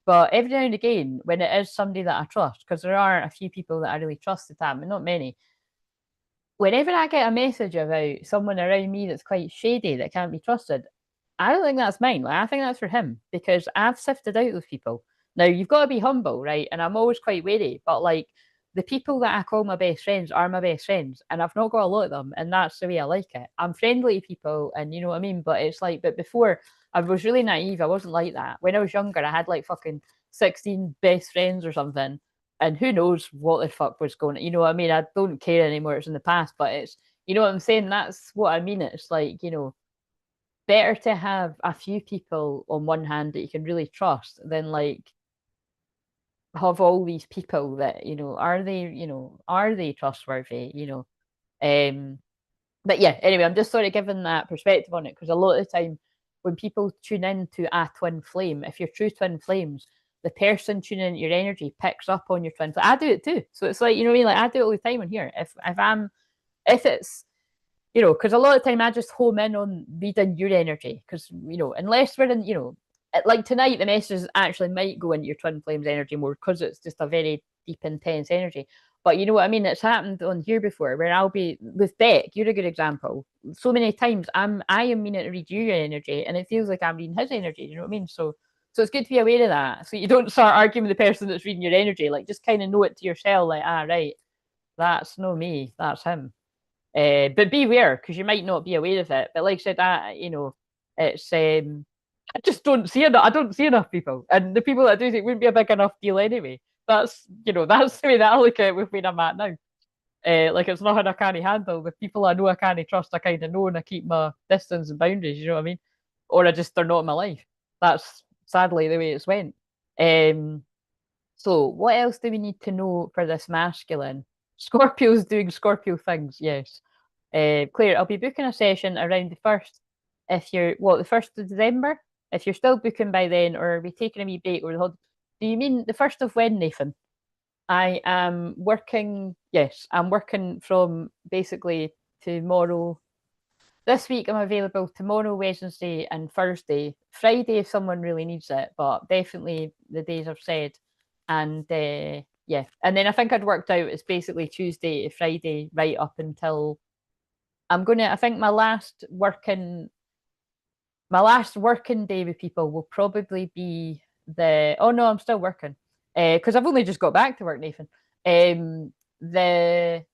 But every now and again, when it is somebody that I trust, because there are a few people that I really trust to tap, but not many. Whenever I get a message about someone around me that's quite shady, that can't be trusted, I don't think that's mine. Like, I think that's for him, because I've sifted out those people. Now you've got to be humble, right? And I'm always quite wary, but like the people that I call my best friends are my best friends, and I've not got a lot of them, and that's the way I like it. I'm friendly to people, and you know what I mean. But it's like, but before I was really naive. I wasn't like that. When I was younger, I had like fucking 16 best friends or something, and who knows what the fuck was going on. You know what I mean? I don't care anymore. It's in the past, but it's, you know what I'm saying? That's what I mean. It's like, you know, better to have a few people on one hand that you can really trust than like have all these people that, you know, are they trustworthy, you know? Um, but yeah, anyway, I'm just sort of giving that perspective on it, because a lot of the time when people tune in to a twin flame, if you're true twin flames, the person tuning into your energy picks up on your twin flame. I do it too. So it's like, you know what I mean? Like I do it all the time on here. If it's, you know, because a lot of the time I just home in on reading your energy, because, you know, unless we're in, you know, like tonight, the messages actually might go into your twin flames energy more, because it's just a very deep, intense energy. But you know what I mean? It's happened on here before, where I'll be with Beck. You're a good example. So many times I am meaning to read your energy, and it feels like I'm reading his energy. You know what I mean? So it's good to be aware of that, so you don't start arguing with the person that's reading your energy. Like, just kind of know it to yourself. Like, right, that's no me, that's him. But beware, because you might not be aware of it. But like I said, you know, it's I just don't see enough. I don't see enough people, and the people that do it wouldn't be a big enough deal anyway. That's, you know, that's the way that I look at it with where I'm at now. Like, it's nothing I can't handle. The people I know I can't trust, I kind of know, and I keep my distance and boundaries. You know what I mean? Or I just, they're not in my life. That's sadly the way it's went. Um, so what else do we need to know for this masculine? Scorpio's doing Scorpio things, yes. Claire, I'll be booking a session around the 1st. If you're, what, the 1st of December? If you're still booking by then, or are we taking a wee break over the holiday? Do you mean the 1st of when, Nathan? I am working, yes, I'm working from basically tomorrow. This week I'm available tomorrow, Wednesday, and Thursday. Friday if someone really needs it, but definitely the days I've said. And yeah, and then I think I'd worked out it's basically Tuesday to Friday right up until I think my last working day with people will probably be oh no, I'm still working. Because I've only just got back to work, Nathan. The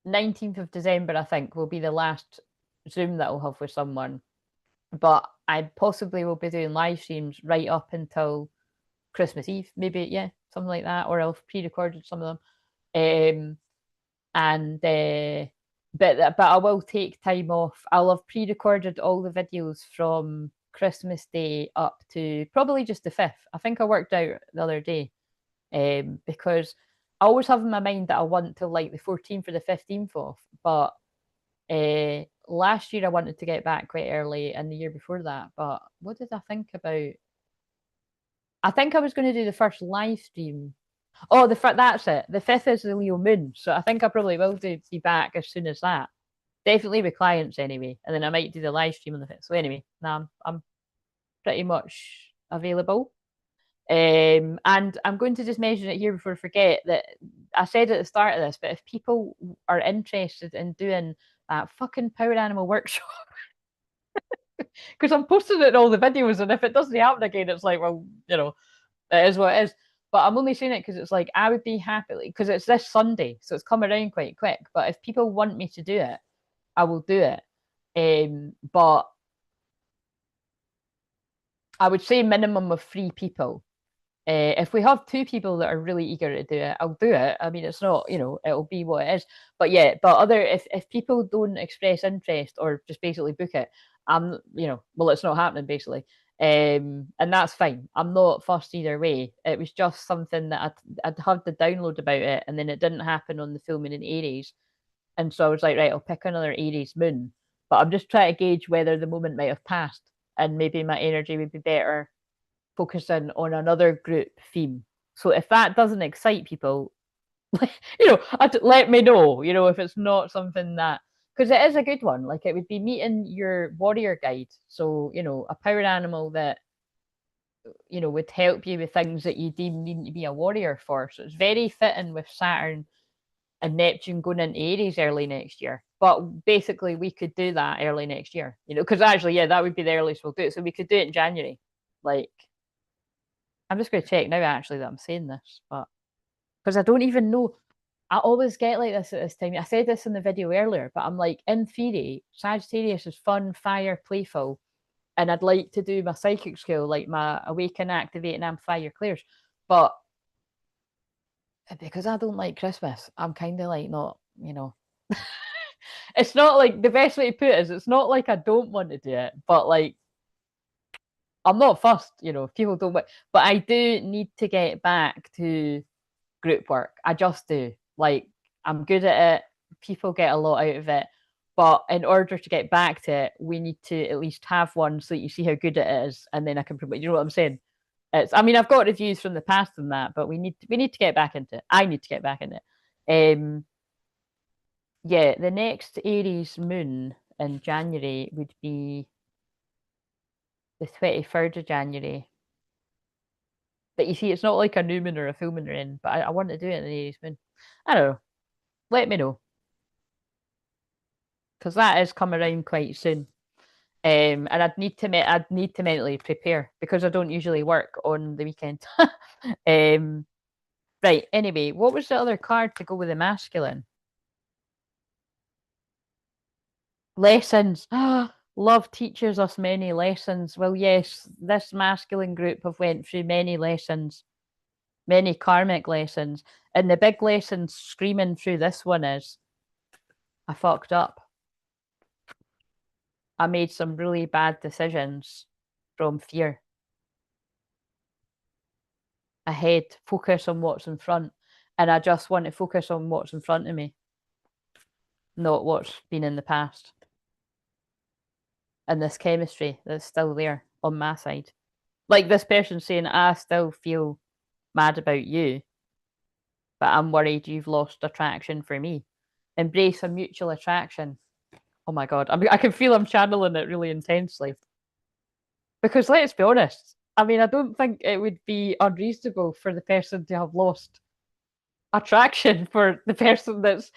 19th of December, I think, will be the last Zoom that I'll have with someone. But I possibly will be doing live streams right up until Christmas Eve, maybe, yeah, something like that, or I've pre-recorded some of them. And but I will take time off. I'll have pre-recorded all the videos from Christmas Day up to probably just the 5th. I think I worked out the other day, because I always have in my mind that I want to like the 14th or the 15th off. But last year I wanted to get back quite early, and the year before that. But what did I think about? I think I was going to do the first live stream. Oh, that's it. The 5th is the Leo moon, so I think I probably will be back as soon as that. Definitely with clients anyway, and then I might do the live stream on the 5th. So anyway, now I'm pretty much available. And I'm going to just mention it here before I forget that I said at the start of this, but if people are interested in doing that fucking power animal workshop, because I'm posting it in all the videos, and if it doesn't happen again, it's like, well, it is what it is. But I'm only saying it because it's like I would be happy because it's this Sunday, so it's come around quite quick. But if people want me to do it, I will do it. But I would say minimum of 3 people. If we have 2 people that are really eager to do it, I'll do it. I mean, it's not, it'll be what it is. But yeah, but if people don't express interest or just basically book it, well, it's not happening basically. And that's fine. I'm not fussed either way. It was just something that I'd had the download about it, and then it didn't happen on the filming in Aries. And so I was like, right, I'll pick another Aries moon. But I'm just trying to gauge whether the moment might have passed, and maybe my energy would be better focusing on another group theme. So if that doesn't excite people, let me know, if it's not something that, because it is a good one. Like, it would be meeting your warrior guide. So, a power animal that, would help you with things that you deem need to be a warrior for. So it's very fitting with Saturn and Neptune going into Aries early next year. But basically, we could do that early next year, because actually, yeah, that would be the earliest we'll do it. So we could do it in January. Like, I'm just going to check now, actually, that I'm saying this, but because I don't even know. I always get like this at this time. I said this in the video earlier, but I'm like, in theory, Sagittarius is fun, fire, playful, and I'd like to do my psychic skill, like my awaken, activate, and amplify your clairs. But because I don't like Christmas, I'm kind of like not, it's not like the best way to put it is it's not like I don't want to do it, but like I'm not fussed, if people don't want, but I do need to get back to group work. I just do. Like, I'm good at it. People get a lot out of it. But in order to get back to it, we need to at least have one so that you see how good it is, and then I can promote. You know what I'm saying? I mean, I've got reviews from the past on that, but we need to get back into it. I need to get back into it. Yeah, the next Aries moon in January would be the 23rd of January. But you see, it's not like a new moon or a full moon or in, but I want to do it in an Aries moon. I don't know. Let me know. Because that is coming around quite soon. And I'd need to mentally prepare because I don't usually work on the weekend. Right, anyway, what was the other card to go with the masculine? Lessons. Love teaches us many lessons. Well, yes, this masculine group have went through many lessons, many karmic lessons. And the big lesson screaming through this one is I fucked up. I made some really bad decisions from fear. Ahead, focus on what's in front. And I just want to focus on what's in front of me. not what's been in the past. And this chemistry that's still there on my side. Like this person saying, I still feel mad about you, but I'm worried you've lost attraction for me. Embrace a mutual attraction. Oh my God. I can feel I'm channeling it really intensely. Because let's be honest, I mean, I don't think it would be unreasonable for the person to have lost attraction for the person that's.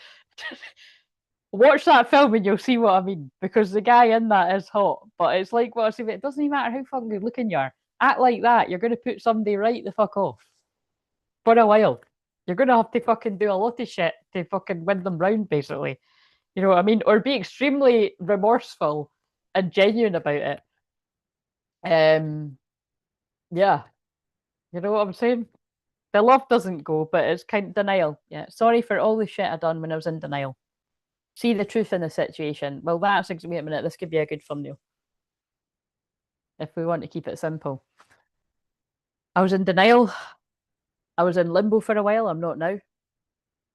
Watch that film and you'll see what I mean. Because the guy in that is hot, but it's like what I say, it doesn't even matter how fucking good looking you are. Act like that, you're going to put somebody right the fuck off for a while. You're going to have to fucking do a lot of shit to fucking win them round, basically. You know what I mean? Or be extremely remorseful and genuine about it. Yeah, you know what I'm saying? The love doesn't go, but it's kind of denial. Yeah, sorry for all the shit I done when I was in denial. See the truth in the situation. Well, that's wait a minute. This could be a good thumbnail if we want to keep it simple. I was in denial. I was in limbo for a while. I'm not now.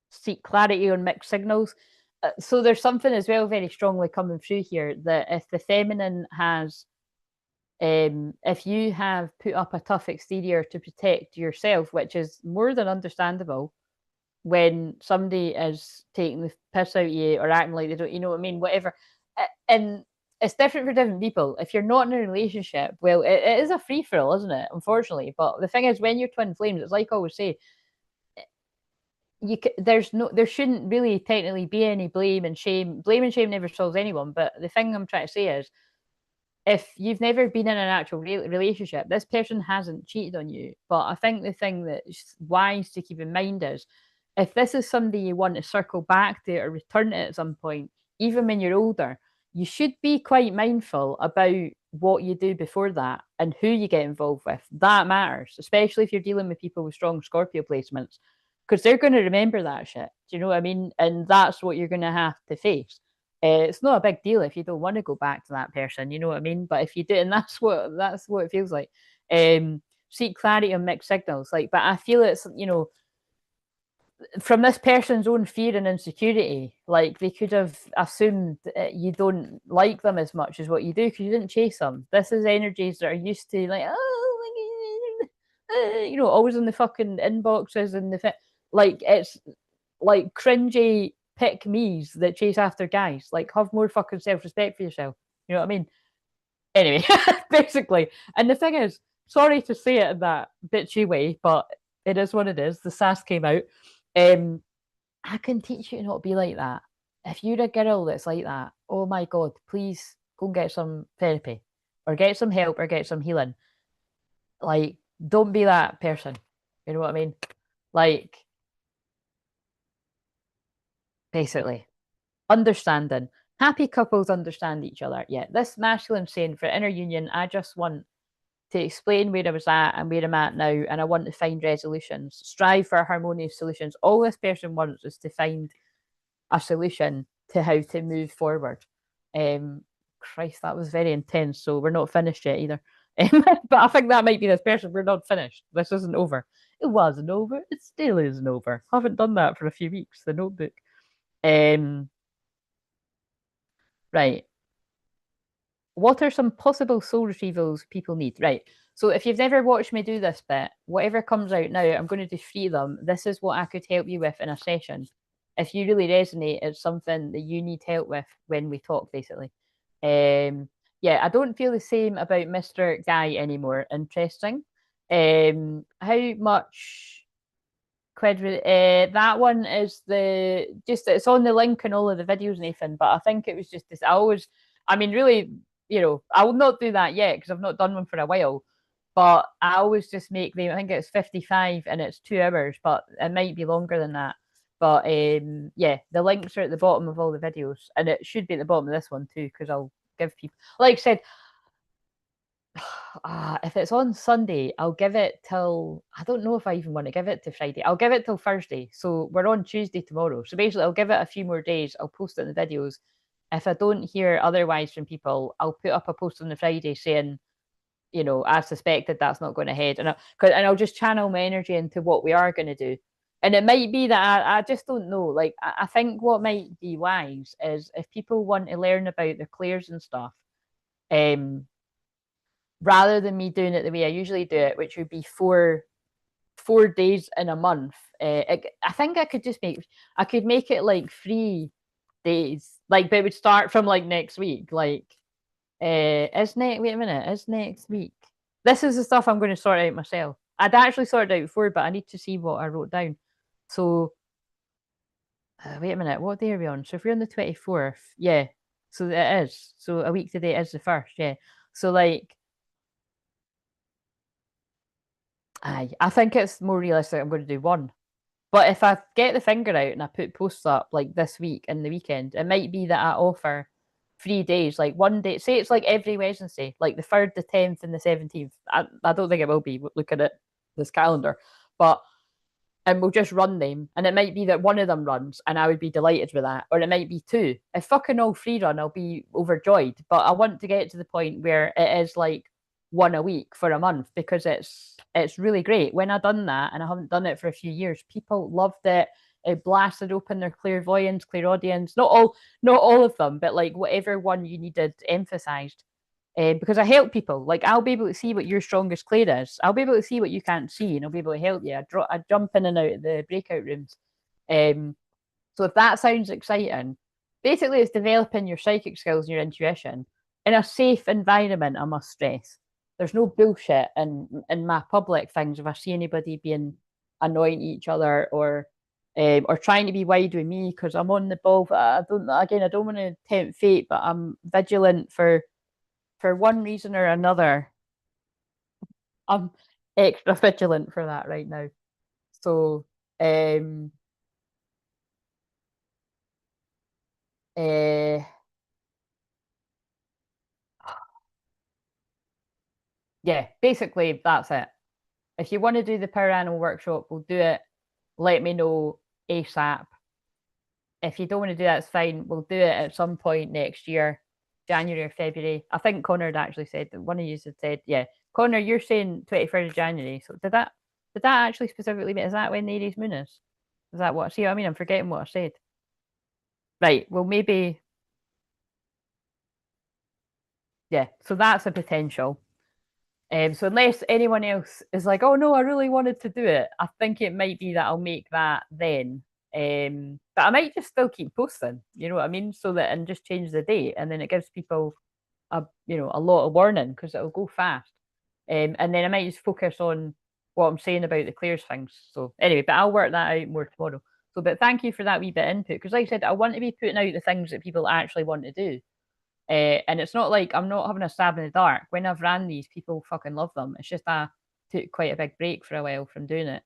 Seek clarity on mixed signals. So there's something as well very strongly coming through here that if the feminine has if you have put up a tough exterior to protect yourself, which is more than understandable when somebody is taking the piss out of you or acting like they don't, you know what I mean? Whatever. And it's different for different people. If you're not in a relationship, well, it is a free for all, isn't it? Unfortunately. But the thing is, when you're twin flames, it's like I always say, there shouldn't really technically be any blame and shame. Blame and shame never solves anyone. But the thing I'm trying to say is, if you've never been in an actual relationship, this person hasn't cheated on you. But I think the thing that's wise to keep in mind is if this is somebody you want to circle back to or return to at some point, even when you're older, you should be quite mindful about what you do before that and who you get involved with. That matters, especially if you're dealing with people with strong Scorpio placements, because they're going to remember that shit. Do you know what I mean? And that's what you're going to have to face. It's not a big deal if you don't want to go back to that person, you know what I mean? But if you do, and that's what it feels like. Seek clarity on mixed signals, like, but I feel it's from this person's own fear and insecurity, like they could have assumed you don't like them as much as what you do because you didn't chase them. This is energies that are used to like, always in the fucking inboxes and like it's like cringy pick me's that chase after guys. Like, have more fucking self respect for yourself. You know what I mean? Anyway, basically. And the thing is, sorry to say it in that bitchy way, but it is what it is. The sass came out. I can teach you to not be like that. If you're a girl that's like that, oh my God, please go and get some therapy or get some help or get some healing. Like, don't be that person. You know what I mean? Like, basically. Understanding. Happy couples understand each other. Yeah, this masculine saying for inner union, I just want to explain where I was at and where I'm at now, and I want to find resolutions, strive for harmonious solutions. All this person wants is to find a solution to how to move forward. Christ, that was very intense. So we're not finished yet either. But I think that might be this person. We're not finished. This isn't over. It wasn't over. It still isn't over. I haven't done that for a few weeks. The notebook. Right. What are some possible soul retrievals people need? Right. So if you've never watched me do this bit, whatever comes out now, I'm going to do three of them. This is what I could help you with in a session. If you really resonate, it's something that you need help with when we talk, basically. Yeah, I don't feel the same about Mr. Guy anymore. Interesting. How much that one is it's on the link and all of the videos, Nathan. But I think it was just this. I mean, really, I will not do that yet because I've not done one for a while. But I always just make them. I think it's 55 and it's 2 hours, but it might be longer than that. But yeah, the links are at the bottom of all the videos, and it should be at the bottom of this one too because I'll give people. Like I said, if it's on Sunday, I'll give it till I don't know if I even want to give it to Friday. I'll give it till Thursday. So we're on Tuesday tomorrow. So basically, I'll give it a few more days. I'll post it in the videos. If I don't hear otherwise from people, I'll put up a post on the Friday saying, I suspected that's not going ahead, and I'll just channel my energy into what we are going to do. And it might be that I just don't know. Like, I think what might be wise is if people want to learn about their clairs and stuff, um, rather than me doing it the way I usually do it, which would be four days in a month. I think I could make it like 3 days, like, but it would start from like next week. Like, is next? Wait a minute, is next week? This is the stuff I'm going to sort out myself. I'd actually sorted it out before, but I need to see what I wrote down. So, wait a minute, what day are we on? So if we're on the 24th, yeah. So it is. So a week today is the first, yeah. So like, I think it's more realistic. I'm going to do one. But if I get the finger out and I put posts up like this week and the weekend, it might be that I offer 3 days, like one day. Say it's like every Wednesday, like the 3rd, the 10th, and the 17th. I don't think it will be looking at this calendar, but and we'll just run them. And it might be that one of them runs, and I would be delighted with that. Or it might be two. If fucking all three run, I'll be overjoyed. But I want to get to the point where it is like one a week for a month because it's really great. When I done that, and I haven't done it for a few years, people loved it. It blasted open their clairvoyants, clairaudients. Not all of them, but like whatever one you needed emphasized. Because I help people. Like, I'll be able to see what your strongest clair is. I'll be able to see what you can't see, and I'll be able to help you. I jump in and out of the breakout rooms. Um, so if that sounds exciting, basically it's developing your psychic skills and your intuition in a safe environment. I must stress. There's no bullshit in my public things. If I see anybody being annoying each other or trying to be wide with me because I'm on the ball, I don't want to tempt fate, but I'm vigilant for one reason or another. I'm extra vigilant for that right now. So, uh, yeah, basically that's it. If you want to do the Power Animal workshop, we'll do it. Let me know ASAP. If you don't want to do that, it's fine. We'll do it at some point next year, January or February. I think Connor had actually said that one of you had said, yeah. Connor, you're saying 23rd of January. So did that actually specifically is that when the Aries moon is? Is that what? See what I mean? I'm forgetting what I said. Right. Well, maybe. Yeah. So that's a potential. So unless anyone else is like, oh no, I really wanted to do it, I think it might be that I'll make that then. But I might just still keep posting, you know what I mean? So that and just change the date, and then it gives people a lot of warning because it'll go fast. And then I might just focus on what I'm saying about the Claire's things. So anyway, but I'll work that out more tomorrow. So, but thank you for that wee bit input because, like I said, I want to be putting out the things that people actually want to do. And it's not like I'm not having a stab in the dark. When I've ran these, people fucking love them. It's just I took quite a big break for a while from doing it,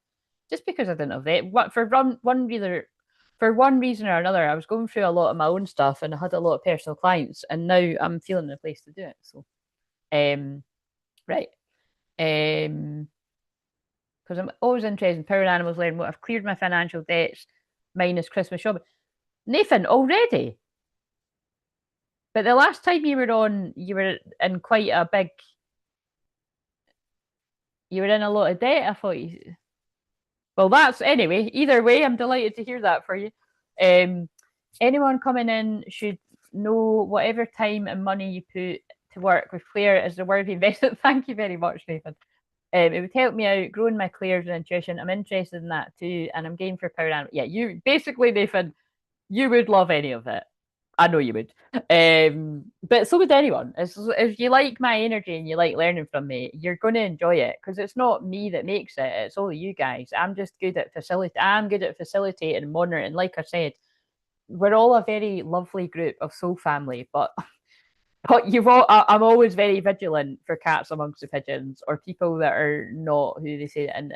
just because I didn't have it. What for one reason or another, I was going through a lot of my own stuff, and I had a lot of personal clients, and now I'm feeling the place to do it. So, right, because I'm always interested in power animals. Learn what I've cleared my financial debts minus Christmas shopping. Nathan, already. But the last time you were on, you were in quite a big. You were in a lot of debt. I thought you. Well, that's anyway. Either way, I'm delighted to hear that for you. Um, anyone coming in should know whatever time and money you put to work with Claire is the worthy investment. Thank you very much, Nathan. It would help me out growing my clairs and intuition. I'm interested in that too, and I'm game for power animal. Yeah, you basically, Nathan, you would love any of it. I know you would. But so would anyone. If you like my energy and you like learning from me, you're going to enjoy it because it's not me that makes it. It's all you guys. I'm just good at facilitate. I'm good at facilitating and monitoring. Like I said, we're all a very lovely group of soul family, but I'm always very vigilant for cats amongst the pigeons or people that are not who they say. And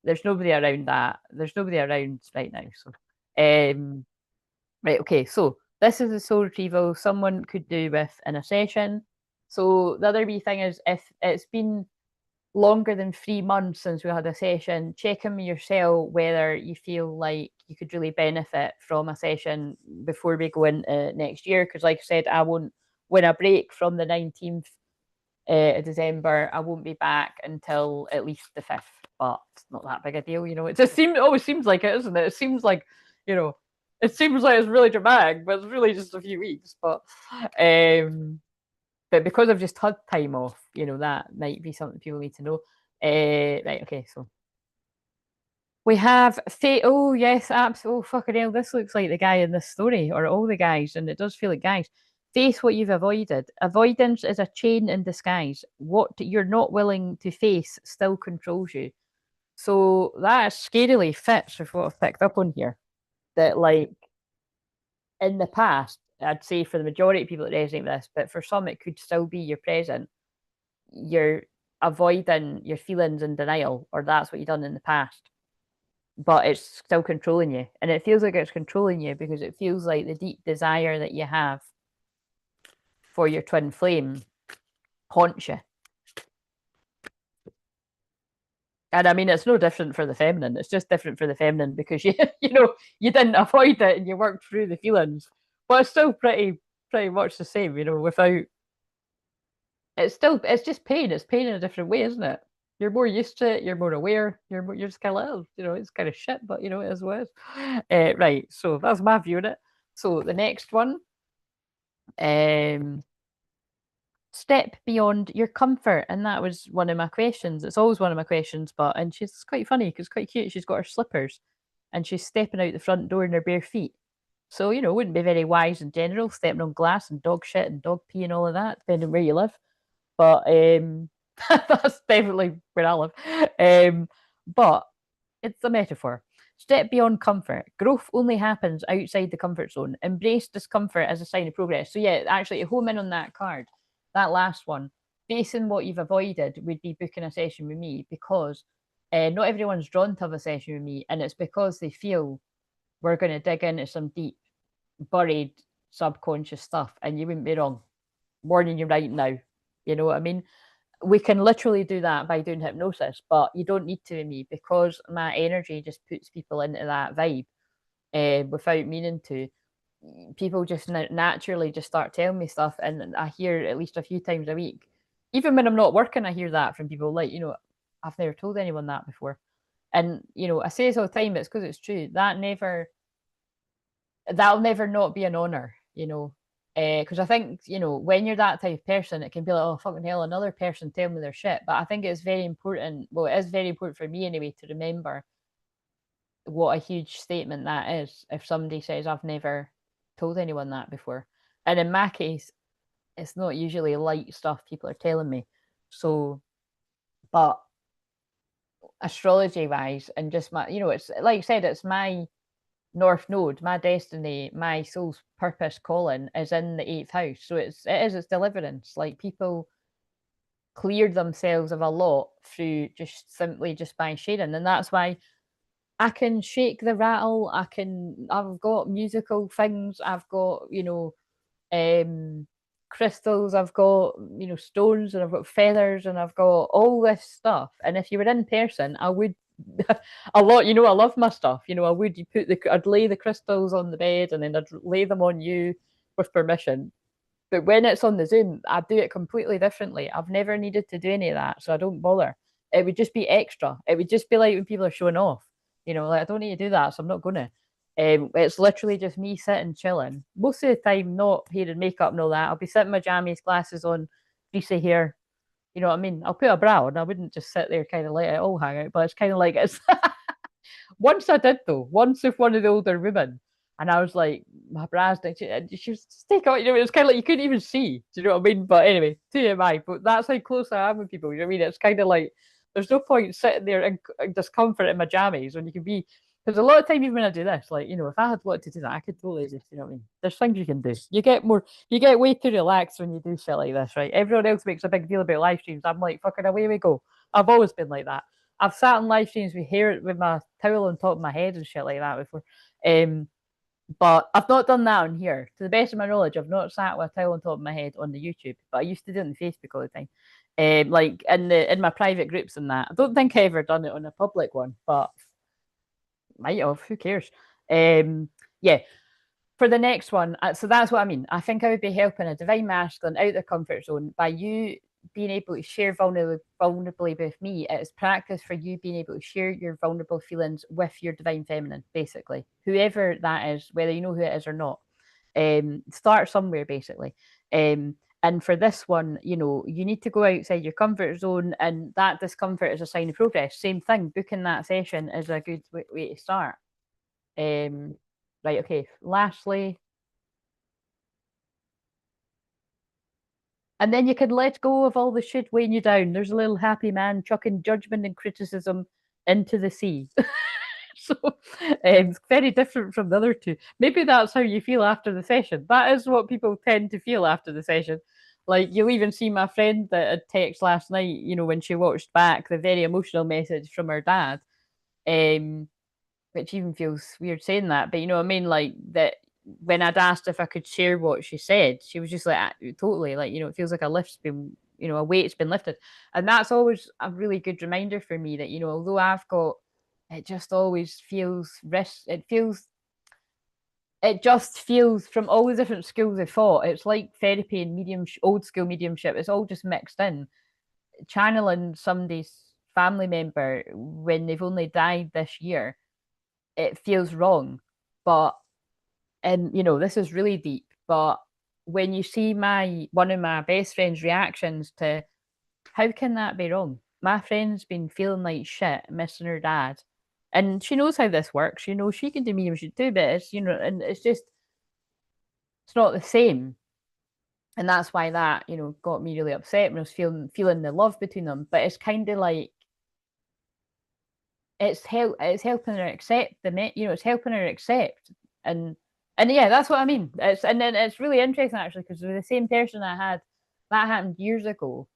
there's nobody around that. There's nobody around right now. So, right. Okay. So this is a soul retrieval someone could do with in a session. So the other wee thing is if it's been longer than 3 months since we had a session, check in with yourself whether you feel like you could really benefit from a session before we go into next year. Because like I said, I won't win a break from the 19th of December. I won't be back until at least the 5th, but it's not that big a deal, you know. It just seems, always seems like it, isn't it? It seems like, you know, it seems like it's really dramatic, but it's really just a few weeks. But because I've just had time off, you know, that might be something people need to know. Right, okay, so we have Fate. Oh, yes, absolutely. Oh, fucking hell. This looks like the guy in this story, or all the guys, and it does feel like guys. Face what you've avoided. Avoidance is a chain in disguise. What you're not willing to face still controls you. So that scarily fits with what I've picked up on here. That, like, in the past, I'd say for the majority of people that resonate with this, but for some, it could still be your present. You're avoiding your feelings and denial, or that's what you've done in the past, but it's still controlling you. And it feels like it's controlling you because it feels like the deep desire that you have for your twin flame haunts you. And I mean, it's no different for the feminine. It's just different for the feminine because you know, you didn't avoid it and you worked through the feelings. But it's still pretty much the same, you know, without it's just pain. It's pain in a different way, isn't it? You're more used to it, you're more aware, you're just kind of like, oh, you know, it's kind of shit, but you know, it is what it is. Right, so that's my view on it. So the next one, um, step beyond your comfort, and that was one of my questions. It's always one of my questions, but and she's quite funny because quite cute. She's got her slippers, and she's stepping out the front door in her bare feet. So you know, wouldn't be very wise in general, stepping on glass and dog shit and dog pee and all of that, depending where you live. But that's definitely where I live. But it's a metaphor. Step beyond comfort. Growth only happens outside the comfort zone. Embrace discomfort as a sign of progress. So yeah, actually, home in on that card, that last one, facing what you've avoided would be booking a session with me because not everyone's drawn to have a session with me, and it's because they feel we're going to dig into some deep, buried, subconscious stuff, and you wouldn't be wrong. Warning you right now. You know what I mean? We can literally do that by doing hypnosis, but you don't need to with me because my energy just puts people into that vibe without meaning to. People just naturally just start telling me stuff, and I hear at least a few times a week. Even when I'm not working, I hear that from people. Like, you know, I've never told anyone that before, and you know, I say this all the time. It's because it's true. That'll never not be an honor. You know, because I think, you know, when you're that type of person, it can be like, oh, fucking hell, another person tell me their shit. But I think it's very important. Well, it is very important for me anyway to remember what a huge statement that is. If somebody says, I've never told anyone that before. And in my case, it's not usually light stuff people are telling me. So, but astrology wise, and just my, you know, it's like I said, it's my North Node, my destiny, my soul's purpose calling is in the eighth house. So it's deliverance. Like, people cleared themselves of a lot through just simply just by sharing. And that's why I can shake the rattle. I've got musical things, I've got, you know, um crystals, I've got, you know, stones, and I've got feathers, and I've got all this stuff. And if you were in person, I would a lot, you know, I love my stuff. You know, I'd lay the crystals on the bed and then I'd lay them on you with permission. But when it's on the Zoom, I do it completely differently. I've never needed to do any of that, so I don't bother. It would just be extra. It would just be like when people are showing off. You know, like, I don't need to do that, so I'm not gonna. It's literally just me sitting chilling. Most of the time, not hair and makeup and all that. I'll be sitting in my jammies, glasses on, greasy hair. You know what I mean? I'll put a bra on. I wouldn't just sit there kind of let it all hang out, but it's kind of like it's. Once I did though, once with one of the older women, and I was like, my bra's she was take out, you know, it was kind of like you couldn't even see. Do you know what I mean? But anyway, TMI. But that's how close I am with people. You know what I mean? It's kind of like there's no point sitting there in discomfort in my jammies when you can be. Because a lot of time, even when I do this, like, you know, if I had wanted to do that, I could totally just, you know what I mean? There's things you can do. You get way too relaxed when you do shit like this, right? Everyone else makes a big deal about live streams. I'm like, fucking away we go. I've always been like that. I've sat on live streams with hair with my towel on top of my head and shit like that before. But I've not done that on here. To the best of my knowledge, I've not sat with a towel on top of my head on the YouTube, but I used to do it on the Facebook all the time. Like in my private groups and that. I don't think I ever done it on a public one, but might have. Who cares? Yeah. For the next one, so that's what I mean. I think I would be helping a divine masculine out of their comfort zone by you being able to share vulnerably with me, it's practice for you being able to share your vulnerable feelings with your divine feminine, basically, whoever that is, whether you know who it is or not. Start somewhere, basically. And for this one, you know, you need to go outside your comfort zone, and that discomfort is a sign of progress. Same thing, booking that session is a good way to start. Right, okay. Lastly, and then you can let go of all the shit weighing you down. There's a little happy man chucking judgment and criticism into the sea. So it's very different from the other two. Maybe that's how you feel after the session. That is what people tend to feel after the session. Like you'll even see my friend that had text last night, you know, when she watched back the very emotional message from her dad. Um, which even feels weird saying that, but you know what I mean? Like that when I'd asked if I could share what she said, she was just like, totally, like, you know, it feels like a lift's been, you know, a weight's been lifted. And that's always a really good reminder for me that, you know, although I've got, it just always feels risk, it just feels from all the different schools of thought, it's like therapy and old school mediumship, it's all just mixed in. Channeling somebody's family member when they've only died this year, it feels wrong. But and you know, this is really deep, but when you see my one of my best friend's reactions to how can that be wrong? My friend's been feeling like shit, missing her dad. And she knows how this works. You know, she can do mediumship too, but it's, you know, and it's just it's not the same. And that's why that, you know, got me really upset when I was feeling the love between them. But it's kind of like it's helping her accept you know, it's helping her accept and yeah, that's what I mean. It's and then it's really interesting actually because with the same person I had that happened years ago.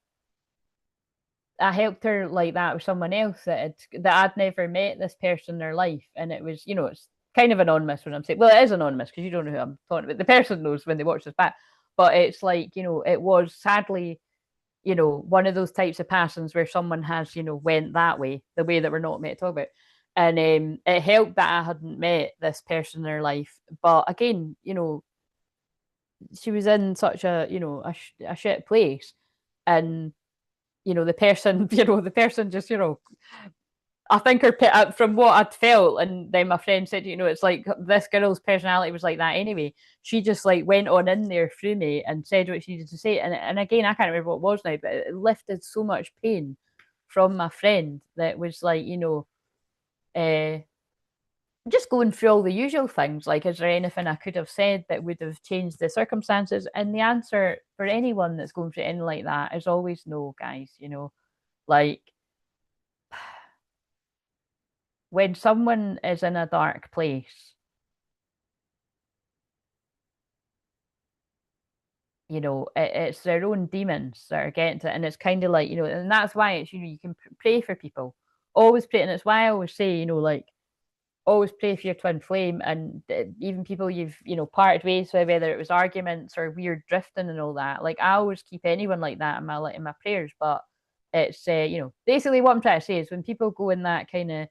I helped her like that with someone else that I'd never met this person in their life, and it was, you know, it's kind of anonymous when I'm saying, well, it is anonymous because you don't know who I'm talking about. The person knows when they watch this back, but it's like, you know, it was sadly, you know, one of those types of passions where someone has, you know, went that way, the way that we're not meant to talk about. And it helped that I hadn't met this person in their life. But again, you know, she was in such a, you know, a shit place. And, you know, the person, you know, the person just, you know, I think from what I'd felt, and then my friend said, you know, it's like this girl's personality was like that anyway. She just like went on in there through me and said what she needed to say, and again, I can't remember what it was now, but it lifted so much pain from my friend that was like, you know, uh, just going through all the usual things. Like, is there anything I could have said that would have changed the circumstances? And the answer for anyone that's going through anything like that is always no, guys. You know, like when someone is in a dark place, you know, it's their own demons that are getting to it. And it's kind of like, you know, and that's why it's, you know, you can pray for people, always pray. And it's why I always say, you know, like, always pray for your twin flame. And even people you've, you know, parted ways with, whether it was arguments or weird drifting and all that. Like, I always keep anyone like that in my prayers. But it's, you know, basically what I'm trying to say is when people go in that kind of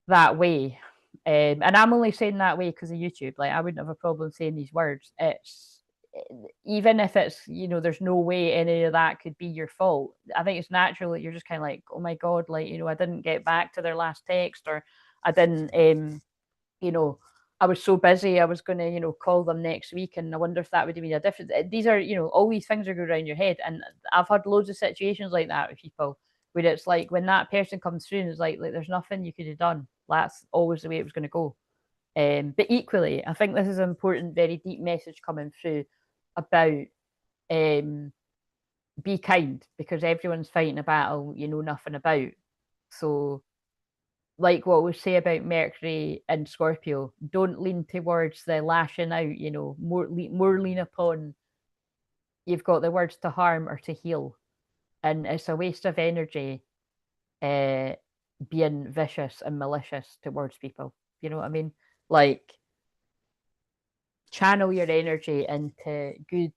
that way, and I'm only saying that way because of YouTube. Like I wouldn't have a problem saying these words. It's even if it's, you know, there's no way any of that could be your fault. I think it's natural that you're just kind of like, oh my god, like, you know, I didn't get back to their last text, or I didn't, you know, I was so busy. I was going to, you know, call them next week, and I wonder if that would have made a difference. These are, you know, all these things are going around your head, and I've had loads of situations like that with people where it's like when that person comes through and it's like there's nothing you could have done. That's always the way it was going to go. But equally, I think this is an important, very deep message coming through about be kind because everyone's fighting a battle you know nothing about. So, like what we say about Mercury and Scorpio, don't lean towards the lashing out. You know, more lean upon you've got the words to harm or to heal, and it's a waste of energy uh, being vicious and malicious towards people. You know what I mean? Like channel your energy into good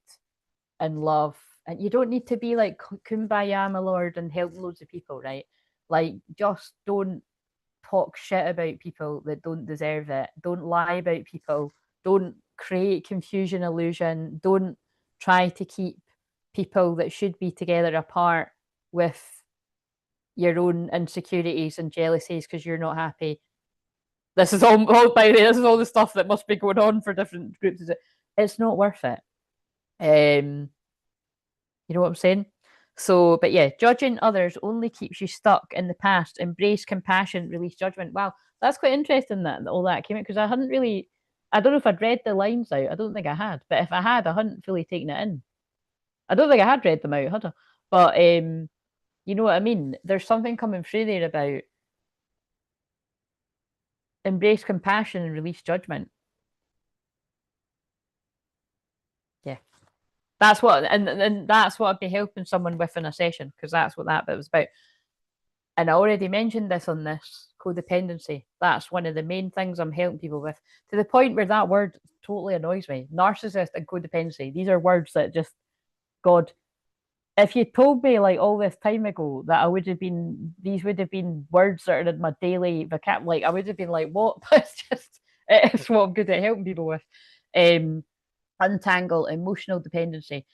and love. And you don't need to be like kumbaya, my lord, and help loads of people, right? Like, just don't talk shit about people that don't deserve it. Don't lie about people. Don't create confusion, illusion. Don't try to keep people that should be together apart with your own insecurities and jealousies because you're not happy. This is all by the way, this is all the stuff that must be going on for different groups. It's not worth it. You know what I'm saying? So, but yeah, judging others only keeps you stuck in the past. Embrace compassion, release judgment. Wow, that's quite interesting that all that came out because I hadn't really, I don't know if I'd read the lines out. I don't think I had, but if I had, I hadn't fully taken it in. I don't think I had read them out, had I? But you know what I mean? There's something coming through there about embrace compassion and release judgment. Yeah. That's what and that's what I'd be helping someone with in a session, because that's what that bit was about. And I already mentioned this on this codependency. That's one of the main things I'm helping people with, to the point where that word totally annoys me. Narcissist and codependency. These are words that just, God, if you told me like all this time ago that I would have been, these would have been words that are in my daily vocabulary, like I would have been like, what? It's what I'm good at helping people with. Untangle emotional dependency.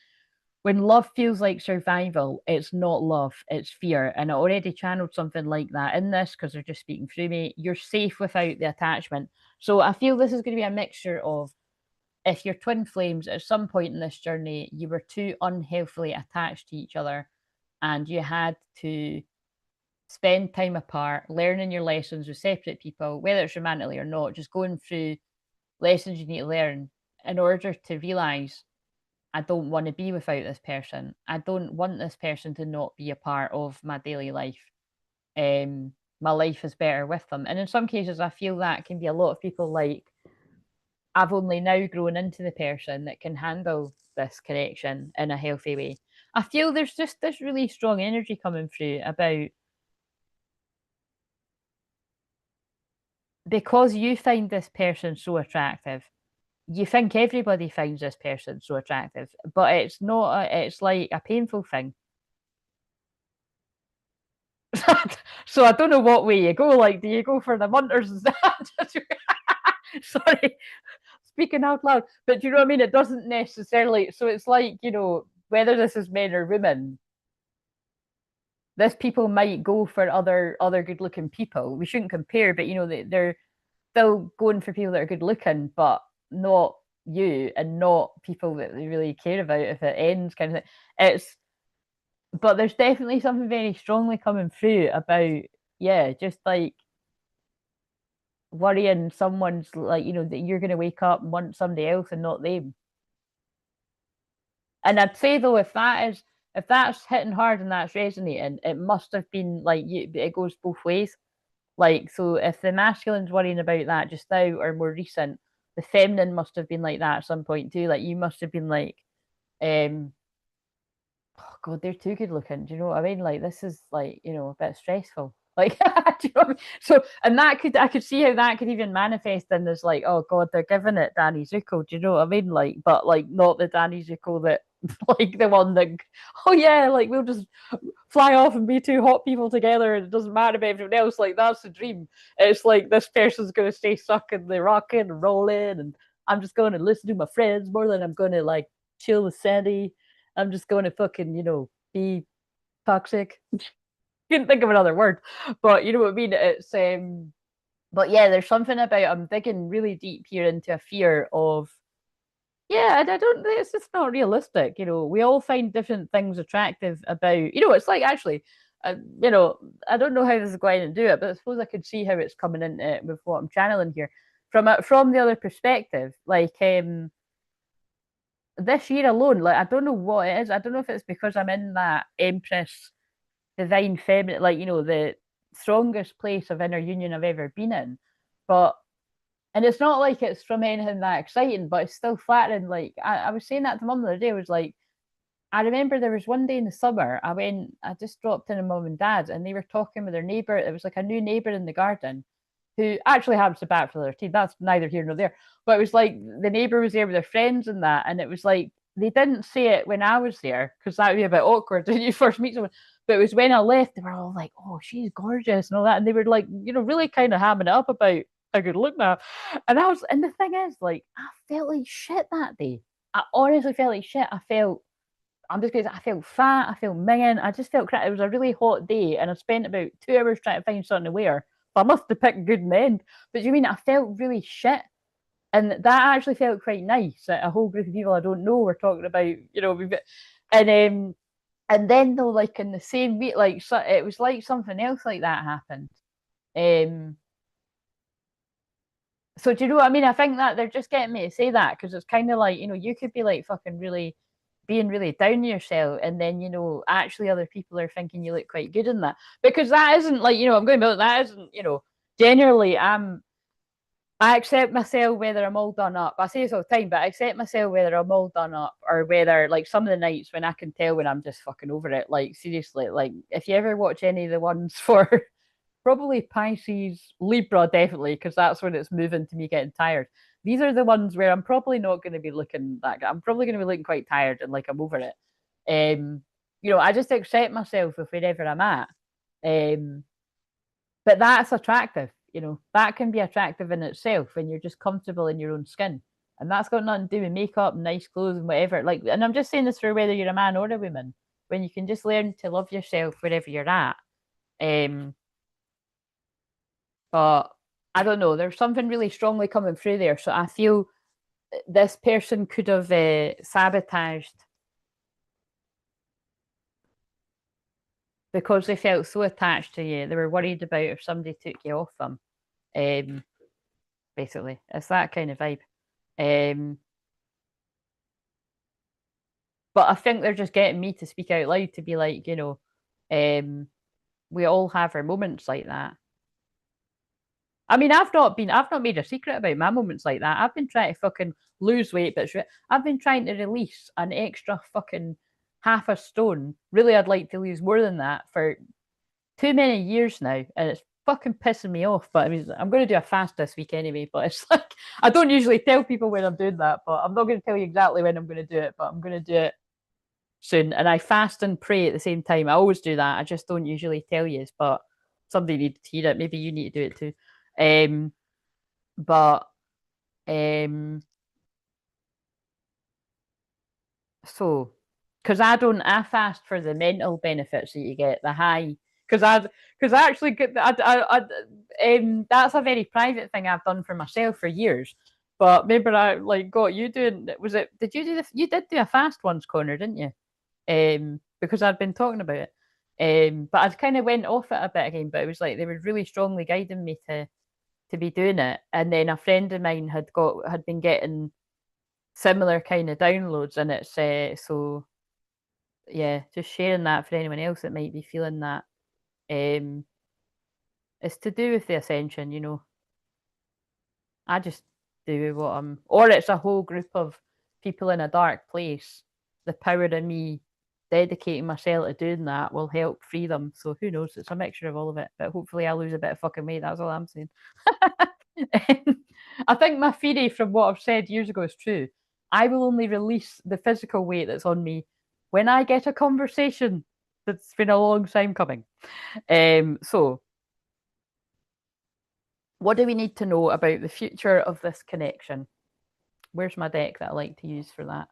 When love feels like survival, it's not love, it's fear. And I already channeled something like that in this because they're just speaking through me. You're safe without the attachment. So I feel this is going to be a mixture of, if you're twin flames, at some point in this journey, you were too unhealthily attached to each other and you had to spend time apart, learning your lessons with separate people, whether it's romantically or not, just going through lessons you need to learn in order to realize, I don't want to be without this person. I don't want this person to not be a part of my daily life. My life is better with them. And in some cases, I feel that can be a lot of people like, I've only now grown into the person that can handle this connection in a healthy way. I feel there's just this really strong energy coming through about, because you find this person so attractive, you think everybody finds this person so attractive, but it's not, it's like a painful thing. So I don't know what way you go. Like, do you go for the munters and that? Sorry, speaking out loud. But do you know what I mean? It doesn't necessarily. So it's like, you know, whether this is men or women, this people might go for other good looking people. We shouldn't compare, but you know, they're still going for people that are good looking, but not you, and not people that they really care about if it ends, kind of thing. It's, but there's definitely something very strongly coming through about, yeah, just like worrying someone's, like, you know, that you're going to wake up and want somebody else and not them. And I'd say though, if that's hitting hard and that's resonating, it must have been like you, it goes both ways. Like, so if the masculine's worrying about that just now or more recent, the feminine must have been like that at some point too. Like, you must have been like, oh God, they're too good looking. Do you know what I mean? Like, this is like, you know, a bit stressful. Like, do you know what I mean? So, and that could, I could see how that could even manifest in this, like, oh God, they're giving it Danny Zuko. Do you know what I mean? Like, but like, not the Danny Zuko that, like, the one that, oh yeah, like, we'll just fly off and be two hot people together and it doesn't matter about everyone else. Like, that's the dream. It's like, this person's going to stay stuck in the rocking and rolling, and I'm just going to listen to my friends more than I'm going to like chill with Sandy. I'm just going to fucking, you know, be toxic. Couldn't think of another word, but you know what I mean. It's but yeah, there's something about, I'm digging really deep here into a fear of, yeah, and I don't, it's just not realistic. You know, we all find different things attractive about, you know, it's like actually, you know, I don't know how this is going to do it, but I suppose I could see how it's coming into it with what I'm channeling here from the other perspective. Like, this year alone, like, I don't know what it is. I don't know if it's because I'm in that Empress divine feminine, like, you know, the strongest place of inner union I've ever been in. But, and it's not like it's from anything that exciting, but it's still flattering. Like, I was saying that to mum the other day. I was like, I remember there was one day in the summer, I just dropped in a mum and dad, and they were talking with their neighbour. It was like a new neighbour in the garden who actually happens to bat for their team. That's neither here nor there. But it was like the neighbour was there with their friends and that. And it was like, they didn't say it when I was there because that would be a bit awkward when you first meet someone. But it was when I left, they were all like, oh, she's gorgeous and all that. And they were like, you know, really kind of hamming it up about how good look now. And the thing is, like, I felt like shit that day. I honestly felt like shit. I felt I'm just going to say, I felt fat, I felt minging, I just felt crap. It was a really hot day, and I spent about 2 hours trying to find something to wear. But I must have picked good men. But you mean I felt really shit? And that actually felt quite nice. That a whole group of people I don't know were talking about, and then though, like in the same week, like so, it was like something else like that happened. Um, so do you know what I mean? I think that they're just getting me to say that because it's kind of like, you could be like fucking really being really down on yourself, and then actually other people are thinking you look quite good in that, because that isn't like, I'm going to be like, that isn't, generally I accept myself whether I'm all done up. I say this all the time, but I accept myself whether I'm all done up or whether, like, some of the nights when I can tell when I'm just fucking over it. Like, seriously, like, if you ever watch any of the ones for probably Pisces, Libra, definitely, because that's when it's moving to me getting tired. These are the ones where I'm probably not going to be looking that good. I'm probably going to be looking quite tired and like I'm over it. Um, I just accept myself with wherever I'm at. Um, but that's attractive. That can be attractive in itself when you're just comfortable in your own skin. And that's got nothing to do with makeup, nice clothes, and whatever. Like, and I'm just saying this for whether you're a man or a woman, when you can just learn to love yourself wherever you're at. Um, but I don't know, there's something really strongly coming through there. So I feel this person could have sabotaged because they felt so attached to you. They were worried about if somebody took you off them. Um, Basically, it's that kind of vibe. Um, but I think they're just getting me to speak out loud to be like, we all have our moments like that. I mean, I've not made a secret about my moments like that. I've been trying to fucking lose weight, but I've been trying to release an extra fucking half a stone. Really, I'd like to lose more than that for too many years now, and it's fucking pissing me off. But I mean, I'm going to do a fast this week anyway. But it's like I don't usually tell people when I'm doing that, but I'm not going to tell you exactly when I'm going to do it. But I'm going to do it soon, and I fast and pray at the same time. I always do that. I just don't usually tell you, but somebody needs to hear it. Maybe you need to do it too. Um, but um, so because I fast for the mental benefits that you get, the high. Because I actually get that's a very private thing I've done for myself for years. But remember, I like got you doing. Was it? Did you do the? You did do a fast once, Connor, didn't you? Because I'd been talking about it. But I kind of went off it a bit again. But it was like they were really strongly guiding me to be doing it. And then a friend of mine had been getting similar kind of downloads, and it's so yeah, just sharing that for anyone else that might be feeling that. Um, it's to do with the ascension. I just do what or it's a whole group of people in a dark place. The power in me dedicating myself to doing that will help free them. So who knows? It's a mixture of all of it. But hopefully I'll lose a bit of fucking weight. That's all I'm saying. I think my theory from what I've said years ago is true. I will only release the physical weight that's on me when I get a conversation that's been a long time coming. So what do we need to know about the future of this connection? Where's my deck that I like to use for that?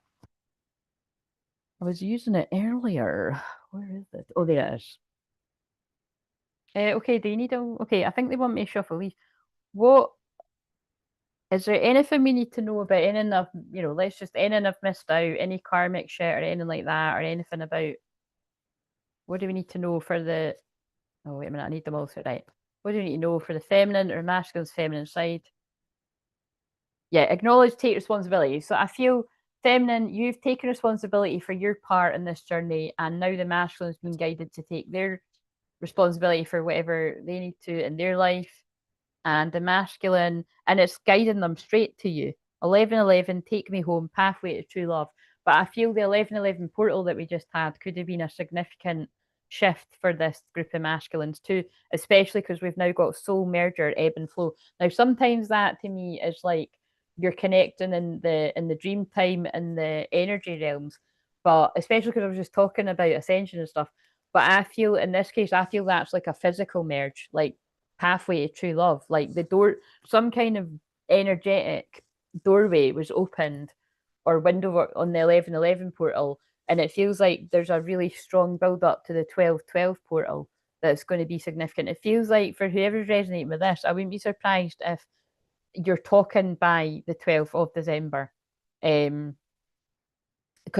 I was using it earlier. Where is it? Oh, there it is. Okay, do you need a... Okay, I think they want me to shuffle these. What... Is there anything we need to know about anything I've, let's just, anything I've missed out, any karmic shit or anything like that, or anything about... What do we need to know for the... Oh, wait a minute, I need them all to right. What do we need to know for the feminine or masculine's feminine side? Yeah, acknowledge, take responsibility. So I feel feminine, you've taken responsibility for your part in this journey, and now the masculine's been guided to take their responsibility for whatever they need to in their life. And the masculine, and it's guiding them straight to you. 1111, take me home, pathway to true love. But I feel the 1111 portal that we just had could have been a significant shift for this group of masculines too, especially because we've now got soul merger, ebb and flow. Now, sometimes that to me is like you're connecting in the dream time and the energy realms, but especially because I was just talking about ascension and stuff. But I feel in this case, I feel that's like a physical merge, like pathway to true love, like the door, some kind of energetic doorway was opened or window on the 1111 portal And it feels like there's a really strong build up to the 12/12 portal that's going to be significant. It feels like for whoever's resonating with this, I wouldn't be surprised if you're talking by the 12th of December. Because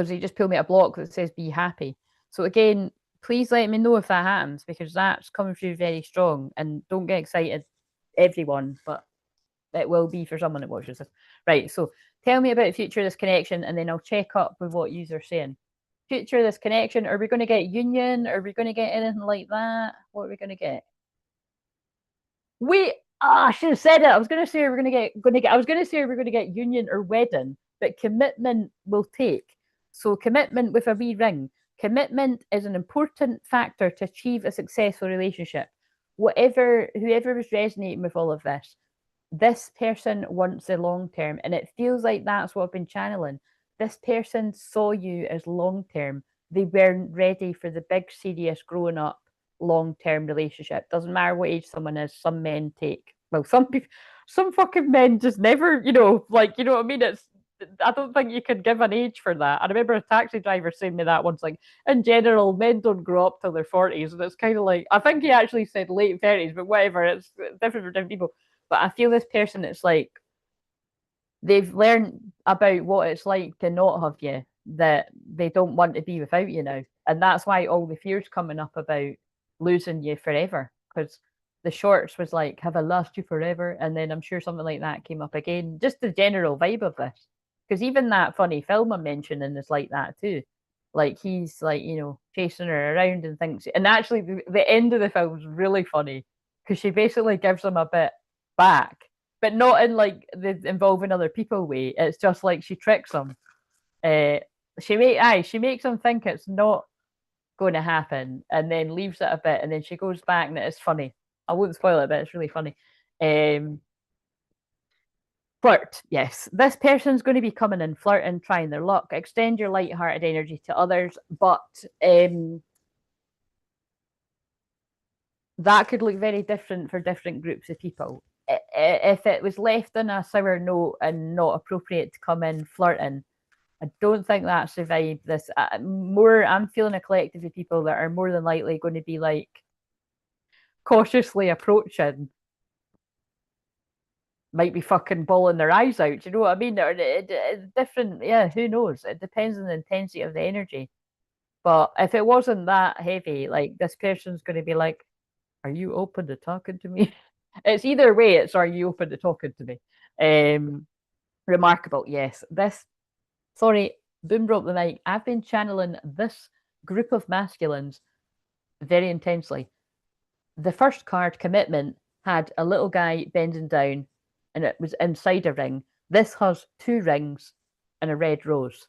they just pulled me a block that says be happy. So again, please let me know if that happens, because that's coming through very strong. And don't get excited, everyone, but it will be for someone that watches this. Right, so tell me about the future of this connection, and then I'll check up with what you are saying. Future of this connection, are we going to get union? Are we going to get anything like that? What are we going to get? Wait, I should have said it. I was going to say we're going to get. I was going to say we're going to get union or wedding, but commitment will take. So commitment with a wee ring. Commitment is an important factor to achieve a successful relationship. Whoever was resonating with all of this person wants the long term, and it feels like that's what I've been channeling. This person saw you as long term. They weren't ready for the big, serious, growing up, long term relationship. Doesn't matter what age someone is. Some men take, well, some fucking men just never, like, you know what I mean? I don't think you can give an age for that. I remember a taxi driver saying me that once, like, in general, men don't grow up till their 40s. And it's kind of like, I think he actually said late 30s, but whatever, it's different for different people. But I feel this person, it's like they've learned about what it's like to not have you, that they don't want to be without you now. And that's why all the fears coming up about losing you forever. Because the shorts was like, have I lost you forever? And then I'm sure something like that came up again. Just the general vibe of this. Because even that funny film I'm mentioning is like that too. Like he's like, chasing her around and things. And actually, the end of the film is really funny because she basically gives him a bit back, but not in like the involving other people way. It's just like she tricks him. She makes him think it's not going to happen, and then leaves it a bit, and then she goes back, and it's funny. I won't spoil it, but it's really funny. Flirt, yes. This person's going to be coming in, flirting, trying their luck. Extend your light-hearted energy to others, but that could look very different for different groups of people. If it was left on a sour note and not appropriate to come in flirting, I don't think that's the vibe. I'm feeling a collective of people that are more than likely going to be like cautiously approaching, might be fucking bawling their eyes out. Do you know what I mean? It's different. Yeah, who knows? It depends on the intensity of the energy. But if it wasn't that heavy, like this person's going to be like, "Are you open to talking to me?" It's either way. It's "Are you open to talking to me?" Remarkable. Yes. Sorry, boom broke the mic. I've been channeling this group of masculines very intensely. The first card, commitment, had a little guy bending down, and it was inside a ring. This has 2 rings and a red rose.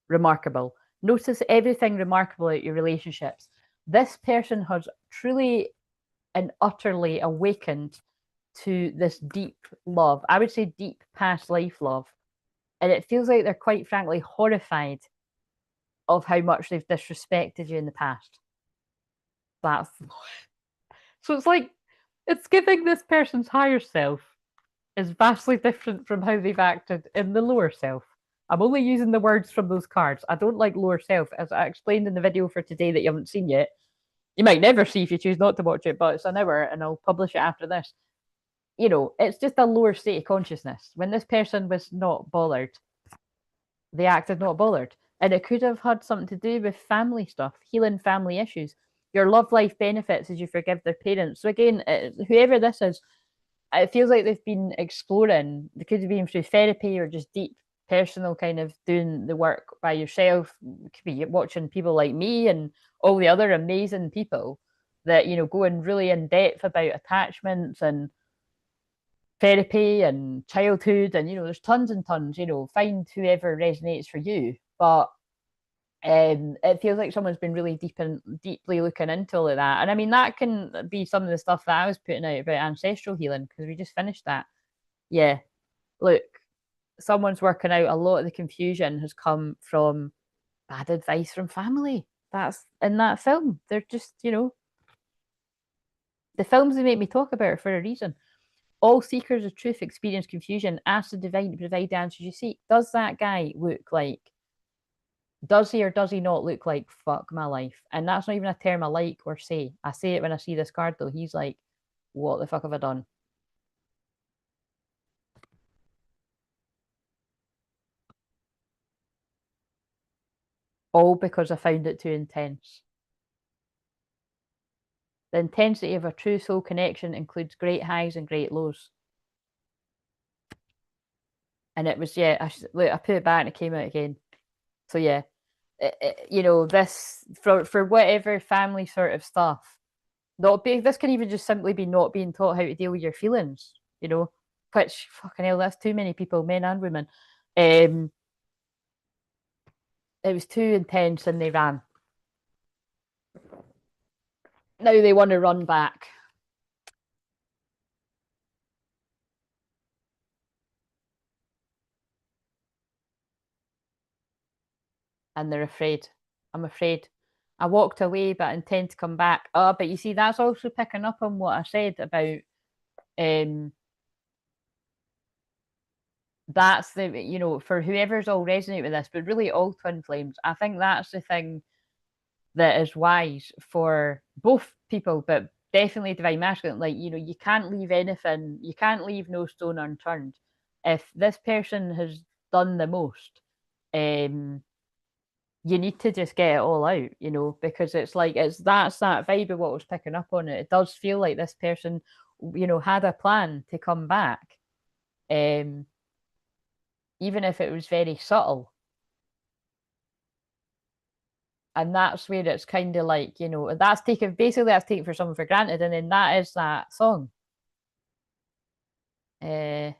Remarkable. Notice everything remarkable at your relationships. This person has truly and utterly awakened to this deep love. I would say deep past life love. And it feels like they're quite frankly horrified of how much they've disrespected you in the past. That's so it's like it's giving this person's higher self is vastly different from how they've acted in the lower self. I'm only using the words from those cards. I don't like lower self, as I explained in the video for today that you haven't seen yet. You might never see if you choose not to watch it, but it's an hour and I'll publish it after this. It's just a lower state of consciousness. When this person was not bothered, they acted not bothered. And it could have had something to do with family stuff, healing family issues. Your love life benefits as you forgive their parents. So again, whoever this is, it feels like they've been exploring. They could have been through therapy or just deep personal kind of doing the work by yourself. It could be watching people like me and all the other amazing people that, going really in depth about attachments and therapy and childhood. And, there's tons and tons, find whoever resonates for you. But it feels like someone's been really deeply looking into all of that. And I mean, that can be some of the stuff that I was putting out about ancestral healing, because we just finished that. Yeah, look, someone's working out a lot of the confusion has come from bad advice from family. That's in that film. They're just, the films they make me talk about are for a reason. All seekers of truth experience confusion. Ask the divine to provide the answers you seek. Does that guy look like Does he or does he not look like fuck my life? And that's not even a term I like or say. I say it when I see this card though. He's like, what the fuck have I done? All because I found it too intense. The intensity of a true soul connection includes great highs and great lows. And it was, yeah, look, I put it back and it came out again. So yeah, this for whatever family sort of stuff. Not be this can even just simply be not being taught how to deal with your feelings, which fucking hell, that's too many people, men and women. Um, it was too intense and they ran. Now they want to run back. And they're afraid. I'm afraid. I walked away, but I intend to come back. Oh, but you see, that's also picking up on what I said about um that's for whoever's all resonate with this, but really all twin flames. I think that's the thing that is wise for both people, but definitely divine masculine. Like, you can't leave anything, you can't leave no stone unturned. If this person has done the most, um, you need to just get it all out, because it's like that's that vibe of what was picking up on it. It does feel like this person, had a plan to come back. Um, even if it was very subtle. And that's where it's kind of like, that's taken for someone for granted. And then that is that song. Uh,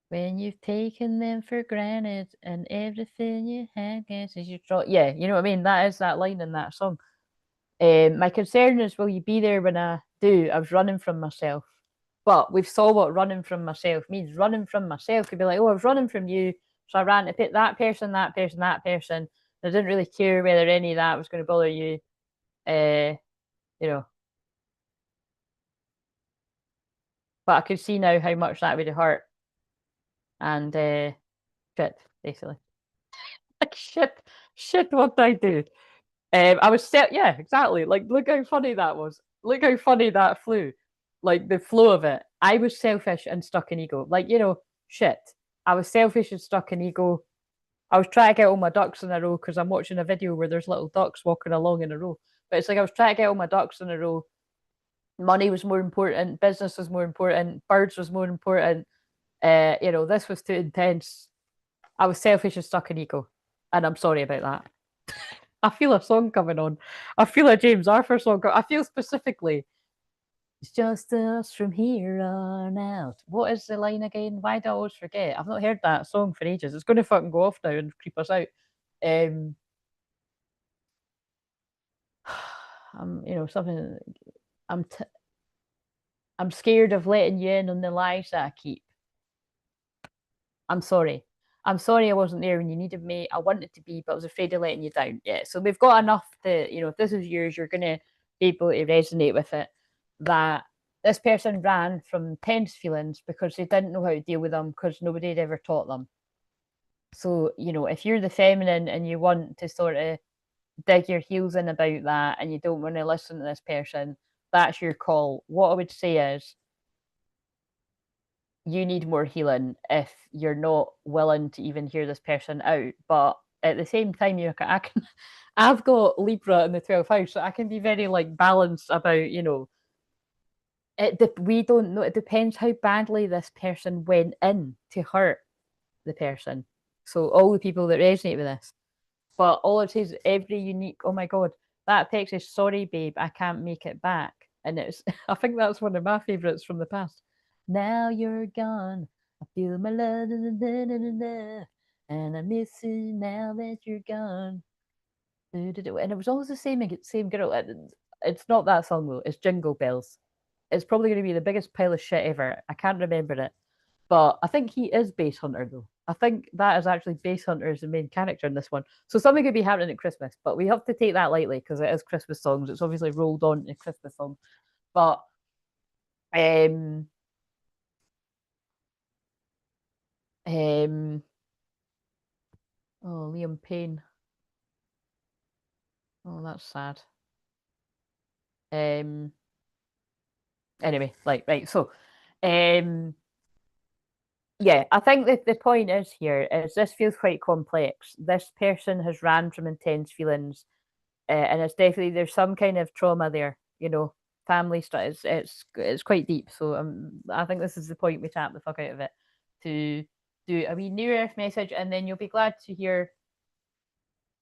when you've taken them for granted and everything you had guesses you draw. Yeah, you know what I mean? That is that line in that song. My concern is, will you be there when I do? I was running from myself. But we've saw what running from myself means. Running from myself could be like, oh, I was running from you. So I ran to pick that person, that person, that person. I didn't really care whether any of that was going to bother you. Uh, you know, but I could see now how much that would have hurt. And shit, basically. Like shit, what did I do? I was set, yeah, exactly. Like, look how funny that was. Look how funny that flew. Like the flow of it. I was selfish and stuck in ego. Like, shit. I was selfish and stuck in ego. I was trying to get all my ducks in a row because I'm watching a video where there's little ducks walking along in a row. But it's like I was trying to get all my ducks in a row. Money was more important, business was more important, birds was more important. This was too intense. I was selfish and stuck in ego. And I'm sorry about that. I feel a song coming on. I feel a James Arthur song. I feel specifically, it's just us from here on out. What is the line again? Why do I always forget? I've not heard that song for ages. It's going to fucking go off now and creep us out. Um, something. I'm t- I'm scared of letting you in on the lies that I keep. I'm sorry. I'm sorry I wasn't there when you needed me. I wanted to be, but I was afraid of letting you down. Yeah. So we've got enough to, if this is yours, you're gonna be able to resonate with it. That this person ran from tense feelings because they didn't know how to deal with them because nobody had ever taught them. So, if you're the feminine and you want to sort of dig your heels in about that and you don't want to listen to this person, that's your call. What I would say is you need more healing if you're not willing to even hear this person out. But at the same time, I've got Libra in the 12th house, so I can be very like balanced about, we don't know. It depends how badly this person went in to hurt the person. So all the people that resonate with this. But all it says, every unique, oh my God, that text is sorry, babe, I can't make it back. And it's, I think that's one of my favorites from the past. Now you're gone. I feel my love, da, da, da, da, da, and I miss you now that you're gone. And it was always the same girl. It's not that song though. It's Jingle Bells. It's probably going to be the biggest pile of shit ever. I can't remember it, but I think he is Base Hunter though. I think that is actually Base Hunter as the main character in this one. So something could be happening at Christmas, but we have to take that lightly because it is Christmas songs. It's obviously rolled on to Christmas songs, but um, um, Oh, Liam Payne. Oh, that's sad. Anyway, right. So, yeah, I think that the point is here is this feels quite complex. This person has ran from intense feelings, and it's definitely there's some kind of trauma there. Family stuff. It's quite deep. So I think this is the point we tap the fuck out of it to do a wee New Earth message, and then you'll be glad to hear.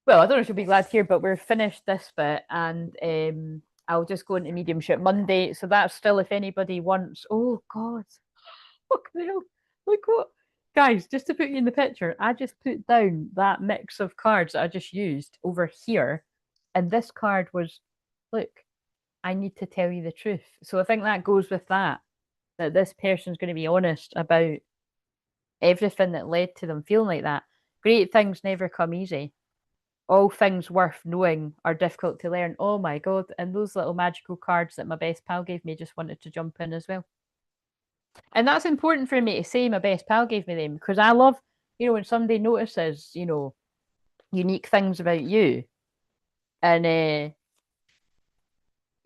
Well, I don't know if you'll be glad to hear, but we're finished this bit, and I'll just go into mediumship Monday. So that's still if anybody wants. Oh God, fuck the hell! Look what, guys. Just to put you in the picture, I just put down that mix of cards that I just used over here, and this card was, look. I need to tell you the truth. So I think that goes with that this person's going to be honest about everything that led to them feeling like that. Great things never come easy. All things worth knowing are difficult to learn. Oh my God. And those little magical cards that my best pal gave me just wanted to jump in as well. And that's important for me to say my best pal gave me them because I love, when somebody notices, unique things about you. And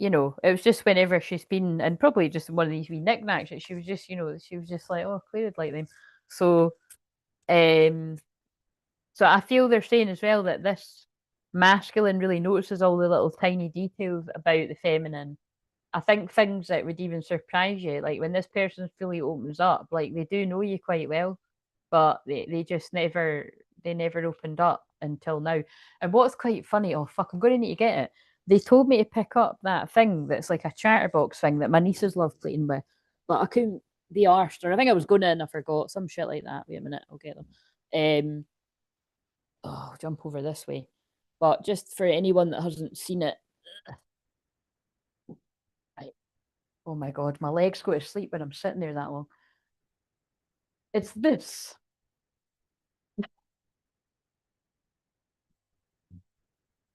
it was just whenever she's been, and probably just one of these wee knickknacks, she was just, she was just like, oh, Claire would like them. So, um, so I feel they're saying as well that this masculine really notices all the little tiny details about the feminine. I think things that would even surprise you, like when this person fully opens up, like they do know you quite well, but they just never opened up until now. And what's quite funny, oh fuck, I'm going to need to get it. They told me to pick up that thing that's like a chatterbox thing that my nieces love playing with, but I couldn't be arsed, or I think I was going to and I forgot some shit like that. Wait a minute, I'll get them. Oh, jump over this way. But just for anyone that hasn't seen it, right. Oh my god, my legs go to sleep when I'm sitting there that long. It's this.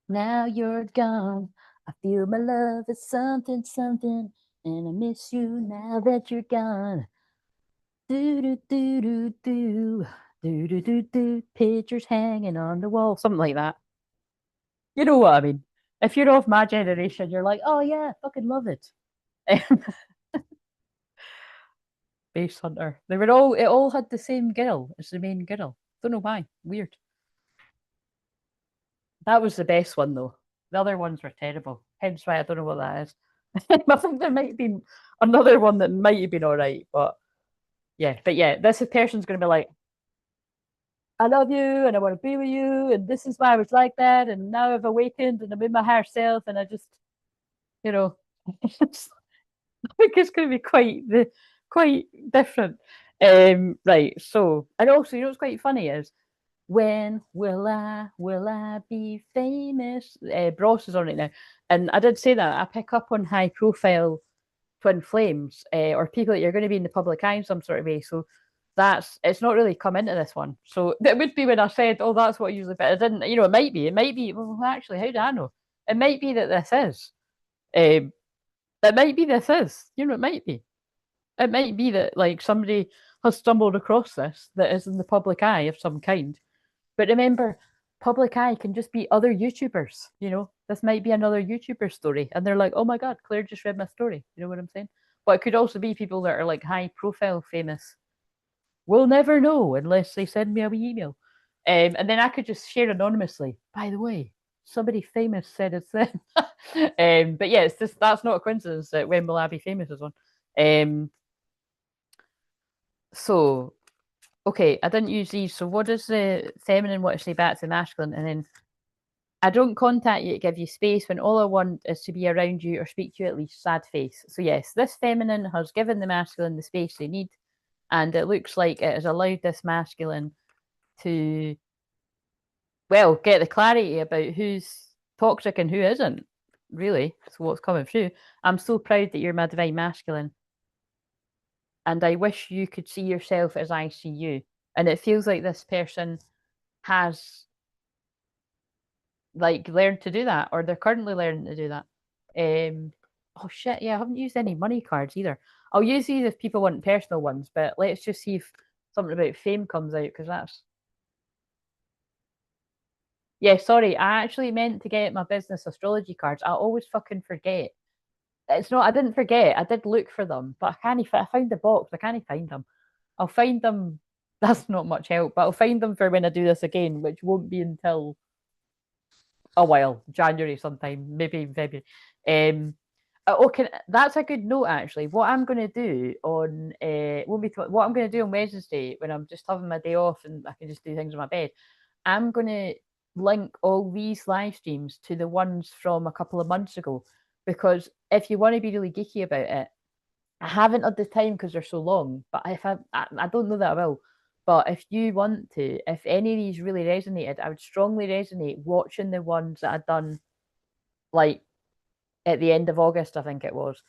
Now you're gone. I feel my love is something, something, and I miss you now that you're gone. Do do do do do do do do do. Pictures hanging on the wall, something like that. You know what I mean? If you're of my generation, you're like, oh yeah, fucking love it. Base Hunter. They were all. It all had the same girl as the main girl. Don't know why. Weird. That was the best one though. The other ones were terrible. Hence why I don't know what that is. I think there might be another one that might have been all right, but yeah. This person's going to be like, I love you and I want to be with you, and this is why I was like that, and now I've awakened and I'm in my higher self, and I just, you know, I think it's going to be quite different. Right. So, and also, what's quite funny is when will I be famous? Bros is on it now, and I did say that I pick up on high profile twin flames, or people that you're going to be in the public eye in some sort of way. So it's not really come into this one. So that would be when I said, "Oh, that's what I usually." But I didn't. It might be. It might be. Well, actually, how do I know? It might be that this is. Um, it might be this is. It might be. It might be that like somebody has stumbled across this that is in the public eye of some kind. But remember, public eye can just be other YouTubers. This might be another YouTuber story, and they're like, "Oh my god, Claire just read my story." You know what I'm saying? But it could also be people that are like high profile, famous. We'll never know unless they send me a wee email, and then I could just share anonymously. By the way, somebody famous said it's them. But yeah, it's just that's not a coincidence that when will I be famous is one. So okay, I didn't use these. So what does the feminine want to say back to the masculine? And then I don't contact you to give you space when all I want is to be around you or speak to you at least, sad face. So yes, this feminine has given the masculine the space they need, and it looks like it has allowed this masculine to, well, get the clarity about who's toxic and who isn't, really. So what's coming through. I'm so proud that you're my divine masculine, and I wish you could see yourself as I see you. And it feels like this person has like learned to do that, or they're currently learning to do that. Oh shit, yeah, I haven't used any money cards either. I'll use these if people want personal ones, but let's just see if something about fame comes out because that's Yeah, sorry, I actually meant to get my business astrology cards. I always fucking forget. It's not, I didn't forget. I did look for them, but I can't. I found the box. I can't find them. I'll find them. That's not much help, but I'll find them for when I do this again, which won't be until a while, January sometime, maybe February. Okay, that's a good note actually. What I'm going to do on what I'm going to do on Wednesday when I'm just having my day off and I can just do things in my bed. I'm going to link all these live streams to the ones from a couple of months ago, because if you want to be really geeky about it, I haven't had the time because they're so long. But if I don't know that I will. But if you want to, if any of these really resonated, I would strongly resonate watching the ones that I'd done, like at the end of August, I think it was,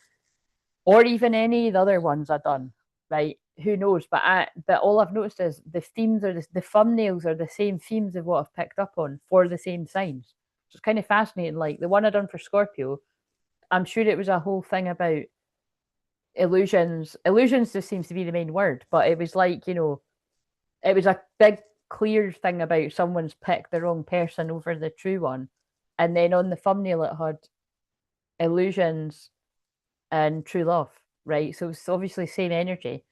or even any of the other ones I've done. Right? Who knows? But all I've noticed is the themes are the thumbnails are the same themes of what I've picked up on for the same signs. So it's kind of fascinating. Like the one I done for Scorpio, I'm sure it was a whole thing about illusions. Illusions just seems to be the main word, but it was like, it was a big clear thing about someone's picked the wrong person over the true one. And then on the thumbnail it had illusions and true love, right? So it's obviously same energy.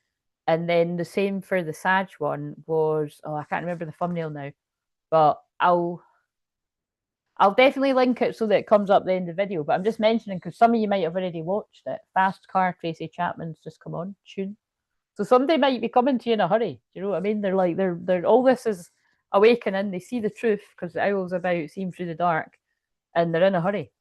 And then the same for the Sag one was, oh, I can't remember the thumbnail now, but I'll definitely link it so that it comes up at the end of the video. But I'm just mentioning because some of you might have already watched it. Fast Car, Tracy Chapman's just come on, tune. So somebody might be coming to you in a hurry. Do you know what I mean? They're like, they're all this is awakening. They see the truth because the owl's about seeing through the dark, and they're in a hurry.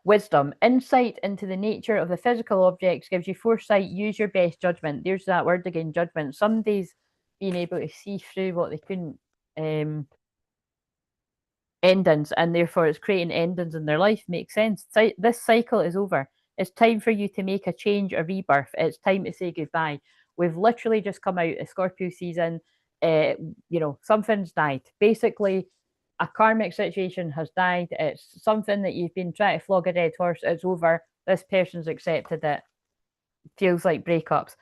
Wisdom, insight into the nature of the physical objects gives you foresight. Use your best judgment. There's that word again, judgment. Somebody's being able to see through what they couldn't. Endings, and therefore it's creating endings in their life. Makes sense. This cycle is over. It's time for you to make a change, a rebirth. It's time to say goodbye. We've literally just come out of Scorpio season. Something's died. Basically, a karmic situation has died. It's something that you've been trying to flog a dead horse. It's over. This person's accepted it. Feels like breakups.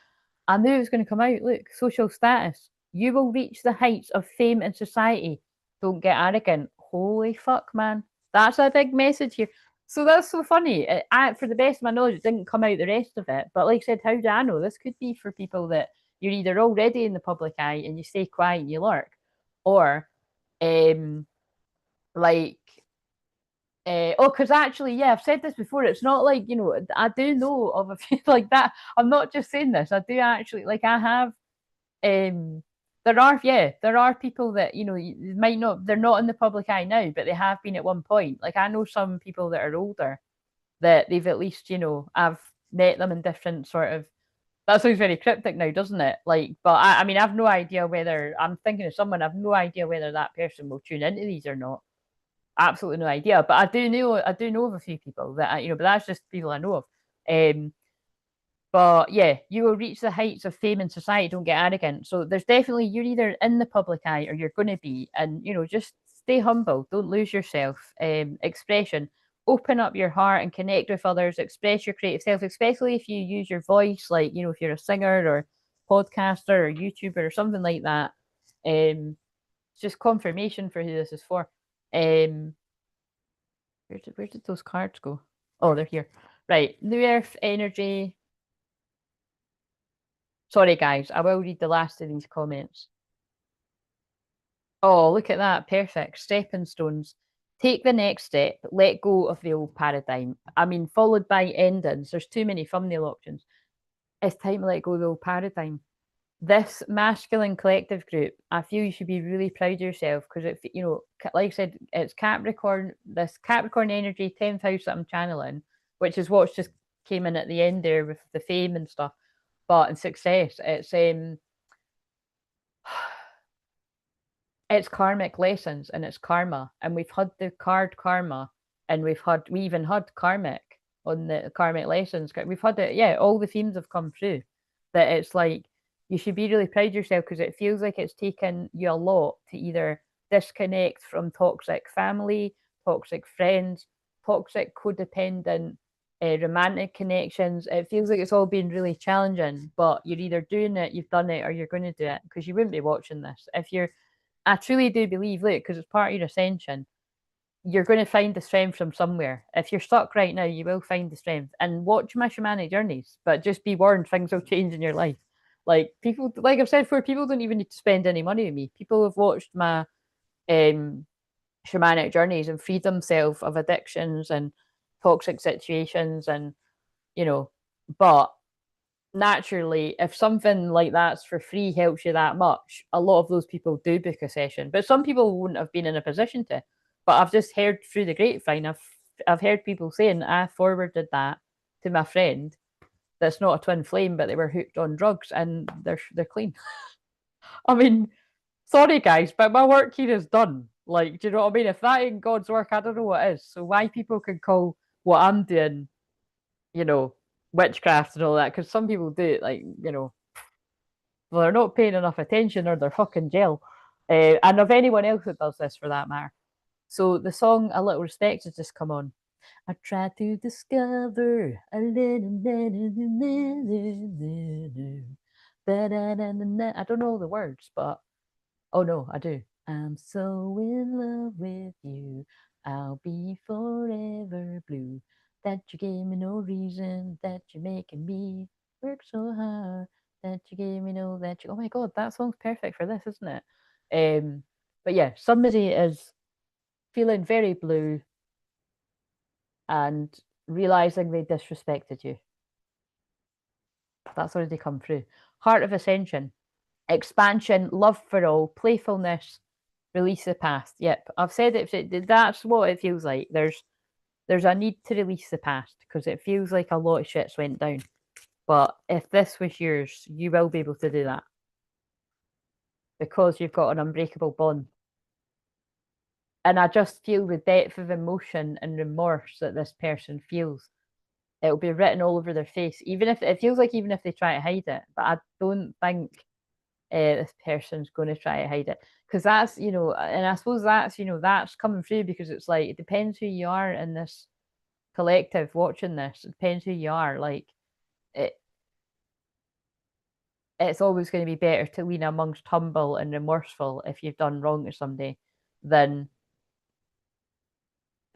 I knew it was going to come out. Look, social status. You will reach the heights of fame in society. Don't get arrogant. Holy fuck, man. That's a big message here. So that's so funny. For the best of my knowledge, it didn't come out the rest of it. But like I said, how do I know? This could be for people that you're either already in the public eye and you stay quiet and you lurk, or like because actually, yeah, I've said this before. It's not like, I do know of a few like that. I'm not just saying this. I do actually, like, I have there are people that might not, they're not in the public eye now, but they have been at one point. Like I know some people that are older that they've at least I've met them in different sort of, that sounds very cryptic now, doesn't it? Like, but I mean, I've no idea whether, I'm thinking of someone, I've no idea whether that person will tune into these or not. Absolutely no idea, but I do know of a few people that but that's just people I know of. But yeah, you will reach the heights of fame in society. Don't get arrogant. So there's definitely, you're either in the public eye or you're going to be, and just stay humble. Don't lose yourself. Expression. Open up your heart and connect with others. Express your creative self, especially if you use your voice, like if you're a singer or podcaster or YouTuber or something like that. It's just confirmation for who this is for. Where did those cards go? Oh, they're here. Right. New Earth energy. Sorry, guys. I will read the last of these comments. Oh, look at that. Perfect. Stepping stones. Take the next step. Let go of the old paradigm. I mean, followed by endings. There's too many thumbnail options. It's time to let go of the old paradigm. This masculine collective group, I feel you should be really proud of yourself because like I said, it's Capricorn, this Capricorn energy, 10th house that I'm channeling, which is what's just came in at the end there with the fame and stuff. But in success, it's karmic lessons and it's karma. And we've had the card karma, and we even had karmic on the karmic lessons. We've had it, yeah, all the themes have come through. That it's like you should be really proud of yourself because it feels like it's taken you a lot to either disconnect from toxic family, toxic friends, toxic codependent romantic connections. It feels like it's all been really challenging, but you're either doing it, you've done it, or you're going to do it, because you wouldn't be watching this if you're I truly do believe, look, because it's part of your ascension, you're going to find the strength from somewhere. If you're stuck right now, you will find the strength. And watch my shamanic journeys, but just be warned, things will change in your life. Like people, like I've said before, people don't even need to spend any money with me. People have watched my shamanic journeys and freed themselves of addictions and toxic situations, and but naturally, if something like that's for free helps you that much, a lot of those people do book a session. But some people wouldn't have been in a position to. But I've just heard through the grapevine, I've heard people saying I forwarded that to my friend that's not a twin flame, but they were hooked on drugs and they're clean. I mean, sorry guys, but my work here is done. Like, do you know what I mean? If that ain't God's work, I don't know what is. So why people can call what I'm doing, witchcraft and all that, because some people do it like, well, they're not paying enough attention or they're fucking jail. And of anyone else that does this for that matter. So the song A Little Respect has just come on. I try to discover a little. I don't know the words, but oh no, I do. I'm so in love with you. I'll be forever blue. That you gave me no reason, that you're making me work so hard, that you gave me no that you. Oh my god, that song's perfect for this, isn't it? But yeah, somebody is feeling very blue and realizing they disrespected you. That's already come through. Heart of Ascension, expansion, love for all, playfulness, release the past. Yep, I've said it. That's what it feels like. There's a need to release the past because it feels like a lot of shit's went down. But if this was yours, you will be able to do that because you've got an unbreakable bond. And I just feel the depth of emotion and remorse that this person feels. It'll be written all over their face, even if it feels like even if they try to hide it. But I don't think this person's going to try to hide it because that's and I suppose that's that's coming through because it's like it depends who you are in this collective watching this. It depends who you are. Like it's always going to be better to lean amongst humble and remorseful if you've done wrong to somebody than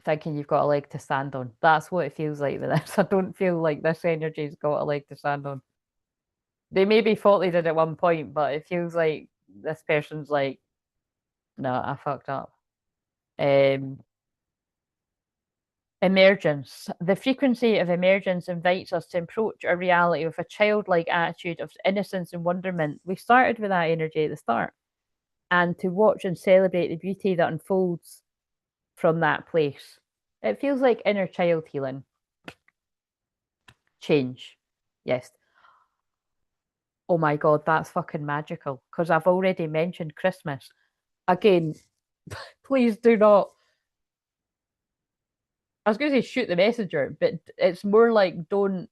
thinking you've got a leg to stand on. That's what it feels like with this. I don't feel like this energy's got a leg to stand on. They maybe thought they did at one point, but it feels like this person's like, no, I fucked up. Emergence. The frequency of emergence invites us to approach our reality with a childlike attitude of innocence and wonderment. We started with that energy at the start, and to watch and celebrate the beauty that unfolds from that place. It feels like inner child healing. Change. Yes. Oh my god, that's fucking magical. Because I've already mentioned Christmas. Again, please do not. I was going to say shoot the messenger, but it's more like don't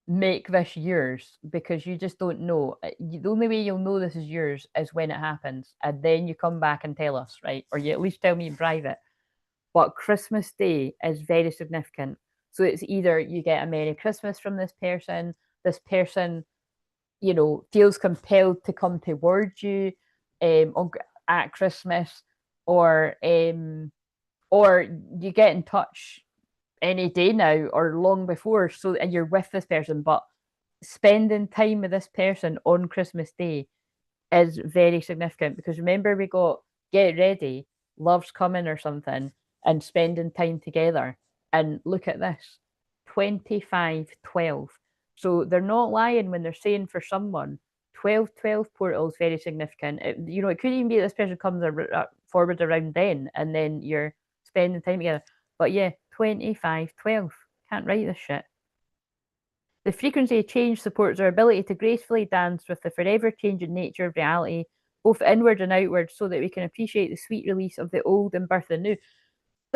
make this yours because you just don't know. The only way you'll know this is yours is when it happens, and then you come back and tell us, right? Or you at least tell me in private. But Christmas Day is very significant. So it's either you get a Merry Christmas from this person feels compelled to come towards you at Christmas, or you get in touch any day now or long before, so and you're with this person, but spending time with this person on Christmas Day is very significant because remember we got get ready, love's coming or something, and spending time together. And look at this 25/12. So they're not lying when they're saying for someone 12/12 portal is very significant. It could even be this person comes forward around then and then you're spending time together. But yeah, 25/12. Can't write this shit. The frequency of change supports our ability to gracefully dance with the forever changing nature of reality, both inward and outward, so that we can appreciate the sweet release of the old and birth of the new.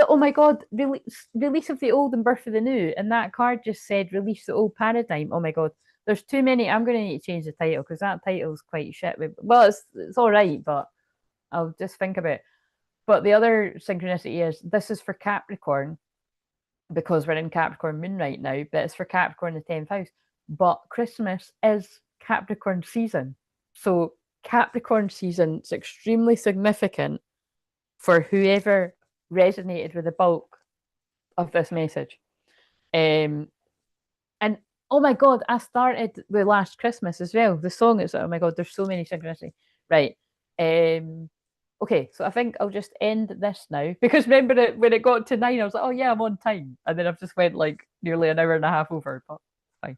Oh my god, release of the old and birth of the new. And that card just said release the old paradigm. Oh my god. There's too many. I'm going to need to change the title because that title is quite shit. Well, it's all right, but I'll just think about it. But the other synchronicity is this is for Capricorn because we're in Capricorn moon right now, but it's for Capricorn the 10th house. But Christmas is Capricorn season. So Capricorn season is extremely significant for whoever resonated with the bulk of this message. And oh my god, I started with Last Christmas as well. The song is, oh my god, there's so many synchronicity. Right. Okay, so I think I'll just end this now because remember when it got to 9, I was like, oh yeah, I'm on time, and then I've just went like nearly an hour and a half over, but fine.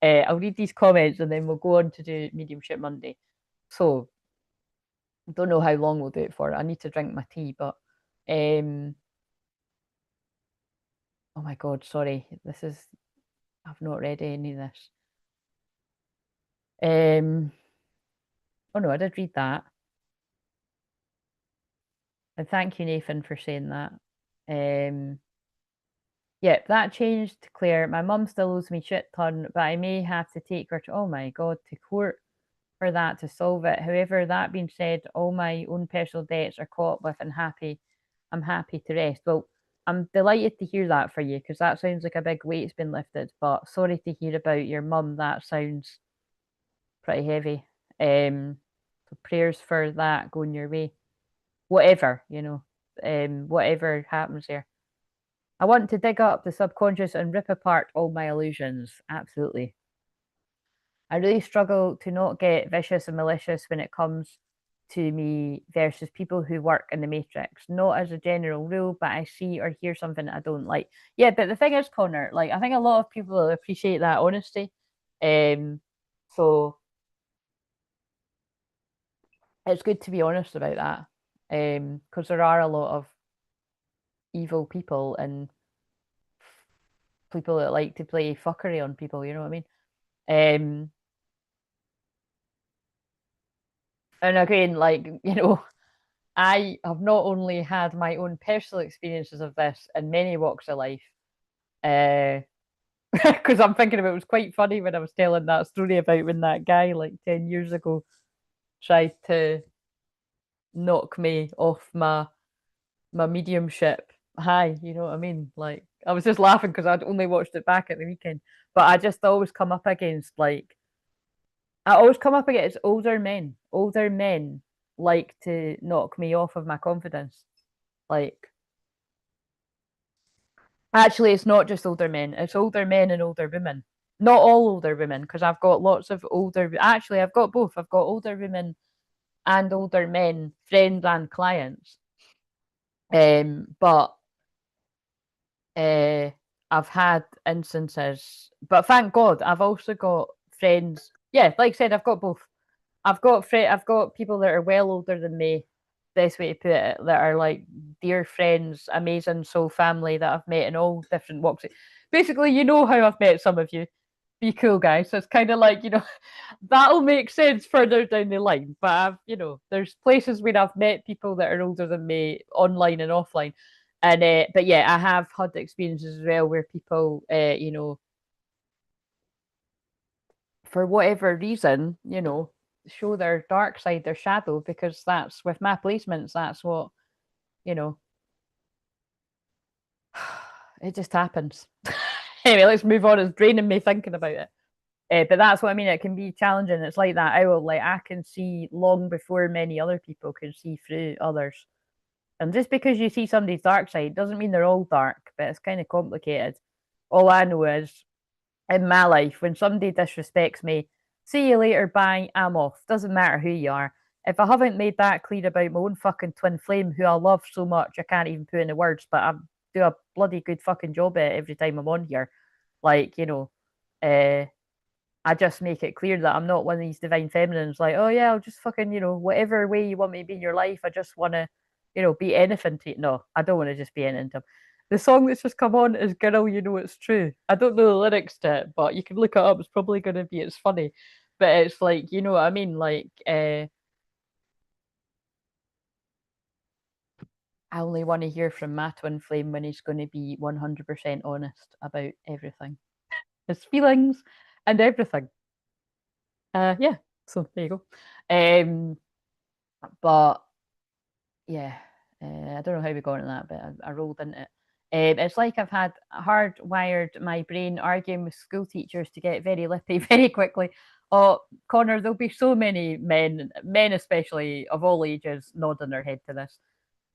I'll read these comments and then we'll go on to do Mediumship Monday. So I don't know how long we'll do it for. I need to drink my tea, but oh my god, sorry, I've not read any of this. Oh no, I did read that. And thank you, Nathan, for saying that. Yeah, that changed, Claire. My mum still owes me shit ton, but I may have to take her to, oh my God, to court for that to solve it. However, that being said, all my own personal debts are caught up with and I'm happy to rest. Well, I'm delighted to hear that for you because that sounds like a big weight's been lifted. But sorry to hear about your mum. That sounds pretty heavy. So prayers for that going your way. Whatever, whatever happens there. I want to dig up the subconscious and rip apart all my illusions. Absolutely. I really struggle to not get vicious and malicious when it comes to me versus people who work in the matrix. Not as a general rule, but I see or hear something I don't like. Yeah, but the thing is, Connor, like I think a lot of people appreciate that honesty. So it's good to be honest about that. Because there are a lot of evil people and people that like to play fuckery on people, you know what I mean? And again, like, I have not only had my own personal experiences of this in many walks of life, because I'm thinking about it was quite funny when I was telling that story about when that guy like 10 years ago tried to knock me off my mediumship high, you know what I mean? Like I was just laughing because I'd only watched it back at the weekend. But I just always come up against older men. Older men like to knock me off of my confidence. Like actually it's not just older men, it's older men and older women. Not all older women, because I've got lots of I've got both. I've got older women and older men, friends and clients. But I've had instances, but thank God I've also got friends. Yeah, like I said, I've got both. I've got people that are well older than me, best way to put it, that are like dear friends, amazing soul family that I've met in all different walks. Basically, you know how I've met some of you. Be cool, guys. So it's kind of like, that'll make sense further down the line. But there's places where I've met people that are older than me online and offline. And but yeah, I have had experiences as well where people for whatever reason, show their dark side, their shadow, because that's with my placements, that's what, you know, it just happens. Anyway, let's move on. It's draining me thinking about it. But that's what I mean. It can be challenging. It's like that owl. Like I can see long before many other people can see through others. And just because you see somebody's dark side doesn't mean they're all dark, but it's kind of complicated. All I know is in my life, when somebody disrespects me, see you later, bye, I'm off. Doesn't matter who you are. If I haven't made that clear about my own fucking twin flame, who I love so much, I can't even put into words, but I do a bloody good fucking job at it every time I'm on here. Like, I just make it clear that I'm not one of these divine feminines, like, oh yeah, I'll just fucking, whatever way you want me to be in your life, I just want to, be anything to you. No, I don't want to just be anything to them. The song that's just come on is Girl, You Know It's True. I don't know the lyrics to it, but you can look it up. It's probably going to be, it's funny. But it's like, you know what I mean? Like, I only want to hear from my twin flame when he's going to be 100% honest about everything, his feelings and everything. Yeah, so there you go. But yeah, I don't know how we got into that, but I rolled into it. It's like I've had hardwired my brain arguing with school teachers to get very lippy very quickly. Oh, Connor, there'll be so many men especially of all ages, nodding their head to this.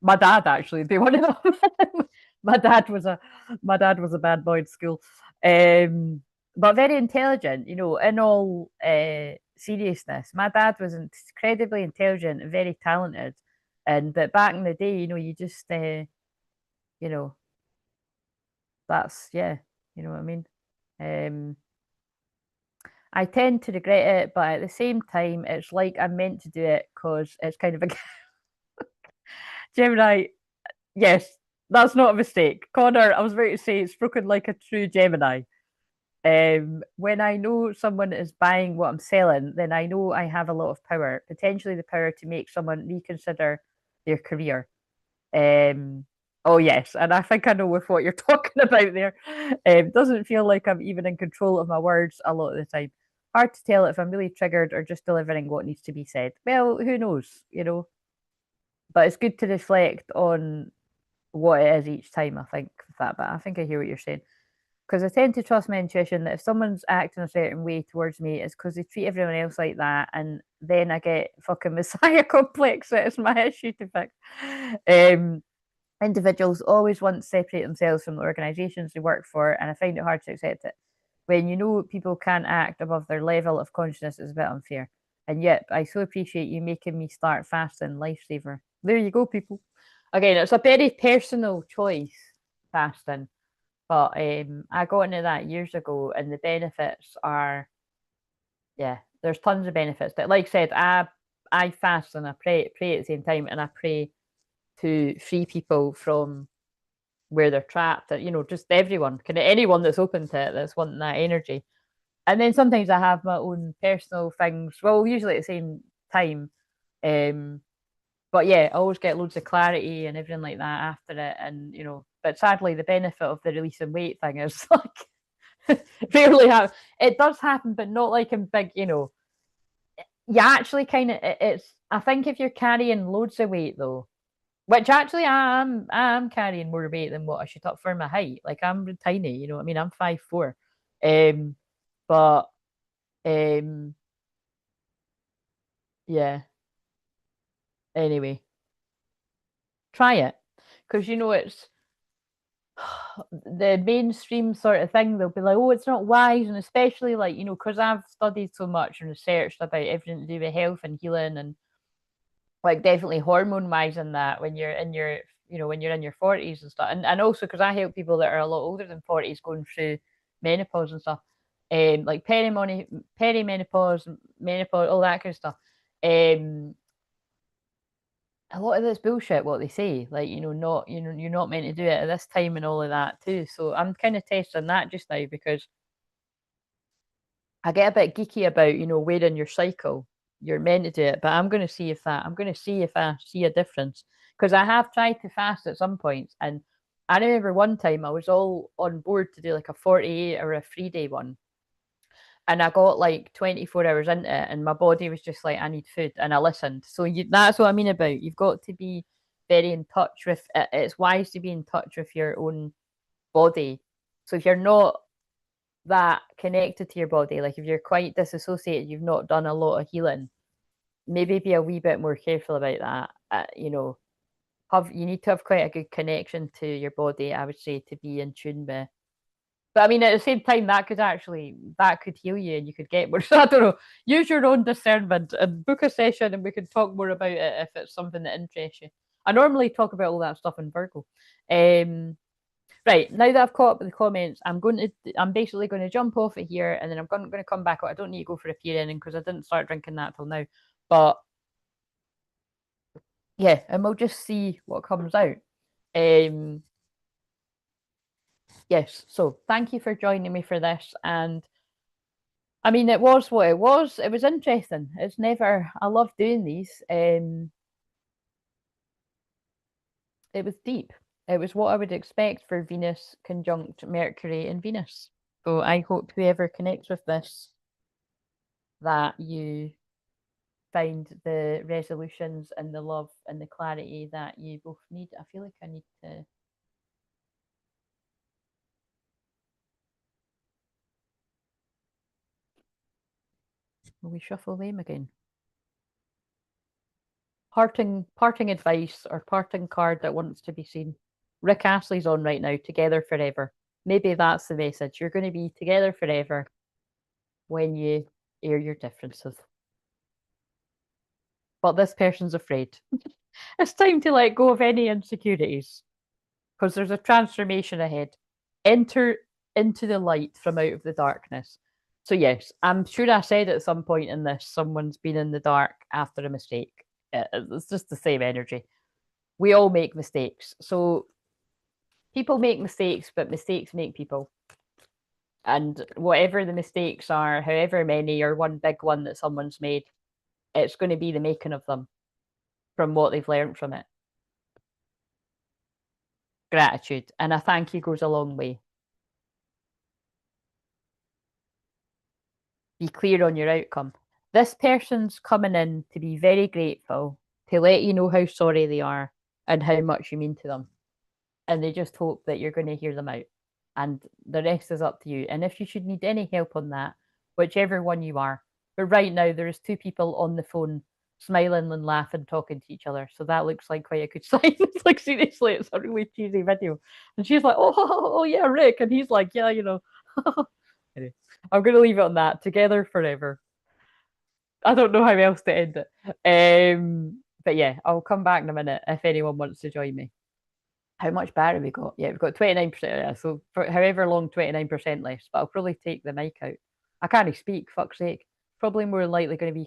My dad actually would be one of them. my dad was a my dad was a bad boy at school, um, but very intelligent. You know, in all seriousness, my dad was incredibly intelligent and very talented. And but back in the day, you know, you just you know, that's yeah, you know what I mean. Um, I tend to regret it, but at the same time, it's like I'm meant to do it because it's kind of a Gemini. Yes, that's not a mistake. Connor, I was about to say, it's spoken like a true Gemini. When I know someone is buying what I'm selling, then I know I have a lot of power, potentially the power to make someone reconsider their career. Um, oh yes, and I think I know with what you're talking about there. Doesn't feel like I'm even in control of my words a lot of the time. Hard to tell if I'm really triggered or just delivering what needs to be said. Well, who knows, you know? But it's good to reflect on what it is each time, I think, with that. But I think I hear what you're saying. Because I tend to trust my intuition that if someone's acting a certain way towards me, it's because they treat everyone else like that. And then I get fucking messiah complex. It's my issue to fix. Um, Individuals always want to separate themselves from the organizations they work for, and I find it hard to accept it. When you know people can't act above their level of consciousness, is a bit unfair. And yet, I so appreciate you making me start fasting, lifesaver. There you go, people. Again, it's a very personal choice, fasting, but I got into that years ago, and the benefits are, yeah, there's tons of benefits. But like I said, I fast and I pray at the same time, and I pray to free people from where they're trapped, you know, just everyone, kind of anyone that's open to it, that's wanting that energy. And then sometimes I have my own personal things, well, usually at the same time. Um, but yeah, I always get loads of clarity and everything like that after it. And, you know, but sadly, the benefit of the releasing weight thing is like, rarely have it does happen, but not like in big, you know, you actually kind of, it's, I think if you're carrying loads of weight though, which actually I am carrying more weight than what I should up for my height. Like I'm tiny, you know what I mean? I'm 5'4". Um, but yeah. Anyway, try it. Because you know it's the mainstream sort of thing, they'll be like, oh, it's not wise, and especially like, you know, because I've studied so much and researched about everything to do with health and healing and like definitely hormone wise in that when you're in your you know when you're in your 40s and stuff and also because I help people that are a lot older than 40s going through menopause and stuff like perimenopause menopause all that kind of stuff um a lot of this bullshit what they say like you know not you know you're not meant to do it at this time and all of that too so I'm kind of testing that just now because I get a bit geeky about, you know, where in your cycle you're meant to do it, but I'm going to see if I see a difference because I have tried to fast at some points, and I remember one time I was all on board to do like a 48 or a 3 day one, and I got like 24 hours into it, and my body was just like, I need food, and I listened. So that's what I mean about you've got to be very in touch with it. It's wise to be in touch with your own body. So if you're not that connected to your body. Like if you're quite disassociated, you've not done a lot of healing. Maybe be a wee bit more careful about that. You know, have you need to have quite a good connection to your body. I would say to be in tune with. But I mean, at the same time, that could heal you, and you could get more. So I don't know. Use your own discernment and book a session, and we can talk more about it if it's something that interests you. I normally talk about all that stuff in Virgo. Um, Right, now that I've caught up with the comments, I'm basically going to jump off it here and then going to come back. I don't need to go for a peer ending because I didn't start drinking that till now. But yeah, and we'll just see what comes out. Um, yes, so thank you for joining me for this. And I mean, it was what it was. It was interesting. It's never, I love doing these. It was deep. It was what I would expect for Venus conjunct Mercury and Venus. So I hope whoever connects with this that you find the resolutions and the love and the clarity that you both need. I feel like I need to. Will we shuffle them again? Parting advice or parting card that wants to be seen. Rick Astley's on right now, together forever. Maybe that's the message. You're going to be together forever when you air your differences. But this person's afraid. It's time to let go of any insecurities because there's a transformation ahead. Enter into the light from out of the darkness. So, yes, I'm sure I said at some point in this, someone's been in the dark after a mistake. It's just the same energy. We all make mistakes. So, people make mistakes, but mistakes make people. And whatever the mistakes are, however many, or one big one that someone's made, it's going to be the making of them from what they've learned from it. Gratitude and a thank you goes a long way. Be clear on your outcome. This person's coming in to be very grateful, to let you know how sorry they are and how much you mean to them. And they just hope that you're going to hear them out. And the rest is up to you. And if you should need any help on that, whichever one you are, but right now there is two people on the phone smiling and laughing, talking to each other. So that looks like quite a good sign. It's like, seriously, it's a really cheesy video. And she's like, oh yeah, Rick. And he's like, yeah, you know. Anyway, I'm going to leave it on that. Together forever. I don't know how else to end it. But yeah, I'll come back in a minute if anyone wants to join me. How much battery we got? Yeah, we've got 29%. Yeah, so for however long, 29% left. But I'll probably take the mic out. I can't speak, fuck's sake. Probably more likely going to be